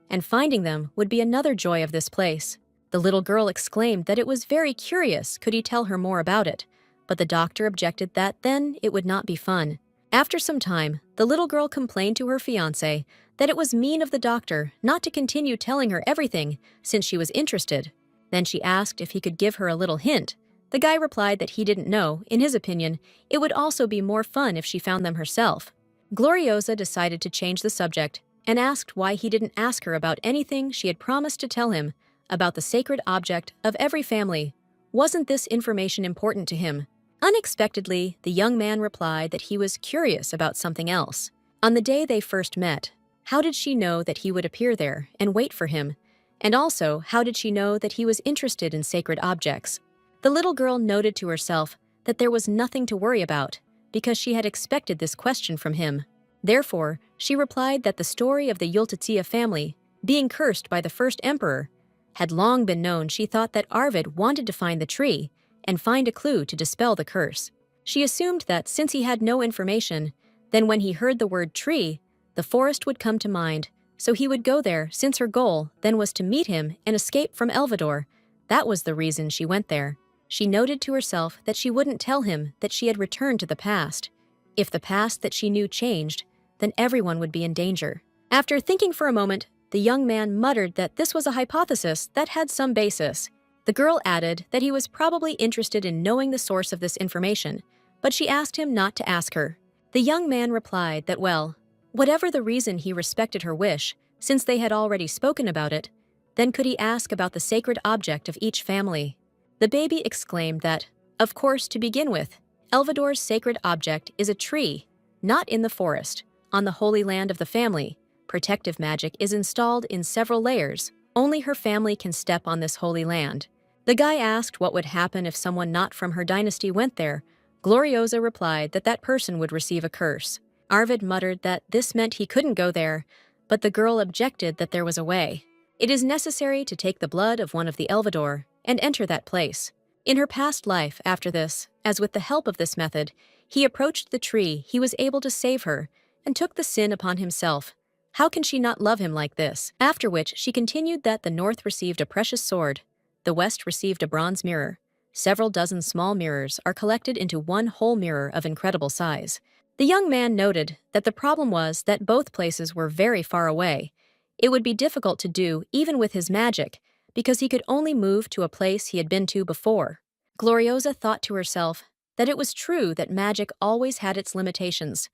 and finding them would be another joy of this place. The little girl exclaimed that it was very curious, could he tell her more about it, but the doctor objected that then it would not be fun. After some time, the little girl complained to her fiancé that it was mean of the doctor not to continue telling her everything since she was interested. Then she asked if he could give her a little hint. The guy replied that he didn't know. In his opinion, it would also be more fun if she found them herself. Gloriosa decided to change the subject and asked why he didn't ask her about anything she had promised to tell him about the sacred object of every family. Wasn't this information important to him? Unexpectedly, the young man replied that he was curious about something else. On the day they first met, how did she know that he would appear there and wait for him? And also, how did she know that he was interested in sacred objects? The little girl noted to herself that there was nothing to worry about, because she had expected this question from him. Therefore, she replied that the story of the Yultechia family, being cursed by the first emperor, had long been known. She thought that Arvid wanted to find the tree and find a clue to dispel the curse. She assumed that since he had no information, then when he heard the word tree, the forest would come to mind, so he would go there since her goal then was to meet him and escape from Elvador. That was the reason she went there. She noted to herself that she wouldn't tell him that she had returned to the past. If the past that she knew changed, then everyone would be in danger. After thinking for a moment, the young man muttered that this was a hypothesis that had some basis. The girl added that he was probably interested in knowing the source of this information, but she asked him not to ask her. The young man replied that, well, whatever the reason, he respected her wish, since they had already spoken about it. Then could he ask about the sacred object of each family? The baby exclaimed that, of course, to begin with, Elvador's sacred object is a tree, not in the forest. On the holy land of the family, protective magic is installed in several layers. Only her family can step on this holy land. The guy asked what would happen if someone not from her dynasty went there. Gloriosa replied that that person would receive a curse. Arvid muttered that this meant he couldn't go there, but the girl objected that there was a way. It is necessary to take the blood of one of the Elvador and enter that place. In her past life after this, as with the help of this method, he approached the tree, he was able to save her, and took the sin upon himself. How can she not love him like this? After which she continued that the north received a precious sword, the west received a bronze mirror. Several dozen small mirrors are collected into one whole mirror of incredible size. The young man noted that the problem was that both places were very far away. It would be difficult to do even with his magic, because he could only move to a place he had been to before. Gloriosa thought to herself that it was true that magic always had its limitations.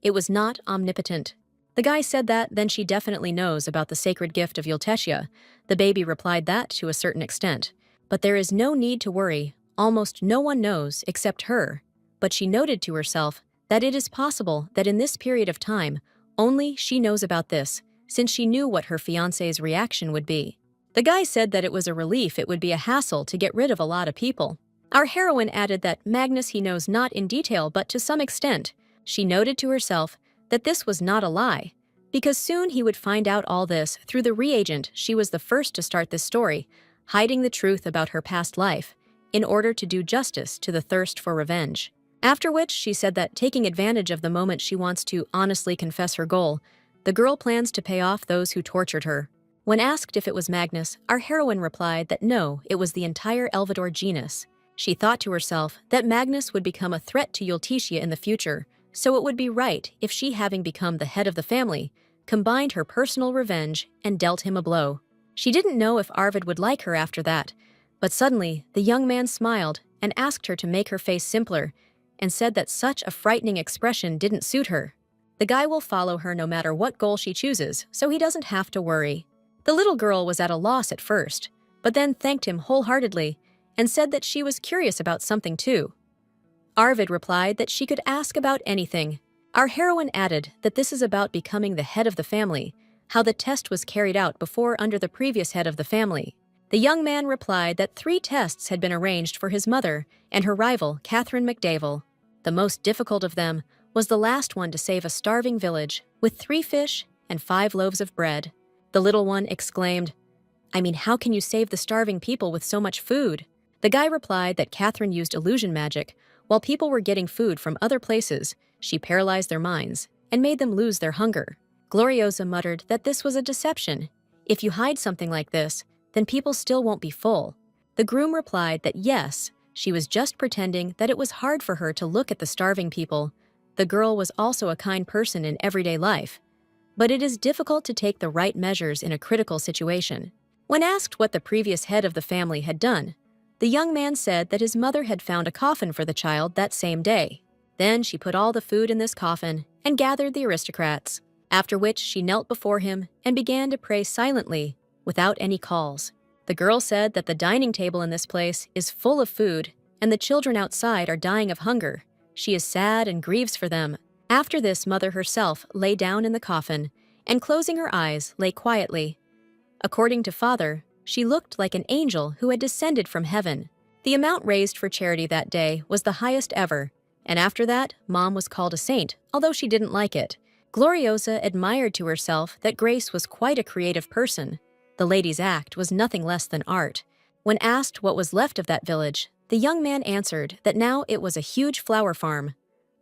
It was not omnipotent. The guy said that, then she definitely knows about the sacred gift of Yultetia. The baby replied that to a certain extent. But there is no need to worry, almost no one knows except her. But she noted to herself that it is possible that in this period of time, only she knows about this, since she knew what her fiancé's reaction would be. The guy said that it was a relief, it would be a hassle to get rid of a lot of people. Our heroine added that Magnus he knows not in detail but to some extent. She noted to herself that this was not a lie, because soon he would find out all this through the reagent. She was the first to start this story, hiding the truth about her past life, in order to do justice to the thirst for revenge. After which she said that taking advantage of the moment she wants to honestly confess her goal, the girl plans to pay off those who tortured her. When asked if it was Magnus, our heroine replied that no, it was the entire Elvador genus. She thought to herself that Magnus would become a threat to Yultetia in the future, so it would be right if she, having become the head of the family, combined her personal revenge and dealt him a blow. She didn't know if Arvid would like her after that, but suddenly the young man smiled and asked her to make her face simpler, and said that such a frightening expression didn't suit her. The guy will follow her no matter what goal she chooses, so he doesn't have to worry. The little girl was at a loss at first, but then thanked him wholeheartedly and said that she was curious about something too. Arvid replied that she could ask about anything. Our heroine added that this is about becoming the head of the family, how the test was carried out before under the previous head of the family. The young man replied that 3 tests had been arranged for his mother and her rival, Catherine McDavel. The most difficult of them was the last one, to save a starving village with 3 fish and 5 loaves of bread. The little one exclaimed, "I mean, how can you save the starving people with so much food?" The guy replied that Catherine used illusion magic. While people were getting food from other places, she paralyzed their minds and made them lose their hunger. Gloriosa muttered that this was a deception. If you hide something like this, then people still won't be full. The groom replied that yes, she was just pretending that it was hard for her to look at the starving people. The girl was also a kind person in everyday life, but it is difficult to take the right measures in a critical situation. When asked what the previous head of the family had done, the young man said that his mother had found a coffin for the child that same day. Then she put all the food in this coffin and gathered the aristocrats, after which she knelt before him and began to pray silently, without any calls. The girl said that the dining table in this place is full of food, and the children outside are dying of hunger. She is sad and grieves for them. After this, mother herself lay down in the coffin, and closing her eyes, lay quietly. According to father, she looked like an angel who had descended from heaven. The amount raised for charity that day was the highest ever, and after that, Mom was called a saint, although she didn't like it. Gloriosa admired to herself that Grace was quite a creative person. The lady's act was nothing less than art. When asked what was left of that village, the young man answered that now it was a huge flower farm.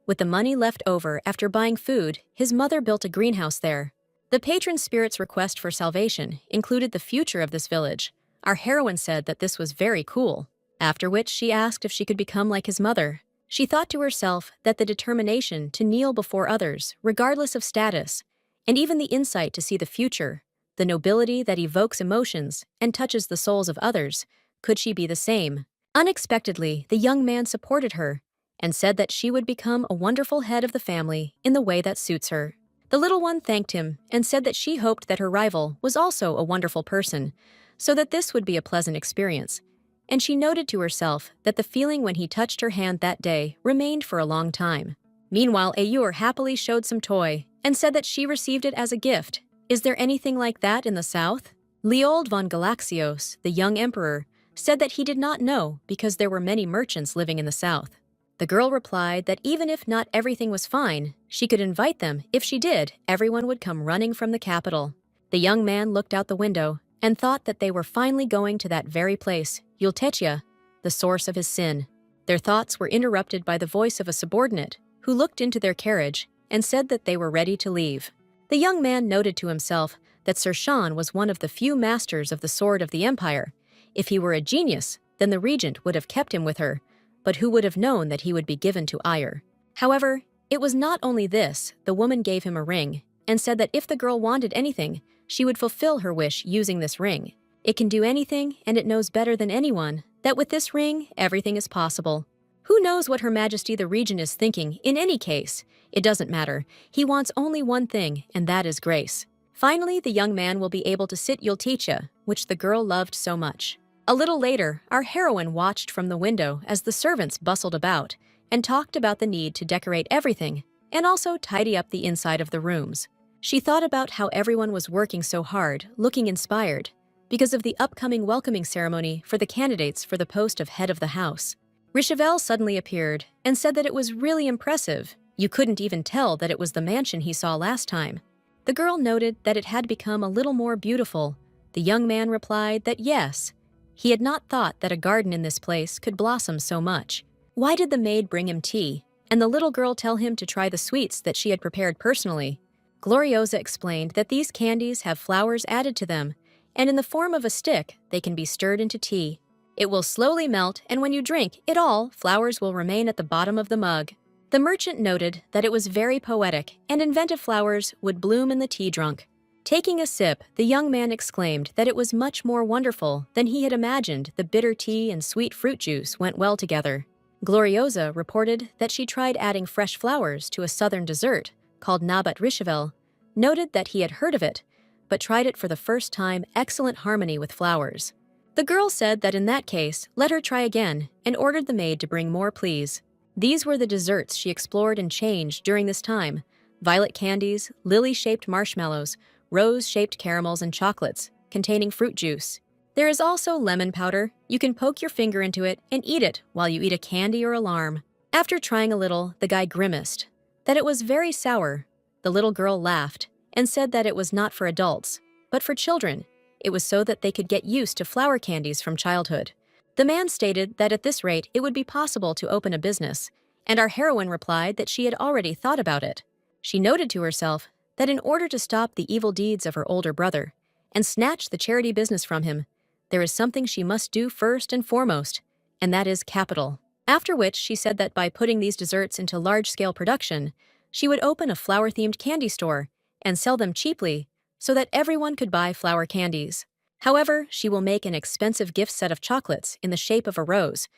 With the money left over after buying food, his mother built a greenhouse there. The patron spirit's request for salvation included the future of this village. Our heroine said that this was very cool, after which she asked if she could become like his mother. She thought to herself that the determination to kneel before others, regardless of status, and even the insight to see the future, the nobility that evokes emotions and touches the souls of others, could she be the same? Unexpectedly, the young man supported her and said that she would become a wonderful head of the family in the way that suits her. The little one thanked him and said that she hoped that her rival was also a wonderful person, so that this would be a pleasant experience. And she noted to herself that the feeling when he touched her hand that day remained for a long time. Meanwhile, Ayur happily showed some toy and said that she received it as a gift. Is there anything like that in the south? Leold von Galaxios, the young emperor, said that he did not know because there were many merchants living in the south. The girl replied that even if not everything was fine, she could invite them. If she did, everyone would come running from the capital. The young man looked out the window and thought that they were finally going to that very place, Yultechia, the source of his sin. Their thoughts were interrupted by the voice of a subordinate who looked into their carriage and said that they were ready to leave. The young man noted to himself that Sir Shan was one of the few masters of the sword of the empire. If he were a genius, then the regent would have kept him with her, but who would have known that he would be given to Ayur? However, it was not only this. The woman gave him a ring and said that if the girl wanted anything, she would fulfill her wish using this ring. It can do anything, and it knows better than anyone that with this ring, everything is possible. Who knows what Her Majesty the Regent is thinking? In any case, it doesn't matter. He wants only one thing, and that is grace. Finally, the young man will be able to sit Yultecha, which the girl loved so much. A little later, our heroine watched from the window as the servants bustled about and talked about the need to decorate everything and also tidy up the inside of the rooms. She thought about how everyone was working so hard, looking inspired, because of the upcoming welcoming ceremony for the candidates for the post of head of the house. Rishavel suddenly appeared and said that it was really impressive. You couldn't even tell that it was the mansion he saw last time. The girl noted that it had become a little more beautiful. The young man replied that yes, he had not thought that a garden in this place could blossom so much. Why did the maid bring him tea, and the little girl tell him to try the sweets that she had prepared personally? Gloriosa explained that these candies have flowers added to them, and in the form of a stick, they can be stirred into tea. It will slowly melt, and when you drink it all, flowers will remain at the bottom of the mug. The merchant noted that it was very poetic, and inventive flowers would bloom in the tea drunk. Taking a sip, the young man exclaimed that it was much more wonderful than he had imagined. The bitter tea and sweet fruit juice went well together. Gloriosa reported that she tried adding fresh flowers to a southern dessert called Nabat Rishavel, noted that he had heard of it, but tried it for the first time. Excellent harmony with flowers. The girl said that in that case, let her try again, and ordered the maid to bring more, please. These were the desserts she explored and changed during this time: violet candies, lily-shaped marshmallows, rose-shaped caramels, and chocolates containing fruit juice. There is also lemon powder. You can poke your finger into it and eat it while you eat a candy or alarm. After trying a little, the guy grimaced that it was very sour. The little girl laughed and said that it was not for adults, but for children. It was so that they could get used to flower candies from childhood. The man stated that at this rate it would be possible to open a business, and our heroine replied that she had already thought about it. She noted to herself that in order to stop the evil deeds of her older brother and snatch the charity business from him, there is something she must do first and foremost, and that is capital. After which she said that by putting these desserts into large-scale production, she would open a flower-themed candy store and sell them cheaply so that everyone could buy flower candies. However, she will make an expensive gift set of chocolates in the shape of a rose,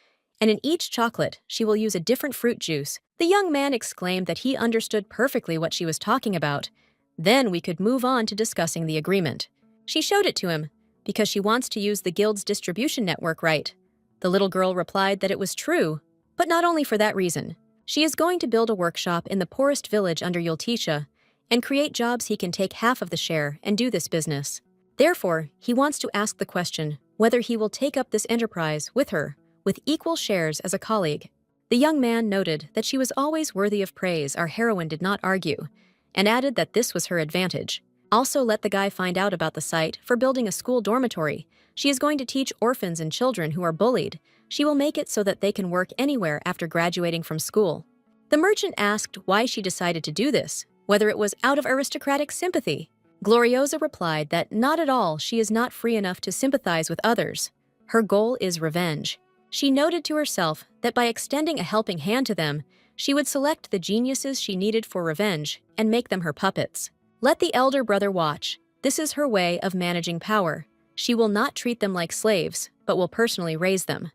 and in each chocolate she will use a different fruit juice. The young man exclaimed that he understood perfectly what she was talking about. Then we could move on to discussing the agreement. She showed it to him, because she wants to use the guild's distribution network, right? The little girl replied that it was true, but not only for that reason. She is going to build a workshop in the poorest village under Yultecha and create jobs. He can take half of the share and do this business. Therefore, he wants to ask the question whether he will take up this enterprise with her, with equal shares as a colleague. The young man noted that she was always worthy of praise. Our heroine did not argue, and added that this was her advantage. Also, let the guy find out about the site for building a school dormitory. She is going to teach orphans and children who are bullied. She will make it so that they can work anywhere after graduating from school. The merchant asked why she decided to do this, whether it was out of aristocratic sympathy. Gloriosa replied that not at all. She is not free enough to sympathize with others. Her goal is revenge. She noted to herself that by extending a helping hand to them, she would select the geniuses she needed for revenge and make them her puppets. Let the elder brother watch. This is her way of managing power. She will not treat them like slaves, but will personally raise them.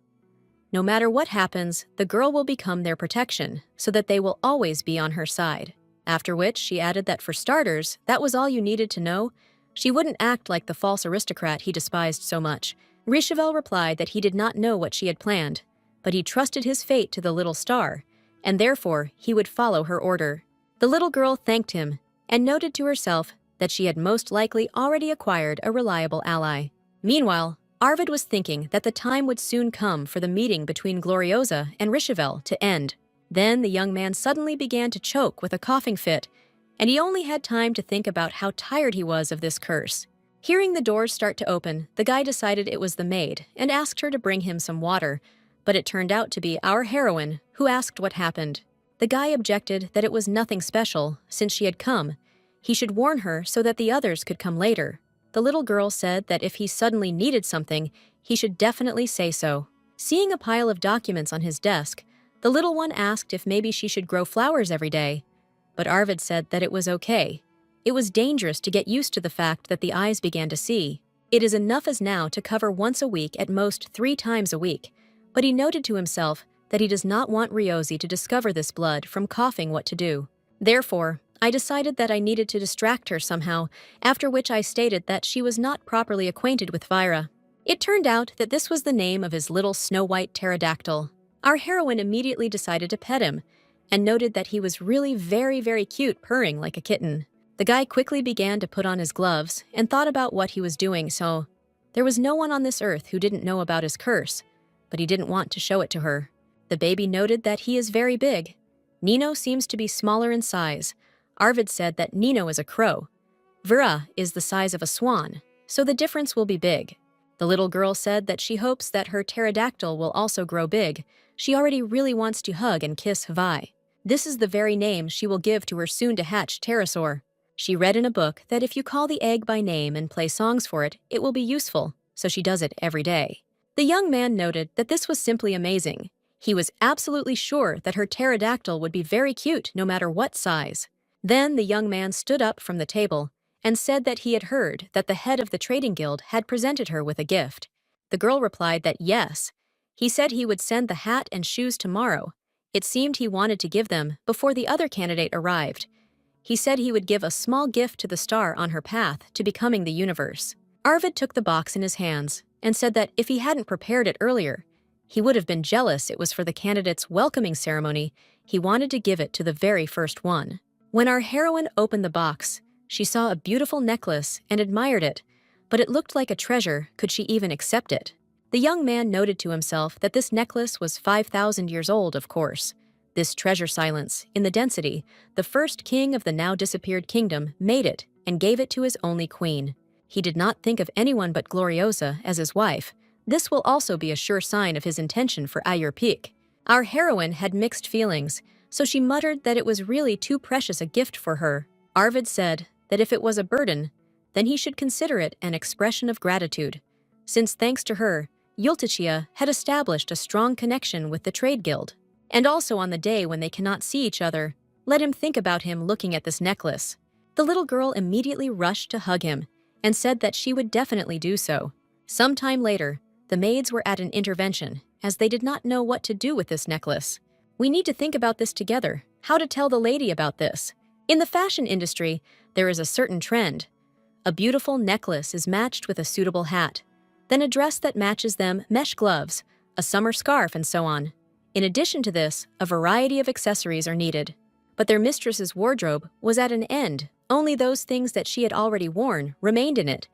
No matter what happens, the girl will become their protection, so that they will always be on her side. After which, she added that for starters, that was all you needed to know. She wouldn't act like the false aristocrat he despised so much. Richevel replied that he did not know what she had planned, but he trusted his fate to the little star, and therefore he would follow her order. The little girl thanked him, and noted to herself that she had most likely already acquired a reliable ally. Meanwhile, Arvid was thinking that the time would soon come for the meeting between Gloriosa and Richevel to end. Then the young man suddenly began to choke with a coughing fit, and he only had time to think about how tired he was of this curse. Hearing the doors start to open, the guy decided it was the maid and asked her to bring him some water, but it turned out to be our heroine who asked what happened. The guy objected that it was nothing special, since she had come. He should warn her so that the others could come later. The little girl said that if he suddenly needed something, he should definitely say so. Seeing a pile of documents on his desk, the little one asked if maybe she should grow flowers every day. But Arvid said that it was okay. It was dangerous to get used to the fact that the eyes began to see. It is enough as now to cover once a week, at most 3 times a week. But he noted to himself that he does not want Ryozi to discover this blood from coughing what to do. Therefore, I decided that I needed to distract her somehow, after which I stated that she was not properly acquainted with Vira. It turned out that this was the name of his little snow-white pterodactyl. Our heroine immediately decided to pet him, and noted that he was really very, very cute, purring like a kitten. The guy quickly began to put on his gloves and thought about what he was doing, so there was no one on this earth who didn't know about his curse, but he didn't want to show it to her. The baby noted that he is very big. Nino seems to be smaller in size. Arvid said that Nino is a crow. Vera is the size of a swan, so the difference will be big. The little girl said that she hopes that her pterodactyl will also grow big. She already really wants to hug and kiss Havai. This is the very name she will give to her soon-to-hatch pterosaur. She read in a book that if you call the egg by name and play songs for it, it will be useful, so she does it every day. The young man noted that this was simply amazing. He was absolutely sure that her pterodactyl would be very cute no matter what size. Then the young man stood up from the table and said that he had heard that the head of the trading guild had presented her with a gift. The girl replied that yes. He said he would send the hat and shoes tomorrow. It seemed he wanted to give them before the other candidate arrived. He said he would give a small gift to the star on her path to becoming the universe. Arvid took the box in his hands and said that if he hadn't prepared it earlier, he would have been jealous it was for the candidate's welcoming ceremony. He wanted to give it to the very first one. When our heroine opened the box, she saw a beautiful necklace and admired it, but it looked like a treasure. Could she even accept it? The young man noted to himself that this necklace was 5,000 years old, of course. This treasure silence, in the density, the first king of the now-disappeared kingdom made it and gave it to his only queen. He did not think of anyone but Gloriosa as his wife. This will also be a sure sign of his intention for Ayurpik. Our heroine had mixed feelings, so she muttered that it was really too precious a gift for her. Arvid said that if it was a burden, then he should consider it an expression of gratitude, since thanks to her, Yultichia had established a strong connection with the trade guild. And also on the day when they cannot see each other, let him think about him looking at this necklace. The little girl immediately rushed to hug him and said that she would definitely do so. Some time later, the maids were at an intervention, as they did not know what to do with this necklace. We need to think about this together, how to tell the lady about this. In the fashion industry, there is a certain trend. A beautiful necklace is matched with a suitable hat, then a dress that matches them, mesh gloves, a summer scarf, and so on. In addition to this, a variety of accessories are needed. But their mistress's wardrobe was at an end. Only those things that she had already worn remained in it.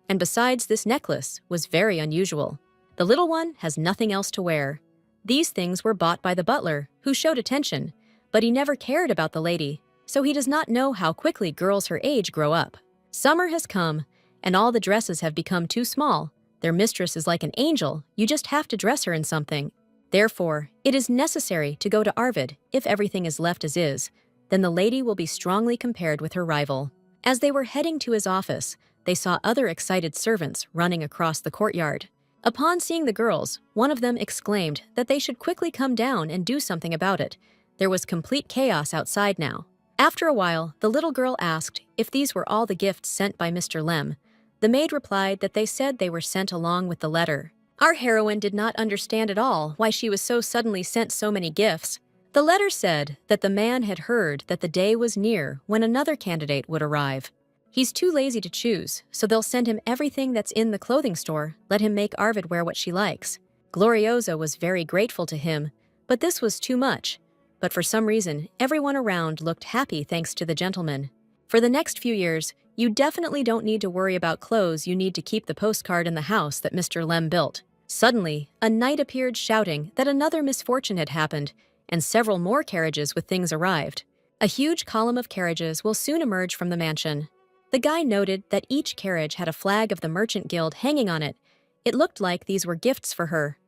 And besides, this necklace was very unusual. The little one has nothing else to wear. These things were bought by the butler, who showed attention, but he never cared about the lady, so he does not know how quickly girls her age grow up. Summer has come, and all the dresses have become too small. Their mistress is like an angel, you just have to dress her in something. Therefore, it is necessary to go to Arvid. If everything is left as is, then the lady will be strongly compared with her rival. As they were heading to his office, they saw other excited servants running across the courtyard. Upon seeing the girls, one of them exclaimed that they should quickly come down and do something about it. There was complete chaos outside now. After a while, the little girl asked if these were all the gifts sent by Mr. Lem. The maid replied that they said they were sent along with the letter. Our heroine did not understand at all why she was so suddenly sent so many gifts. The letter said that the man had heard that the day was near when another candidate would arrive. He's too lazy to choose, so they'll send him everything that's in the clothing store, let him make Arvid wear what she likes. Gloriosa was very grateful to him, but this was too much. But for some reason, everyone around looked happy thanks to the gentleman. For the next few years, you definitely don't need to worry about clothes. You need to keep the postcard in the house that Mr. Lem built. Suddenly, a knight appeared shouting that another misfortune had happened, and several more carriages with things arrived. A huge column of carriages will soon emerge from the mansion. The guy noted that each carriage had a flag of the Merchant Guild hanging on it. It looked like these were gifts for her.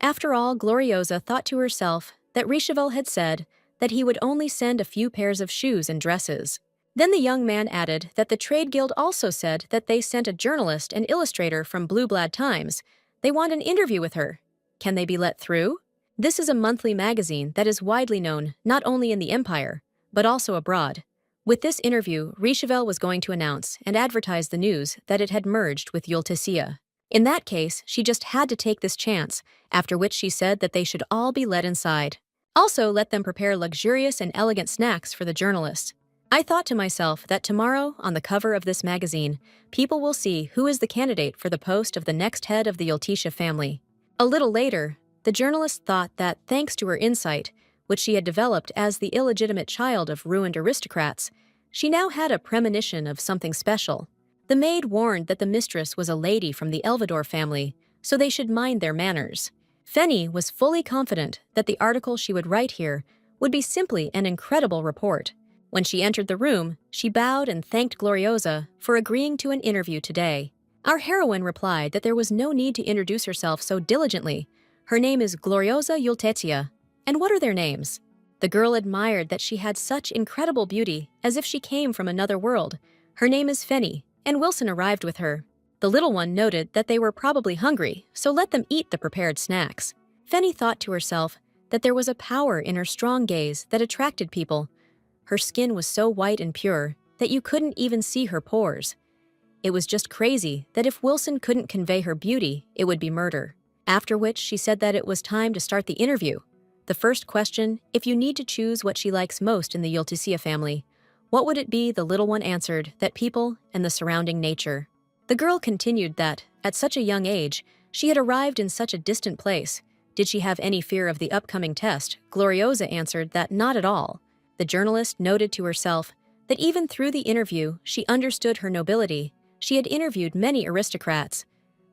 After all, Gloriosa thought to herself that Rewound had said that he would only send a few pairs of shoes and dresses. Then the young man added that the Trade Guild also said that they sent a journalist and illustrator from Blue Blad Times. They want an interview with her. Can they be let through? This is a monthly magazine that is widely known not only in the Empire, but also abroad. With this interview, Rewound was going to announce and advertise the news that it had merged with Yultisia. In that case, she just had to take this chance, after which she said that they should all be let inside. Also, let them prepare luxurious and elegant snacks for the journalists. I thought to myself that tomorrow, on the cover of this magazine, people will see who is the candidate for the post of the next head of the Yultisia family. A little later, the journalist thought that, thanks to her insight, which she had developed as the illegitimate child of ruined aristocrats, she now had a premonition of something special. The maid warned that the mistress was a lady from the Elvador family, so they should mind their manners. Fenny was fully confident that the article she would write here would be simply an incredible report. When she entered the room, she bowed and thanked Gloriosa for agreeing to an interview today. Our heroine replied that there was no need to introduce herself so diligently. Her name is Gloriosa Yultisia. And what are their names? The girl admired that she had such incredible beauty, as if she came from another world. Her name is Fenny, and Wilson arrived with her. The little one noted that they were probably hungry, so let them eat the prepared snacks. Fenny thought to herself that there was a power in her strong gaze that attracted people. Her skin was so white and pure that you couldn't even see her pores. It was just crazy that if Wilson couldn't convey her beauty, it would be murder. After which she said that it was time to start the interview. The first question, if you need to choose what she likes most in the Yultisia family, what would it be? The little one answered that people and the surrounding nature. The girl continued that, at such a young age, she had arrived in such a distant place. Did she have any fear of the upcoming test? Gloriosa answered that not at all. The journalist noted to herself that even through the interview, she understood her nobility. She had interviewed many aristocrats,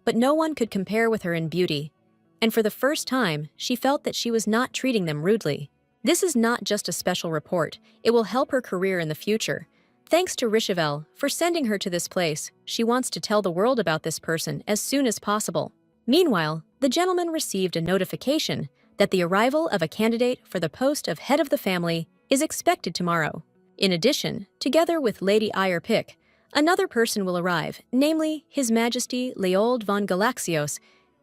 but no one could compare with her in beauty. And for the first time, she felt that she was not treating them rudely. This is not just a special report. It will help her career in the future. Thanks to Rewound for sending her to this place, she wants to tell the world about this person as soon as possible. Meanwhile, the gentleman received a notification that the arrival of a candidate for the post of head of the family is expected tomorrow. In addition, together with Lady Eyre-Pick, another person will arrive, namely His Majesty Leold von Galaxios.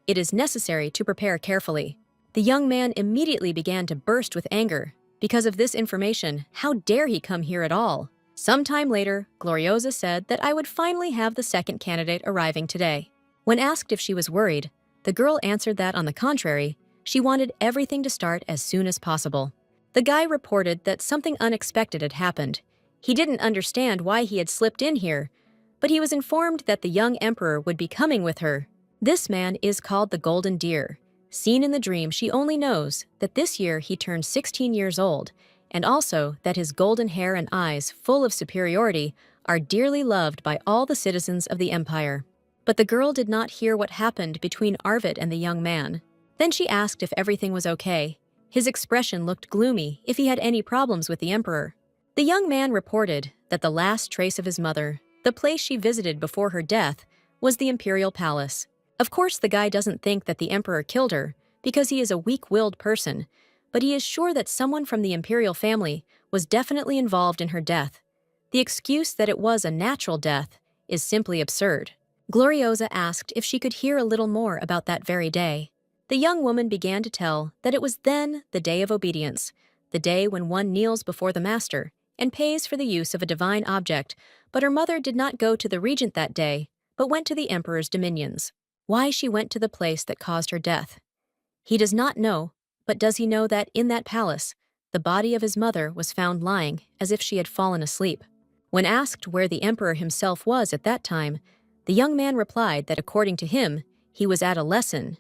It is necessary to prepare carefully. The young man immediately began to burst with anger. Because of this information, how dare he come here at all? Sometime later, Gloriosa said that I would finally have the second candidate arriving today. When asked if she was worried, the girl answered that, on the contrary, she wanted everything to start as soon as possible. The guy reported that something unexpected had happened. He didn't understand why he had slipped in here, but he was informed that the young emperor would be coming with her. This man is called the Golden Deer. Seen in the dream, she only knows that this year he turned 16 years old, and also that his golden hair and eyes, full of superiority, are dearly loved by all the citizens of the empire. But the girl did not hear what happened between Arvid and the young man. Then she asked if everything was okay. His expression looked gloomy, if he had any problems with the emperor. The young man reported that the last trace of his mother, the place she visited before her death, was the imperial palace. Of course, the guy doesn't think that the emperor killed her, because he is a weak-willed person, but he is sure that someone from the imperial family was definitely involved in her death. The excuse that it was a natural death is simply absurd. Gloriosa asked if she could hear a little more about that very day. The young woman began to tell that it was then the day of obedience, the day when one kneels before the master and pays for the use of a divine object, but her mother did not go to the regent that day, but went to the emperor's dominions. Why she went to the place that caused her death? He does not know, but does he know that in that palace, the body of his mother was found lying as if she had fallen asleep? When asked where the emperor himself was at that time, the young man replied that according to him, he was at a lesson.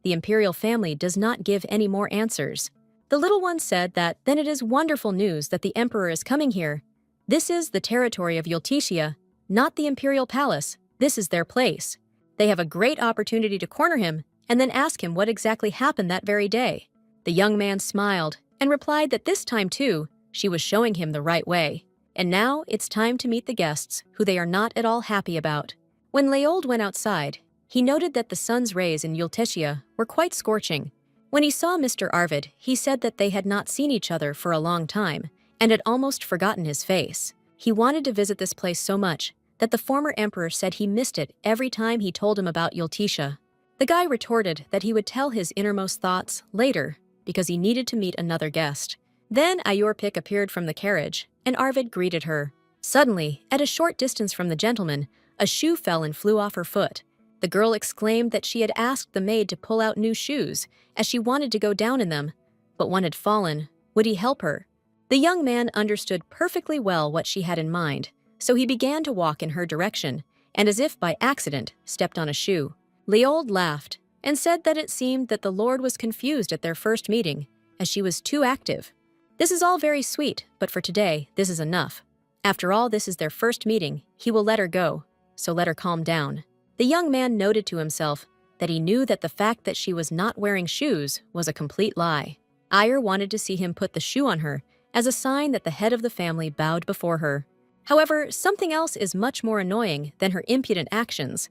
The imperial family does not give any more answers. The little one said that then it is wonderful news that the emperor is coming here. This is the territory of Yultitia, not the imperial palace. This is their place. They have a great opportunity to corner him and then ask him what exactly happened that very day. The young man smiled and replied that this time too, she was showing him the right way. And now it's time to meet the guests, who they are not at all happy about. When Leold went outside, he noted that the sun's rays in Yultitia were quite scorching. When he saw Mr. Arvid, he said that they had not seen each other for a long time, and had almost forgotten his face. He wanted to visit this place so much that the former emperor said he missed it every time he told him about Yultitia. The guy retorted that he would tell his innermost thoughts later because he needed to meet another guest. Then Ayurpik appeared from the carriage, and Arvid greeted her. Suddenly, at a short distance from the gentleman, a shoe fell and flew off her foot. The girl exclaimed that she had asked the maid to pull out new shoes, as she wanted to go down in them, but one had fallen. Would he help her? The young man understood perfectly well what she had in mind, so he began to walk in her direction, and as if by accident, stepped on a shoe. Leold laughed, and said that it seemed that the lord was confused at their first meeting, as she was too active. This is all very sweet, but for today, this is enough. After all, this is their first meeting. He will let her go, so let her calm down. The young man noted to himself that he knew that the fact that she was not wearing shoes was a complete lie. Ayer wanted to see him put the shoe on her as a sign that the head of the family bowed before her. However, something else is much more annoying than her impudent actions.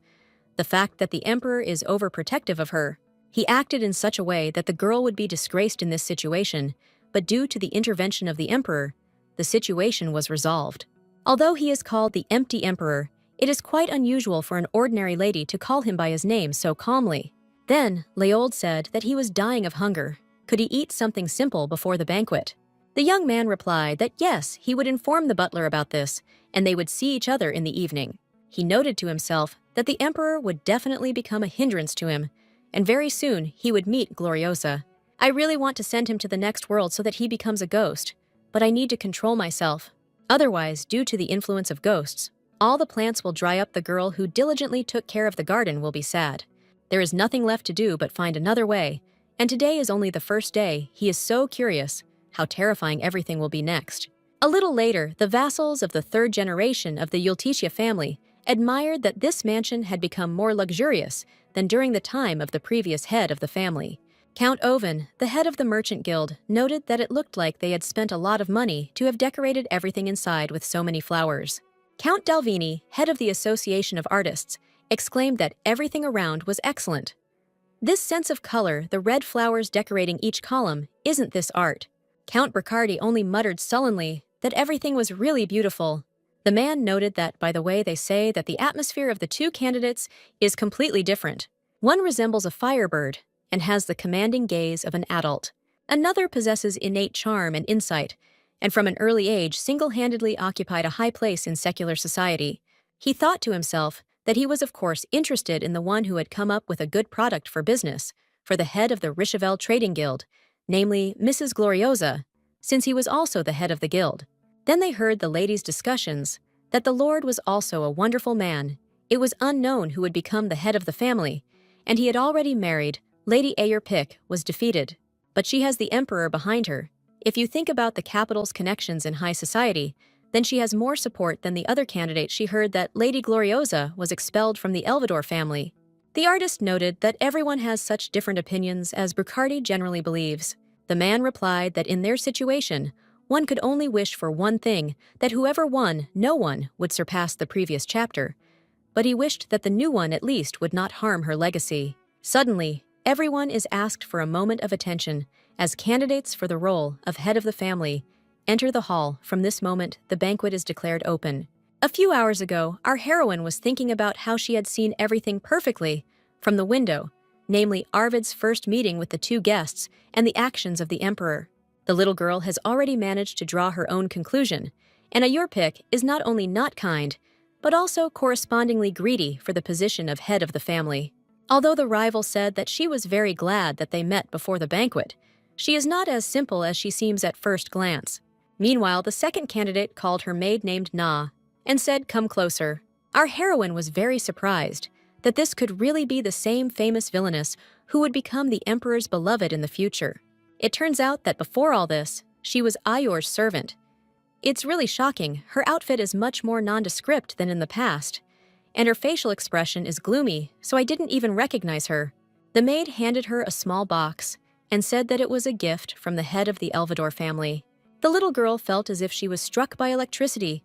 The fact that the emperor is overprotective of her. He acted in such a way that the girl would be disgraced in this situation, but due to the intervention of the emperor, the situation was resolved. Although he is called the Empty Emperor, it is quite unusual for an ordinary lady to call him by his name so calmly. Then, Leold said that he was dying of hunger. Could he eat something simple before the banquet? The young man replied that yes, he would inform the butler about this, and they would see each other in the evening. He noted to himself that the emperor would definitely become a hindrance to him, and very soon he would meet Gloriosa. I really want to send him to the next world so that he becomes a ghost, but I need to control myself. Otherwise, due to the influence of ghosts, all the plants will dry up. The girl who diligently took care of the garden will be sad. There is nothing left to do but find another way, and today is only the first day. He is so curious how terrifying everything will be next. A little later, the vassals of the third generation of the Yultitia family admired that this mansion had become more luxurious than during the time of the previous head of the family. Count Oven, the head of the merchant guild, noted that it looked like they had spent a lot of money to have decorated everything inside with so many flowers. Count Dalvini, head of the Association of Artists, exclaimed that everything around was excellent. This sense of color, the red flowers decorating each column, isn't this art? Count Briccardi only muttered sullenly that everything was really beautiful. The man noted that by the way they say that the atmosphere of the two candidates is completely different. One resembles a firebird and has the commanding gaze of an adult. Another possesses innate charm and insight, and from an early age single-handedly occupied a high place in secular society. He thought to himself that he was of course interested in the one who had come up with a good product for business, for the head of the Richevel Trading Guild, namely Mrs. Gloriosa, since he was also the head of the guild. Then they heard the ladies' discussions that the lord was also a wonderful man. It was unknown who would become the head of the family, and he had already married. Lady Ayerpick was defeated, but she has the emperor behind her. If you think about the capital's connections in high society, then she has more support than the other candidate. She heard that Lady Gloriosa was expelled from the Elvador family. The artist noted that everyone has such different opinions as Briccardi generally believes. The man replied that in their situation, one could only wish for one thing, that whoever won, no one would surpass the previous chapter. But he wished that the new one at least would not harm her legacy. Suddenly, everyone is asked for a moment of attention as candidates for the role of head of the family enter the hall. From this moment, the banquet is declared open. A few hours ago, our heroine was thinking about how she had seen everything perfectly from the window, namely Arvid's first meeting with the two guests and the actions of the emperor. The little girl has already managed to draw her own conclusion, and Ayurpik is not only not kind, but also correspondingly greedy for the position of head of the family. Although the rival said that she was very glad that they met before the banquet, she is not as simple as she seems at first glance. Meanwhile, the second candidate called her maid named Na and said, "Come closer." Our heroine was very surprised that this could really be the same famous villainess who would become the emperor's beloved in the future. It turns out that before all this, she was Ayor's servant. It's really shocking. Her outfit is much more nondescript than in the past, and her facial expression is gloomy, so I didn't even recognize her. The maid handed her a small box and said that it was a gift from the head of the Elvador family. The little girl felt as if she was struck by electricity.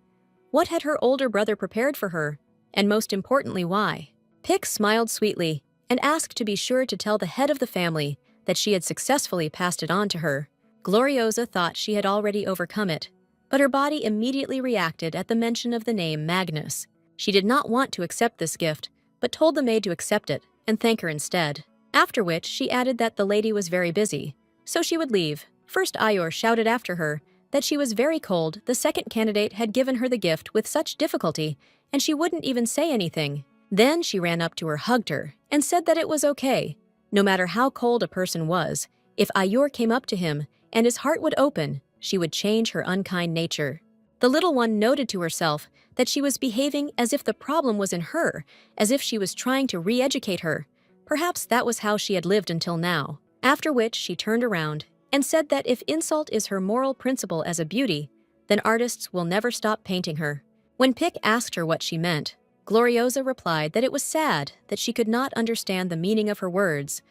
What had her older brother prepared for her? And most importantly, why? Pick smiled sweetly and asked to be sure to tell the head of the family that she had successfully passed it on to her. Gloriosa thought she had already overcome it, but her body immediately reacted at the mention of the name Magnus. She did not want to accept this gift, but told the maid to accept it and thank her instead. After which, she added that the lady was very busy, so she would leave. First, Ayor shouted after her that she was very cold. The second candidate had given her the gift with such difficulty, and she wouldn't even say anything. Then she ran up to her, hugged her, and said that it was okay. No matter how cold a person was, if Ayor came up to him and his heart would open, she would change her unkind nature. The little one noted to herself that she was behaving as if the problem was in her, as if she was trying to re-educate her. Perhaps that was how she had lived until now. After which she turned around and said that if insult is her moral principle as a beauty, then artists will never stop painting her. When Pick asked her what she meant, Gloriosa replied that it was sad that she could not understand the meaning of her words,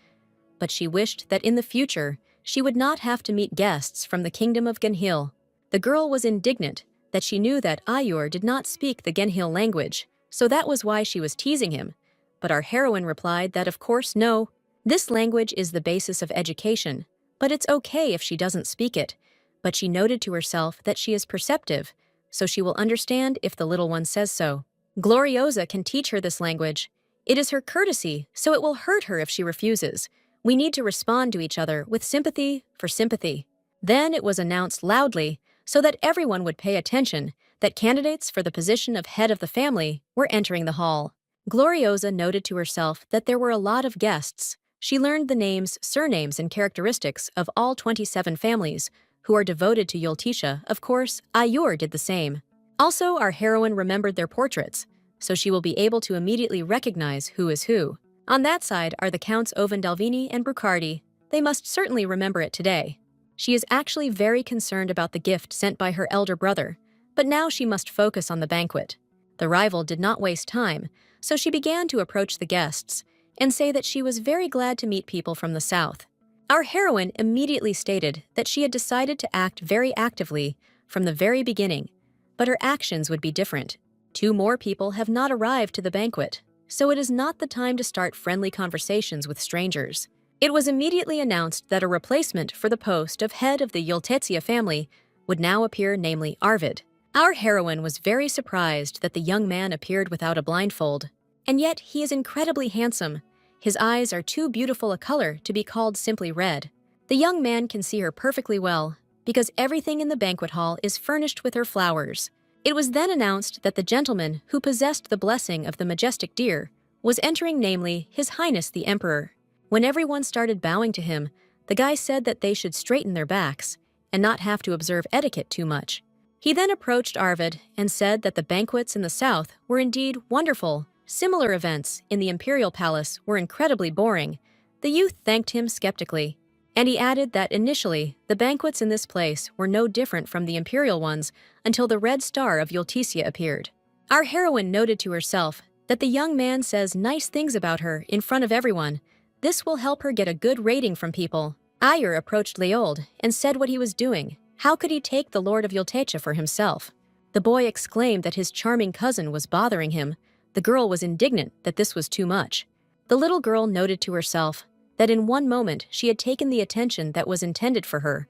but she wished that in the future she would not have to meet guests from the kingdom of Genhil. The girl was indignant that she knew that Ayor did not speak the Genhil language, so that was why she was teasing him. But our heroine replied that of course no, this language is the basis of education, but it's okay if she doesn't speak it. But she noted to herself that she is perceptive, so she will understand if the little one says so. Gloriosa can teach her this language. It is her courtesy, so it will hurt her if she refuses. We need to respond to each other with sympathy for sympathy. Then it was announced loudly, so that everyone would pay attention, that candidates for the position of head of the family were entering the hall. Gloriosa noted to herself that there were a lot of guests. She learned the names, surnames, and characteristics of all 27 families who are devoted to Yultisha. Of course, Ayor did the same. Also, our heroine remembered their portraits, so she will be able to immediately recognize who is who. On that side are the Counts Ovendalvini and Brucardi. They must certainly remember it today. She is actually very concerned about the gift sent by her elder brother, but now she must focus on the banquet. The rival did not waste time, so she began to approach the guests and say that she was very glad to meet people from the south. Our heroine immediately stated that she had decided to act very actively from the very beginning, but her actions would be different. 2 more people have not arrived to the banquet, so it is not the time to start friendly conversations with strangers. It was immediately announced that a replacement for the post of head of the Yultetsia family would now appear, namely Arvid. Our heroine was very surprised that the young man appeared without a blindfold, and yet he is incredibly handsome. His eyes are too beautiful a color to be called simply red. The young man can see her perfectly well, because everything in the banquet hall is furnished with her flowers. It was then announced that the gentleman who possessed the blessing of the majestic deer was entering, namely His Highness the Emperor. When everyone started bowing to him, the guy said that they should straighten their backs and not have to observe etiquette too much. He then approached Arvid and said that the banquets in the south were indeed wonderful. Similar events in the imperial palace were incredibly boring. The youth thanked him skeptically, and he added that initially the banquets in this place were no different from the imperial ones until the red star of Yultisia appeared. Our heroine noted to herself that the young man says nice things about her in front of everyone. This will help her get a good rating from people. Ayor approached Leold and said what he was doing. How could he take the Lord of Yultetia for himself? The boy exclaimed that his charming cousin was bothering him. The girl was indignant that this was too much. The little girl noted to herself that in one moment she had taken the attention that was intended for her.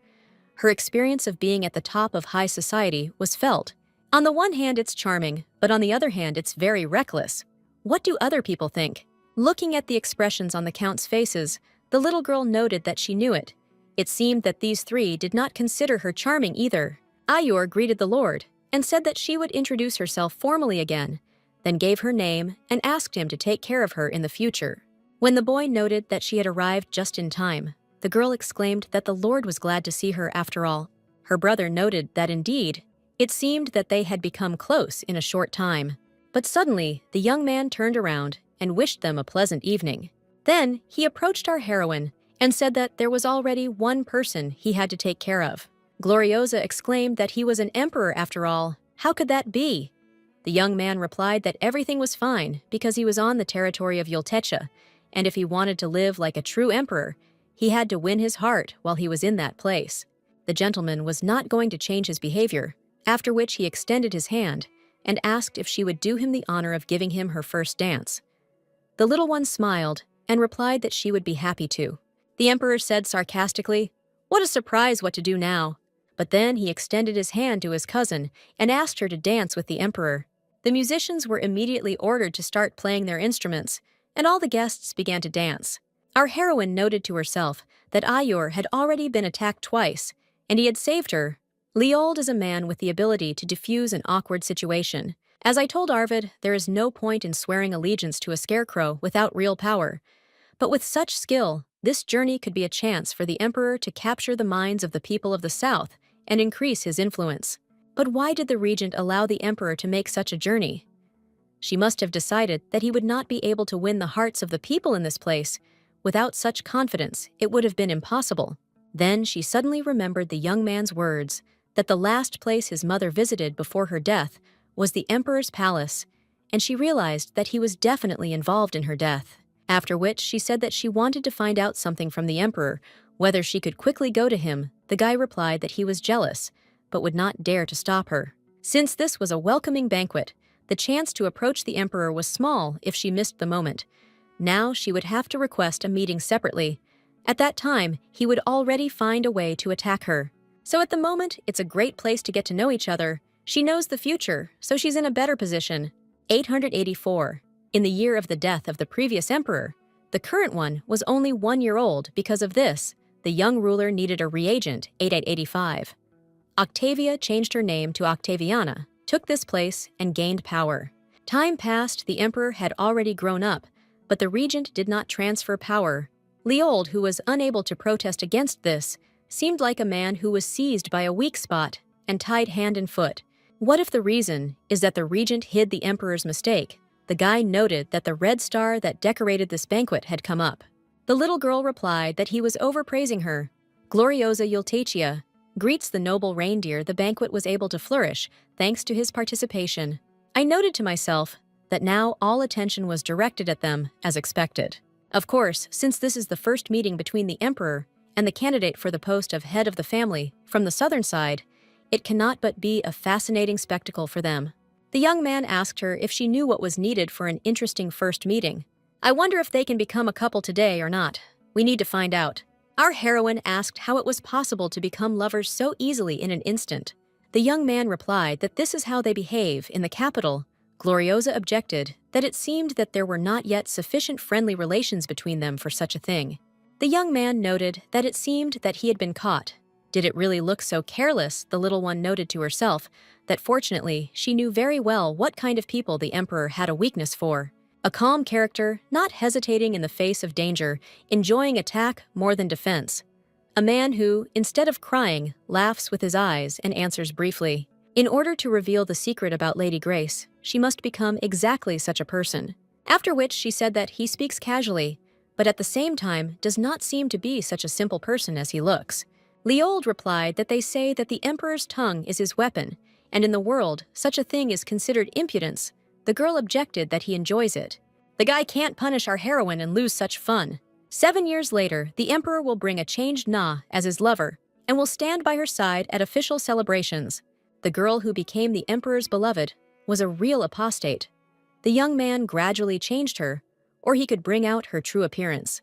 Her experience of being at the top of high society was felt. On the one hand, it's charming, But on the other hand, it's very reckless. What do other people think? Looking at the expressions on the Count's faces, the little girl noted that she knew it. It seemed that these three did not consider her charming either. Ayur greeted the Lord and said that she would introduce herself formally again, then gave her name and asked him to take care of her in the future. When the boy noted that she had arrived just in time, the girl exclaimed that the Lord was glad to see her after all. Her brother noted that indeed, it seemed that they had become close in a short time. But suddenly, the young man turned around and wished them a pleasant evening. Then, he approached our heroine and said that there was already one person he had to take care of. Gloriosa exclaimed that he was an emperor after all. How could that be? The young man replied that everything was fine because he was on the territory of Yultecha, and if he wanted to live like a true emperor, he had to win his heart while he was in that place. The gentleman was not going to change his behavior, after which he extended his hand and asked if she would do him the honor of giving him her first dance. The little one smiled and replied that she would be happy to. The emperor said sarcastically, "What a surprise what to do now." But then he extended his hand to his cousin and asked her to dance with the emperor. The musicians were immediately ordered to start playing their instruments, and all the guests began to dance. Our heroine noted to herself that Ayur had already been attacked twice, and he had saved her. Leold is a man with the ability to diffuse an awkward situation. As I told Arvid, there is no point in swearing allegiance to a scarecrow without real power. But with such skill, this journey could be a chance for the emperor to capture the minds of the people of the south and increase his influence. But why did the regent allow the emperor to make such a journey? She must have decided that he would not be able to win the hearts of the people in this place. Without such confidence, it would have been impossible. Then she suddenly remembered the young man's words, that the last place his mother visited before her death was the emperor's palace, and she realized that he was definitely involved in her death. After which she said that she wanted to find out something from the emperor, whether she could quickly go to him. The guy replied that he was jealous, but would not dare to stop her. Since this was a welcoming banquet, the chance to approach the emperor was small if she missed the moment. Now she would have to request a meeting separately. At that time, he would already find a way to attack her. So at the moment, it's a great place to get to know each other. She knows the future, so she's in a better position. 884. In the year of the death of the previous emperor, the current one was only 1 year old. Because of this, the young ruler needed a reagent. 8885. Octavia changed her name to Octaviana, took this place, and gained power. Time passed, the emperor had already grown up, but the regent did not transfer power. Leold, who was unable to protest against this, seemed like a man who was seized by a weak spot and tied hand and foot. What if the reason is that the regent hid the emperor's mistake? The guy noted that the red star that decorated this banquet had come up. The little girl replied that he was overpraising her. Gloriosa Yultetia greets the noble reindeer. The banquet was able to flourish thanks to his participation. I noted to myself that now all attention was directed at them, as expected. Of course, since this is the first meeting between the emperor and the candidate for the post of head of the family from the southern side, it cannot but be a fascinating spectacle for them. The young man asked her if she knew what was needed for an interesting first meeting. I wonder if they can become a couple today or not. We need to find out. Our heroine asked how it was possible to become lovers so easily in an instant. The young man replied that this is how they behave in the capital. Gloriosa objected that it seemed that there were not yet sufficient friendly relations between them for such a thing. The young man noted that it seemed that he had been caught. Did it really look so careless, the little one noted to herself, that fortunately she knew very well what kind of people the emperor had a weakness for. A calm character, not hesitating in the face of danger, enjoying attack more than defense. A man who, instead of crying, laughs with his eyes and answers briefly. In order to reveal the secret about Lady Grace, she must become exactly such a person. After which she said that he speaks casually, but at the same time does not seem to be such a simple person as he looks. Leold replied that they say that the emperor's tongue is his weapon, and in the world, such a thing is considered impudence. The girl objected that he enjoys it. The guy can't punish our heroine and lose such fun. 7 years later, the emperor will bring a changed Na as his lover, and will stand by her side at official celebrations. The girl who became the emperor's beloved was a real apostate. The young man gradually changed her, or he could bring out her true appearance.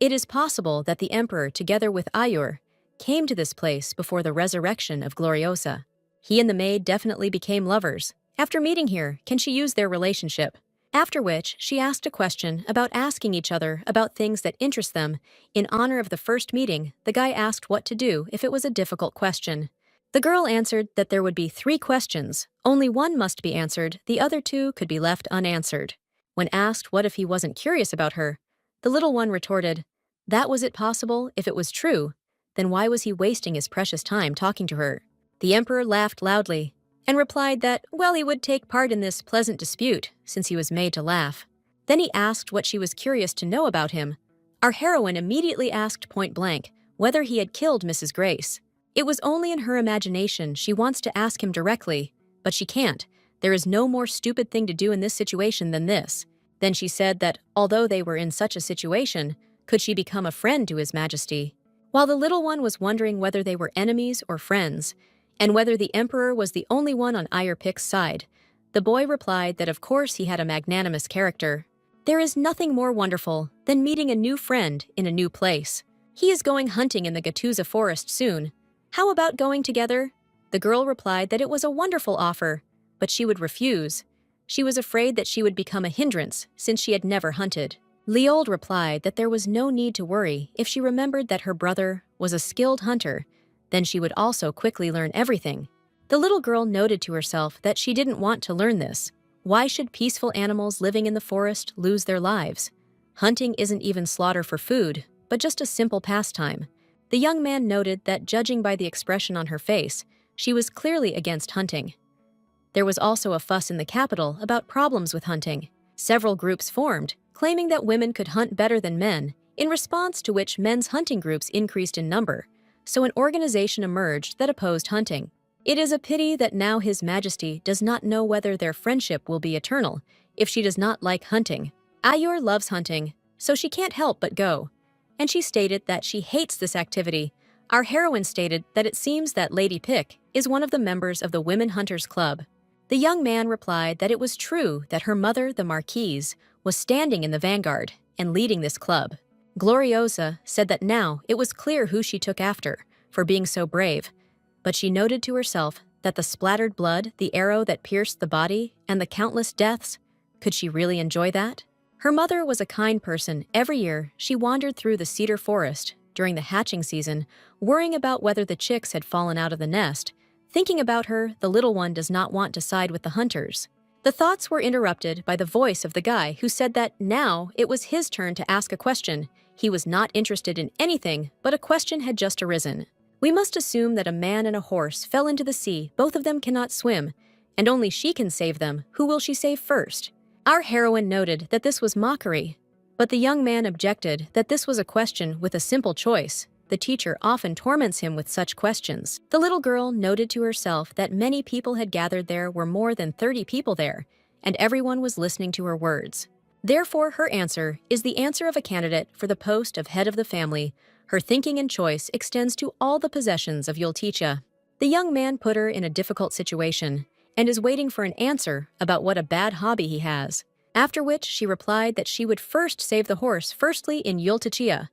It is possible that the emperor, together with Ayur, came to this place before the resurrection of Gloriosa. He and the maid definitely became lovers, After meeting here, can she use their relationship? After which, she asked a question about asking each other about things that interest them. In honor of the first meeting, the guy asked what to do if it was a difficult question. The girl answered that there would be 3 questions. Only one must be answered, the other 2 could be left unanswered. When asked what if he wasn't curious about her, the little one retorted, "That was it possible if it was true? Then why was he wasting his precious time talking to her?" The emperor laughed loudly and replied that, well, he would take part in this pleasant dispute since he was made to laugh. Then he asked what she was curious to know about him. Our heroine immediately asked point blank whether he had killed Mrs. Grace. It was only in her imagination she wants to ask him directly, but she can't. There is no more stupid thing to do in this situation than this. Then she said that, although they were in such a situation, could she become a friend to His Majesty? While the little one was wondering whether they were enemies or friends, and whether the emperor was the only one on Eyerpick's side, the boy replied that of course he had a magnanimous character. There is nothing more wonderful than meeting a new friend in a new place. He is going hunting in the Gatuza forest soon. How about going together? The girl replied that it was a wonderful offer, but she would refuse. She was afraid that she would become a hindrance since she had never hunted. Leold replied that there was no need to worry if she remembered that her brother was a skilled hunter. Then she would also quickly learn everything. The little girl noted to herself that she didn't want to learn this. Why should peaceful animals living in the forest lose their lives? Hunting isn't even slaughter for food, but just a simple pastime. The young man noted that judging by the expression on her face, she was clearly against hunting. There was also a fuss in the capital about problems with hunting. Several groups formed, claiming that women could hunt better than men, in response to which men's hunting groups increased in number. So an organization emerged that opposed hunting. It is a pity that now His Majesty does not know whether their friendship will be eternal if she does not like hunting. Ayur loves hunting, so she can't help but go. And she stated that she hates this activity. Our heroine stated that it seems that Lady Pick is one of the members of the Women Hunters Club. The young man replied that it was true that her mother, the Marquise, was standing in the vanguard and leading this club. Gloriosa said that now it was clear who she took after for being so brave, but she noted to herself that the splattered blood, the arrow that pierced the body, and the countless deaths, could she really enjoy that? Her mother was a kind person. Every year, she wandered through the cedar forest during the hatching season, worrying about whether the chicks had fallen out of the nest. Thinking about her, the little one does not want to side with the hunters. The thoughts were interrupted by the voice of the guy who said that now it was his turn to ask a question. He was not interested in anything, but a question had just arisen. We must assume that a man and a horse fell into the sea. Both of them cannot swim, and only she can save them. Who will she save first? Our heroine noted that this was mockery, but the young man objected that this was a question with a simple choice. The teacher often torments him with such questions. The little girl noted to herself that many people had gathered. There were more than 30 people there, and everyone was listening to her words. Therefore, her answer is the answer of a candidate for the post of head of the family. Her thinking and choice extends to all the possessions of Yulticha. The young man put her in a difficult situation and is waiting for an answer about what a bad hobby he has. After which she replied that she would first save the horse, firstly in Yultichia.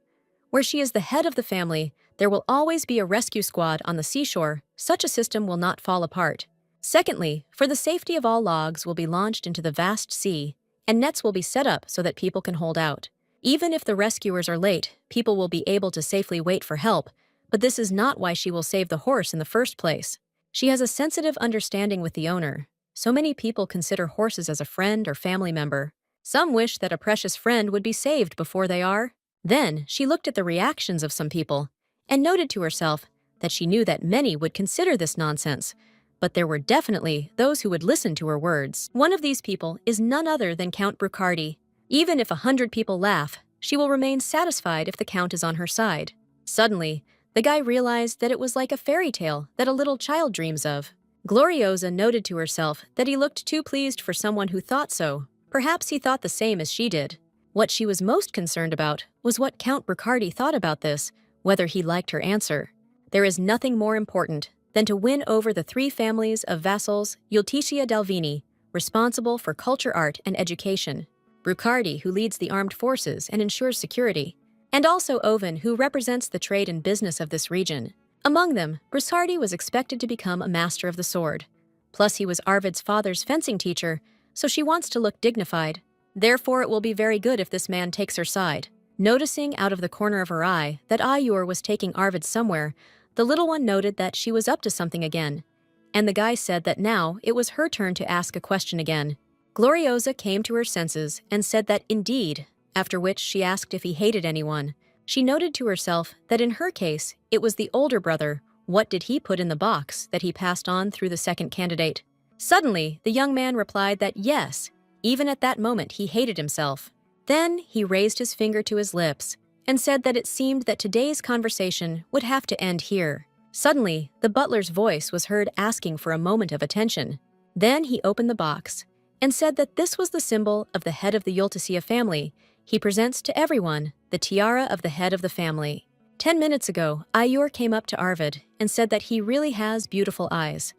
Where she is the head of the family, there will always be a rescue squad on the seashore. Such a system will not fall apart. Secondly, for the safety of all, logs will be launched into the vast sea, and nets will be set up so that people can hold out. Even if the rescuers are late, people will be able to safely wait for help, but this is not why she will save the horse in the first place. She has a sensitive understanding with the owner. So many people consider horses as a friend or family member. Some wish that a precious friend would be saved before they are. Then she looked at the reactions of some people and noted to herself that she knew that many would consider this nonsense, but there were definitely those who would listen to her words. One of these people is none other than Count Brucardi. Even if 100 people laugh, she will remain satisfied if the count is on her side. Suddenly, the guy realized that it was like a fairy tale that a little child dreams of. Gloriosa noted to herself that he looked too pleased for someone who thought so. Perhaps he thought the same as she did. What she was most concerned about was what Count Brucardi thought about this, whether he liked her answer. There is nothing more important than to win over the 3 families of vassals Yulticia Dalvini, responsible for culture, art, and education, Brucardi, who leads the armed forces and ensures security, and also Oven, who represents the trade and business of this region. Among them, Brucardi was expected to become a master of the sword. Plus, he was Arvid's father's fencing teacher, so she wants to look dignified. Therefore, it will be very good if this man takes her side. Noticing out of the corner of her eye that Ayur was taking Arvid somewhere, the little one noted that she was up to something again. And the guy said that now it was her turn to ask a question again. Gloriosa came to her senses and said that indeed, after which she asked if he hated anyone. She noted to herself that in her case, it was the older brother. What did he put in the box that he passed on through the second candidate? Suddenly, the young man replied that yes, even at that moment he hated himself. Then he raised his finger to his lips and said that it seemed that today's conversation would have to end here. Suddenly, the butler's voice was heard asking for a moment of attention. Then he opened the box and said that this was the symbol of the head of the Yultasia family. He presents to everyone the tiara of the head of the family. 10 minutes ago, Ayur came up to Arvid and said that he really has beautiful eyes.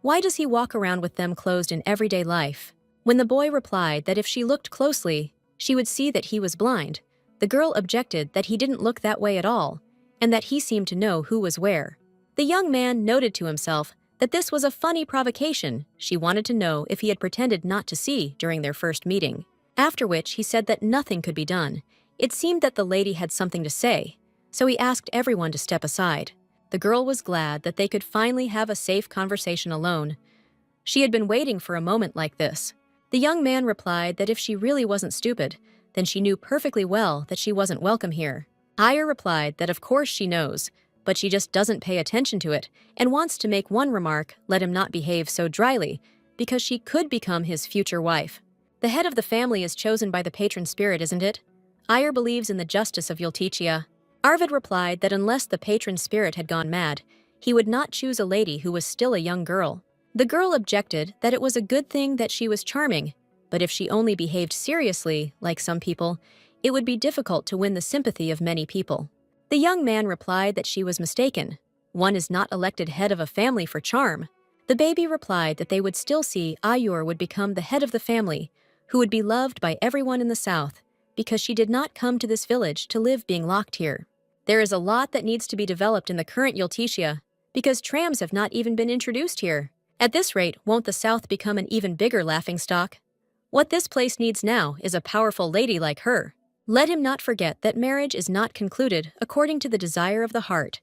Why does he walk around with them closed in everyday life? When the boy replied that if she looked closely, she would see that he was blind, the girl objected that he didn't look that way at all, and that he seemed to know who was where. The young man noted to himself that this was a funny provocation. She wanted to know if he had pretended not to see during their first meeting. After which he said that nothing could be done. It seemed that the lady had something to say, so he asked everyone to step aside. The girl was glad that they could finally have a safe conversation alone. She had been waiting for a moment like this. The young man replied that if she really wasn't stupid, then she knew perfectly well that she wasn't welcome here. Ayur replied that of course she knows, but she just doesn't pay attention to it and wants to make one remark, let him not behave so dryly, because she could become his future wife. The head of the family is chosen by the patron spirit, isn't it? Ayur believes in the justice of Yultichia. Arvid replied that unless the patron spirit had gone mad, he would not choose a lady who was still a young girl. The girl objected that it was a good thing that she was charming, but if she only behaved seriously, like some people, it would be difficult to win the sympathy of many people. The young man replied that she was mistaken. One is not elected head of a family for charm. The baby replied that they would still see Ayur would become the head of the family, who would be loved by everyone in the south, because she did not come to this village to live being locked here. There is a lot that needs to be developed in the current Yultichia, because trams have not even been introduced here. At this rate, won't the south become an even bigger laughingstock? What this place needs now is a powerful lady like her. Let him not forget that marriage is not concluded according to the desire of the heart.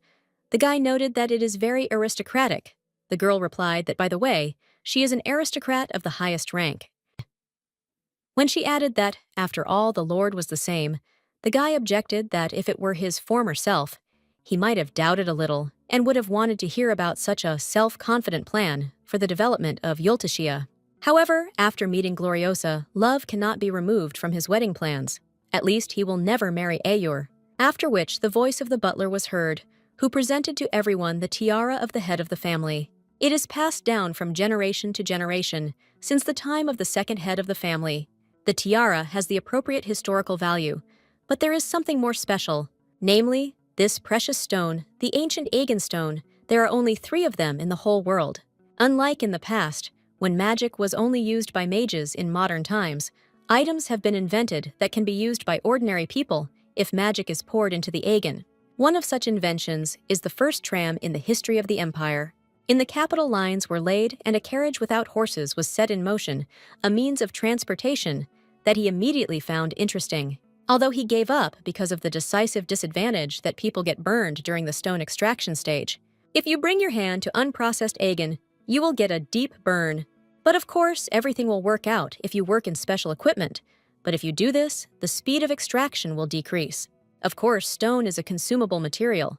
The guy noted that it is very aristocratic. The girl replied that, by the way, she is an aristocrat of the highest rank. When she added that, after all, the Lord was the same, the guy objected that if it were his former self, he might have doubted a little and would have wanted to hear about such a self-confident plan for the development of Yultichia. However, after meeting Gloriosa, love cannot be removed from his wedding plans. At least he will never marry Ayur. After which the voice of the butler was heard, who presented to everyone the tiara of the head of the family. It is passed down from generation to generation since the time of the second head of the family. The tiara has the appropriate historical value, but there is something more special, namely, this precious stone, the ancient Aegon stone. There are only 3 of them in the whole world. Unlike in the past, when magic was only used by mages in modern times, items have been invented that can be used by ordinary people if magic is poured into the Aegon. One of such inventions is the first tram in the history of the empire. In the capital, lines were laid and a carriage without horses was set in motion, a means of transportation that he immediately found interesting. Although he gave up because of the decisive disadvantage that people get burned during the stone extraction stage. If you bring your hand to unprocessed Aegon, you will get a deep burn. But of course, everything will work out if you work in special equipment. But if you do this, the speed of extraction will decrease. Of course, stone is a consumable material.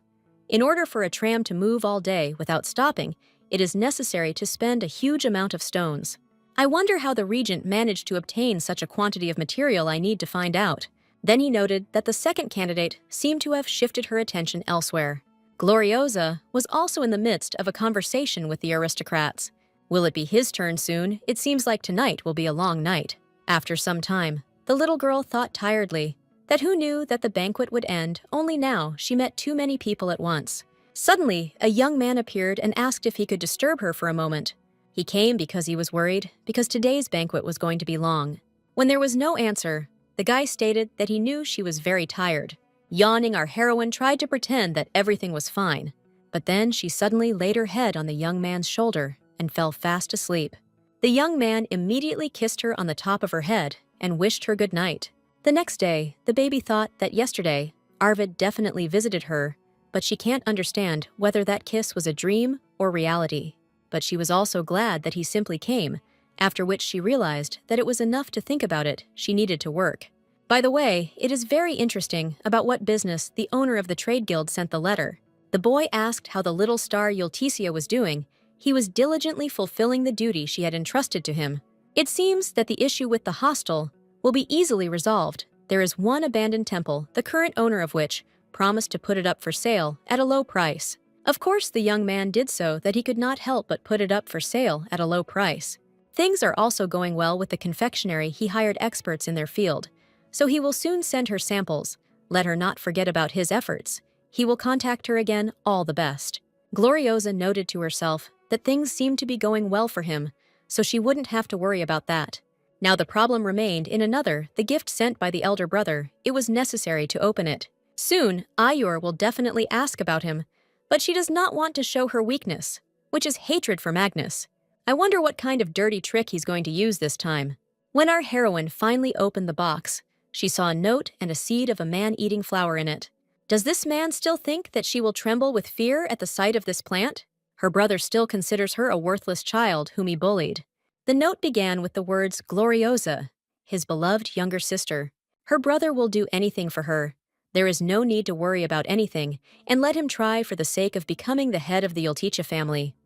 In order for a tram to move all day without stopping, it is necessary to spend a huge amount of stones. I wonder how the regent managed to obtain such a quantity of material. I need to find out. Then he noted that the second candidate seemed to have shifted her attention elsewhere. Gloriosa was also in the midst of a conversation with the aristocrats. Will it be his turn soon? It seems like tonight will be a long night. After some time, the little girl thought tiredly that who knew that the banquet would end. Only now she met too many people at once. Suddenly, a young man appeared and asked if he could disturb her for a moment. He came because he was worried, because today's banquet was going to be long. When there was no answer, the guy stated that he knew she was very tired. Yawning, our heroine tried to pretend that everything was fine, but then she suddenly laid her head on the young man's shoulder. and fell fast asleep. The young man immediately kissed her on the top of her head and wished her good night. The next day, the baby thought that yesterday, Arvid definitely visited her, but she can't understand whether that kiss was a dream or reality. But she was also glad that he simply came, after which she realized that it was enough to think about it, she needed to work. By the way, it is very interesting about what business the owner of the trade guild sent the letter. The boy asked how the little star Yultesia was doing. He was diligently fulfilling the duty she had entrusted to him. It seems that the issue with the hostel will be easily resolved. There is one abandoned temple, the current owner of which promised to put it up for sale at a low price. Of course, the young man did so that he could not help but put it up for sale at a low price. Things are also going well with the confectionery. He hired experts in their field, so he will soon send her samples. Let her not forget about his efforts. He will contact her again, all the best. Gloriosa noted to herself that things seemed to be going well for him, so she wouldn't have to worry about that. Now the problem remained in another, the gift sent by the elder brother. It was necessary to open it. Soon, Ayur will definitely ask about him, but she does not want to show her weakness, which is hatred for Magnus. I wonder what kind of dirty trick he's going to use this time. When our heroine finally opened the box, she saw a note and a seed of a man eating flower in it. Does this man still think that she will tremble with fear at the sight of this plant? Her brother still considers her a worthless child whom he bullied. The note began with the words Gloriosa, his beloved younger sister. Her brother will do anything for her. There is no need to worry about anything, and let him try for the sake of becoming the head of the Yultesia family.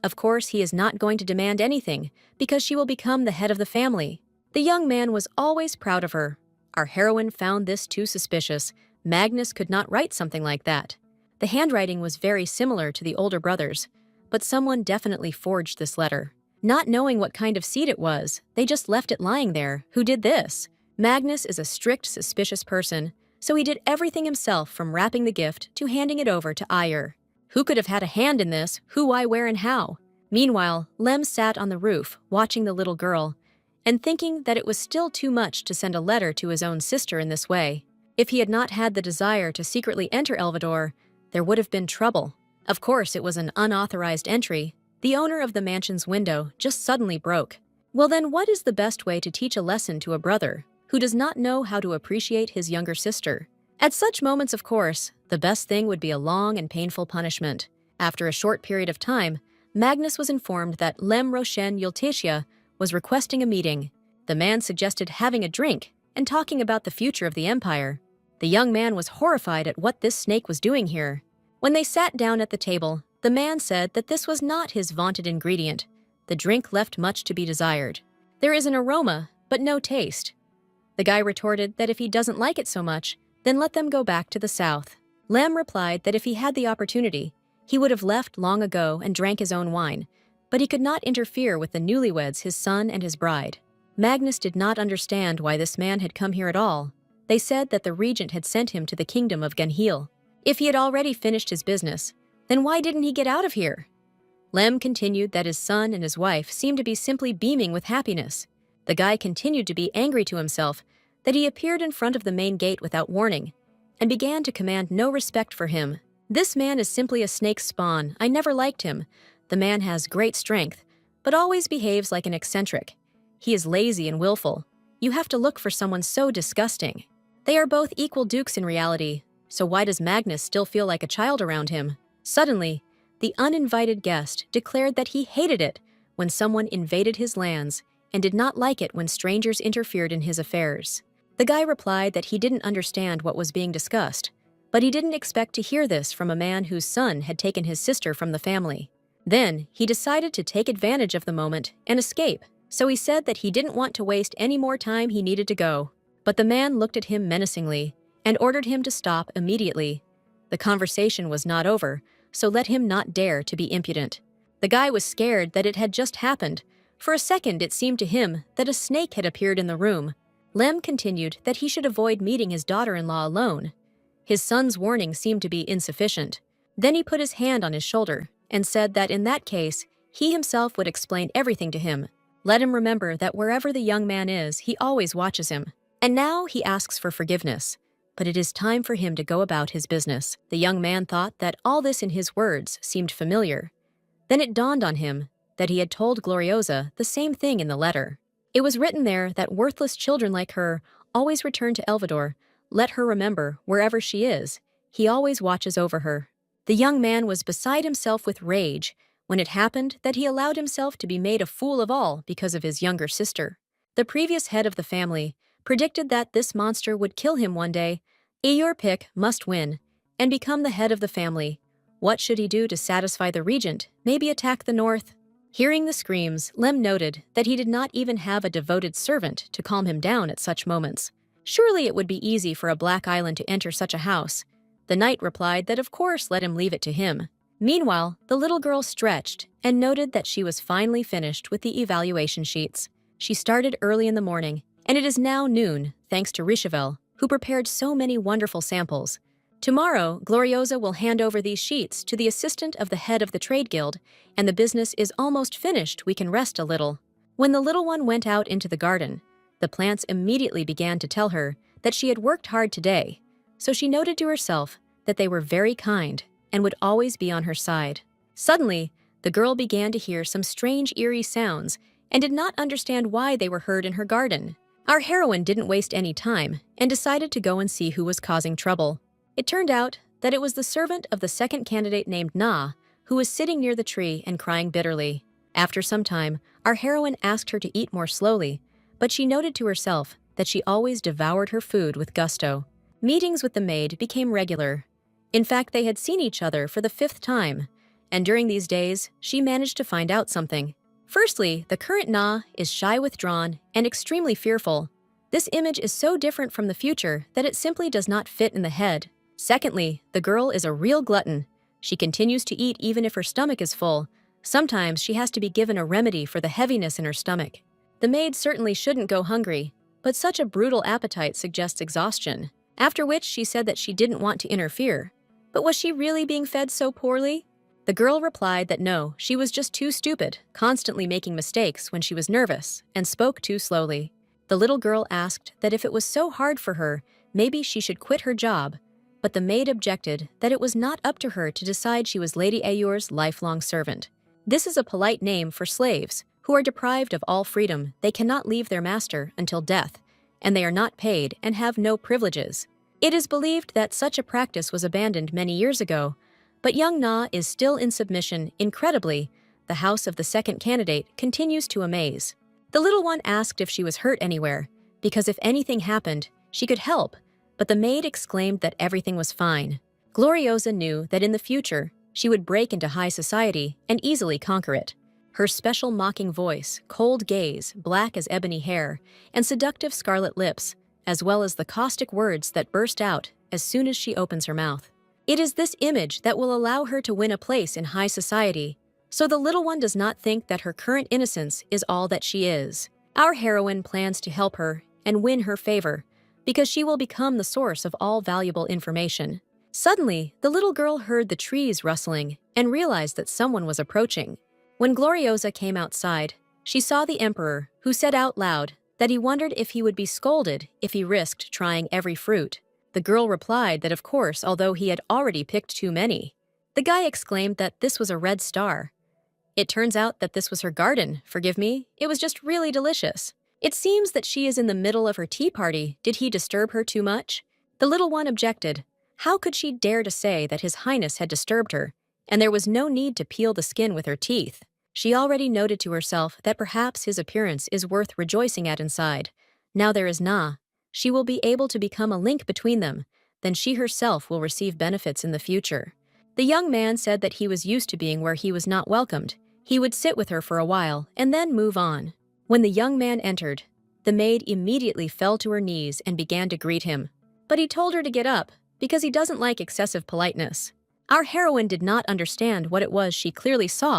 Of course, he is not going to demand anything, because she will become the head of the family. The young man was always proud of her. Our heroine found this too suspicious. Magnus could not write something like that. The handwriting was very similar to the older brother's, but someone definitely forged this letter. Not knowing what kind of seed it was, they just left it lying there. Who did this? Magnus is a strict, suspicious person, so he did everything himself from wrapping the gift to handing it over to Ayur. Who could have had a hand in this? Who, why, where, and how? Meanwhile, Lem sat on the roof, watching the little girl, and thinking that it was still too much to send a letter to his own sister in this way. If he had not had the desire to secretly enter Elvador, there would have been trouble. Of course, it was an unauthorized entry. The owner of the mansion's window just suddenly broke. Well then, what is the best way to teach a lesson to a brother who does not know how to appreciate his younger sister? At such moments, of course, the best thing would be a long and painful punishment. After a short period of time, Magnus was informed that Lem Roshen Yultesia was requesting a meeting. The man suggested having a drink and talking about the future of the empire. The young man was horrified at what this snake was doing here. When they sat down at the table, the man said that this was not his vaunted ingredient. The drink left much to be desired. There is an aroma, but no taste. The guy retorted that if he doesn't like it so much, then let them go back to the south. Lem replied that if he had the opportunity, he would have left long ago and drank his own wine, but he could not interfere with the newlyweds, his son and his bride. Magnus did not understand why this man had come here at all. They said that the regent had sent him to the kingdom of Genhil. If he had already finished his business, then why didn't he get out of here? Lem continued that his son and his wife seemed to be simply beaming with happiness. The guy continued to be angry to himself that he appeared in front of the main gate without warning, and began to command no respect for him. This man is simply a snake's spawn. I never liked him. The man has great strength, but always behaves like an eccentric. He is lazy and willful. You have to look for someone so disgusting. They are both equal dukes in reality, so why does Magnus still feel like a child around him? Suddenly, the uninvited guest declared that he hated it when someone invaded his lands and did not like it when strangers interfered in his affairs. The guy replied that he didn't understand what was being discussed, but he didn't expect to hear this from a man whose son had taken his sister from the family. Then, he decided to take advantage of the moment and escape, so he said that he didn't want to waste any more time, he needed to go. But the man looked at him menacingly and ordered him to stop immediately. The conversation was not over, so let him not dare to be impudent. The guy was scared that it had just happened. For a second, it seemed to him that a snake had appeared in the room. Lem continued that he should avoid meeting his daughter-in-law alone. His son's warning seemed to be insufficient. Then he put his hand on his shoulder and said that in that case, he himself would explain everything to him. Let him remember that wherever the young man is, he always watches him. And now he asks for forgiveness, but it is time for him to go about his business. The young man thought that all this in his words seemed familiar. Then it dawned on him that he had told Gloriosa the same thing in the letter. It was written there that worthless children like her always return to Elvador. Let her remember, wherever she is, he always watches over her. The young man was beside himself with rage when it happened that he allowed himself to be made a fool of all because of his younger sister. The previous head of the family predicted that this monster would kill him one day. Eeyore Pick must win and become the head of the family. What should he do to satisfy the regent? Maybe attack the north? Hearing the screams, Lem noted that he did not even have a devoted servant to calm him down at such moments. Surely it would be easy for a black island to enter such a house. The knight replied that of course let him leave it to him. Meanwhile, the little girl stretched and noted that she was finally finished with the evaluation sheets. She started early in the morning, and it is now noon, thanks to Richevel, who prepared so many wonderful samples. Tomorrow, Gloriosa will hand over these sheets to the assistant of the head of the trade guild, and the business is almost finished. We can rest a little. When the little one went out into the garden, the plants immediately began to tell her that she had worked hard today, so she noted to herself that they were very kind and would always be on her side. Suddenly, the girl began to hear some strange eerie sounds and did not understand why they were heard in her garden. Our heroine didn't waste any time and decided to go and see who was causing trouble. It turned out that it was the servant of the second candidate named Na, who was sitting near the tree and crying bitterly. After some time, our heroine asked her to eat more slowly, but she noted to herself that she always devoured her food with gusto. Meetings with the maid became regular. In fact, they had seen each other for the 5th time, and during these days, she managed to find out something. Firstly, the current Na is shy, withdrawn, and extremely fearful. This image is so different from the future that it simply does not fit in the head. Secondly, the girl is a real glutton. She continues to eat even if her stomach is full. Sometimes she has to be given a remedy for the heaviness in her stomach. The maid certainly shouldn't go hungry, but such a brutal appetite suggests exhaustion, after which she said that she didn't want to interfere. But was she really being fed so poorly? The girl replied that no, she was just too stupid, constantly making mistakes when she was nervous, and spoke too slowly. The little girl asked that if it was so hard for her, maybe she should quit her job, but the maid objected that it was not up to her to decide. She was Lady Eeyore's lifelong servant. This is a polite name for slaves who are deprived of all freedom. They cannot leave their master until death, and they are not paid and have no privileges. It is believed that such a practice was abandoned many years ago, but young Na is still in submission. Incredibly, the house of the second candidate continues to amaze. The little one asked if she was hurt anywhere, because if anything happened, she could help, but the maid exclaimed that everything was fine. Gloriosa knew that in the future, she would break into high society and easily conquer it. Her special mocking voice, cold gaze, black as ebony hair, and seductive scarlet lips, as well as the caustic words that burst out as soon as she opens her mouth. It is this image that will allow her to win a place in high society, so the little one does not think that her current innocence is all that she is. Our heroine plans to help her and win her favor, because she will become the source of all valuable information. Suddenly, the little girl heard the trees rustling and realized that someone was approaching. When Gloriosa came outside, she saw the emperor, who said out loud that he wondered if he would be scolded if he risked trying every fruit. The girl replied that of course, although he had already picked too many. The guy exclaimed that this was a red star. It turns out that this was her garden. Forgive me, it was just really delicious. It seems that she is in the middle of her tea party. Did he disturb her too much? The little one objected. How could she dare to say that His Highness had disturbed her, and there was no need to peel the skin with her teeth? She already noted to herself that perhaps his appearance is worth rejoicing at inside. Now there is Na. She will be able to become a link between them. Then she herself will receive benefits in the future. The young man said that he was used to being where he was not welcomed. He would sit with her for a while and then move on. When the young man entered, the maid immediately fell to her knees and began to greet him. But he told her to get up, because he doesn't like excessive politeness. Our heroine did not understand what it was she clearly saw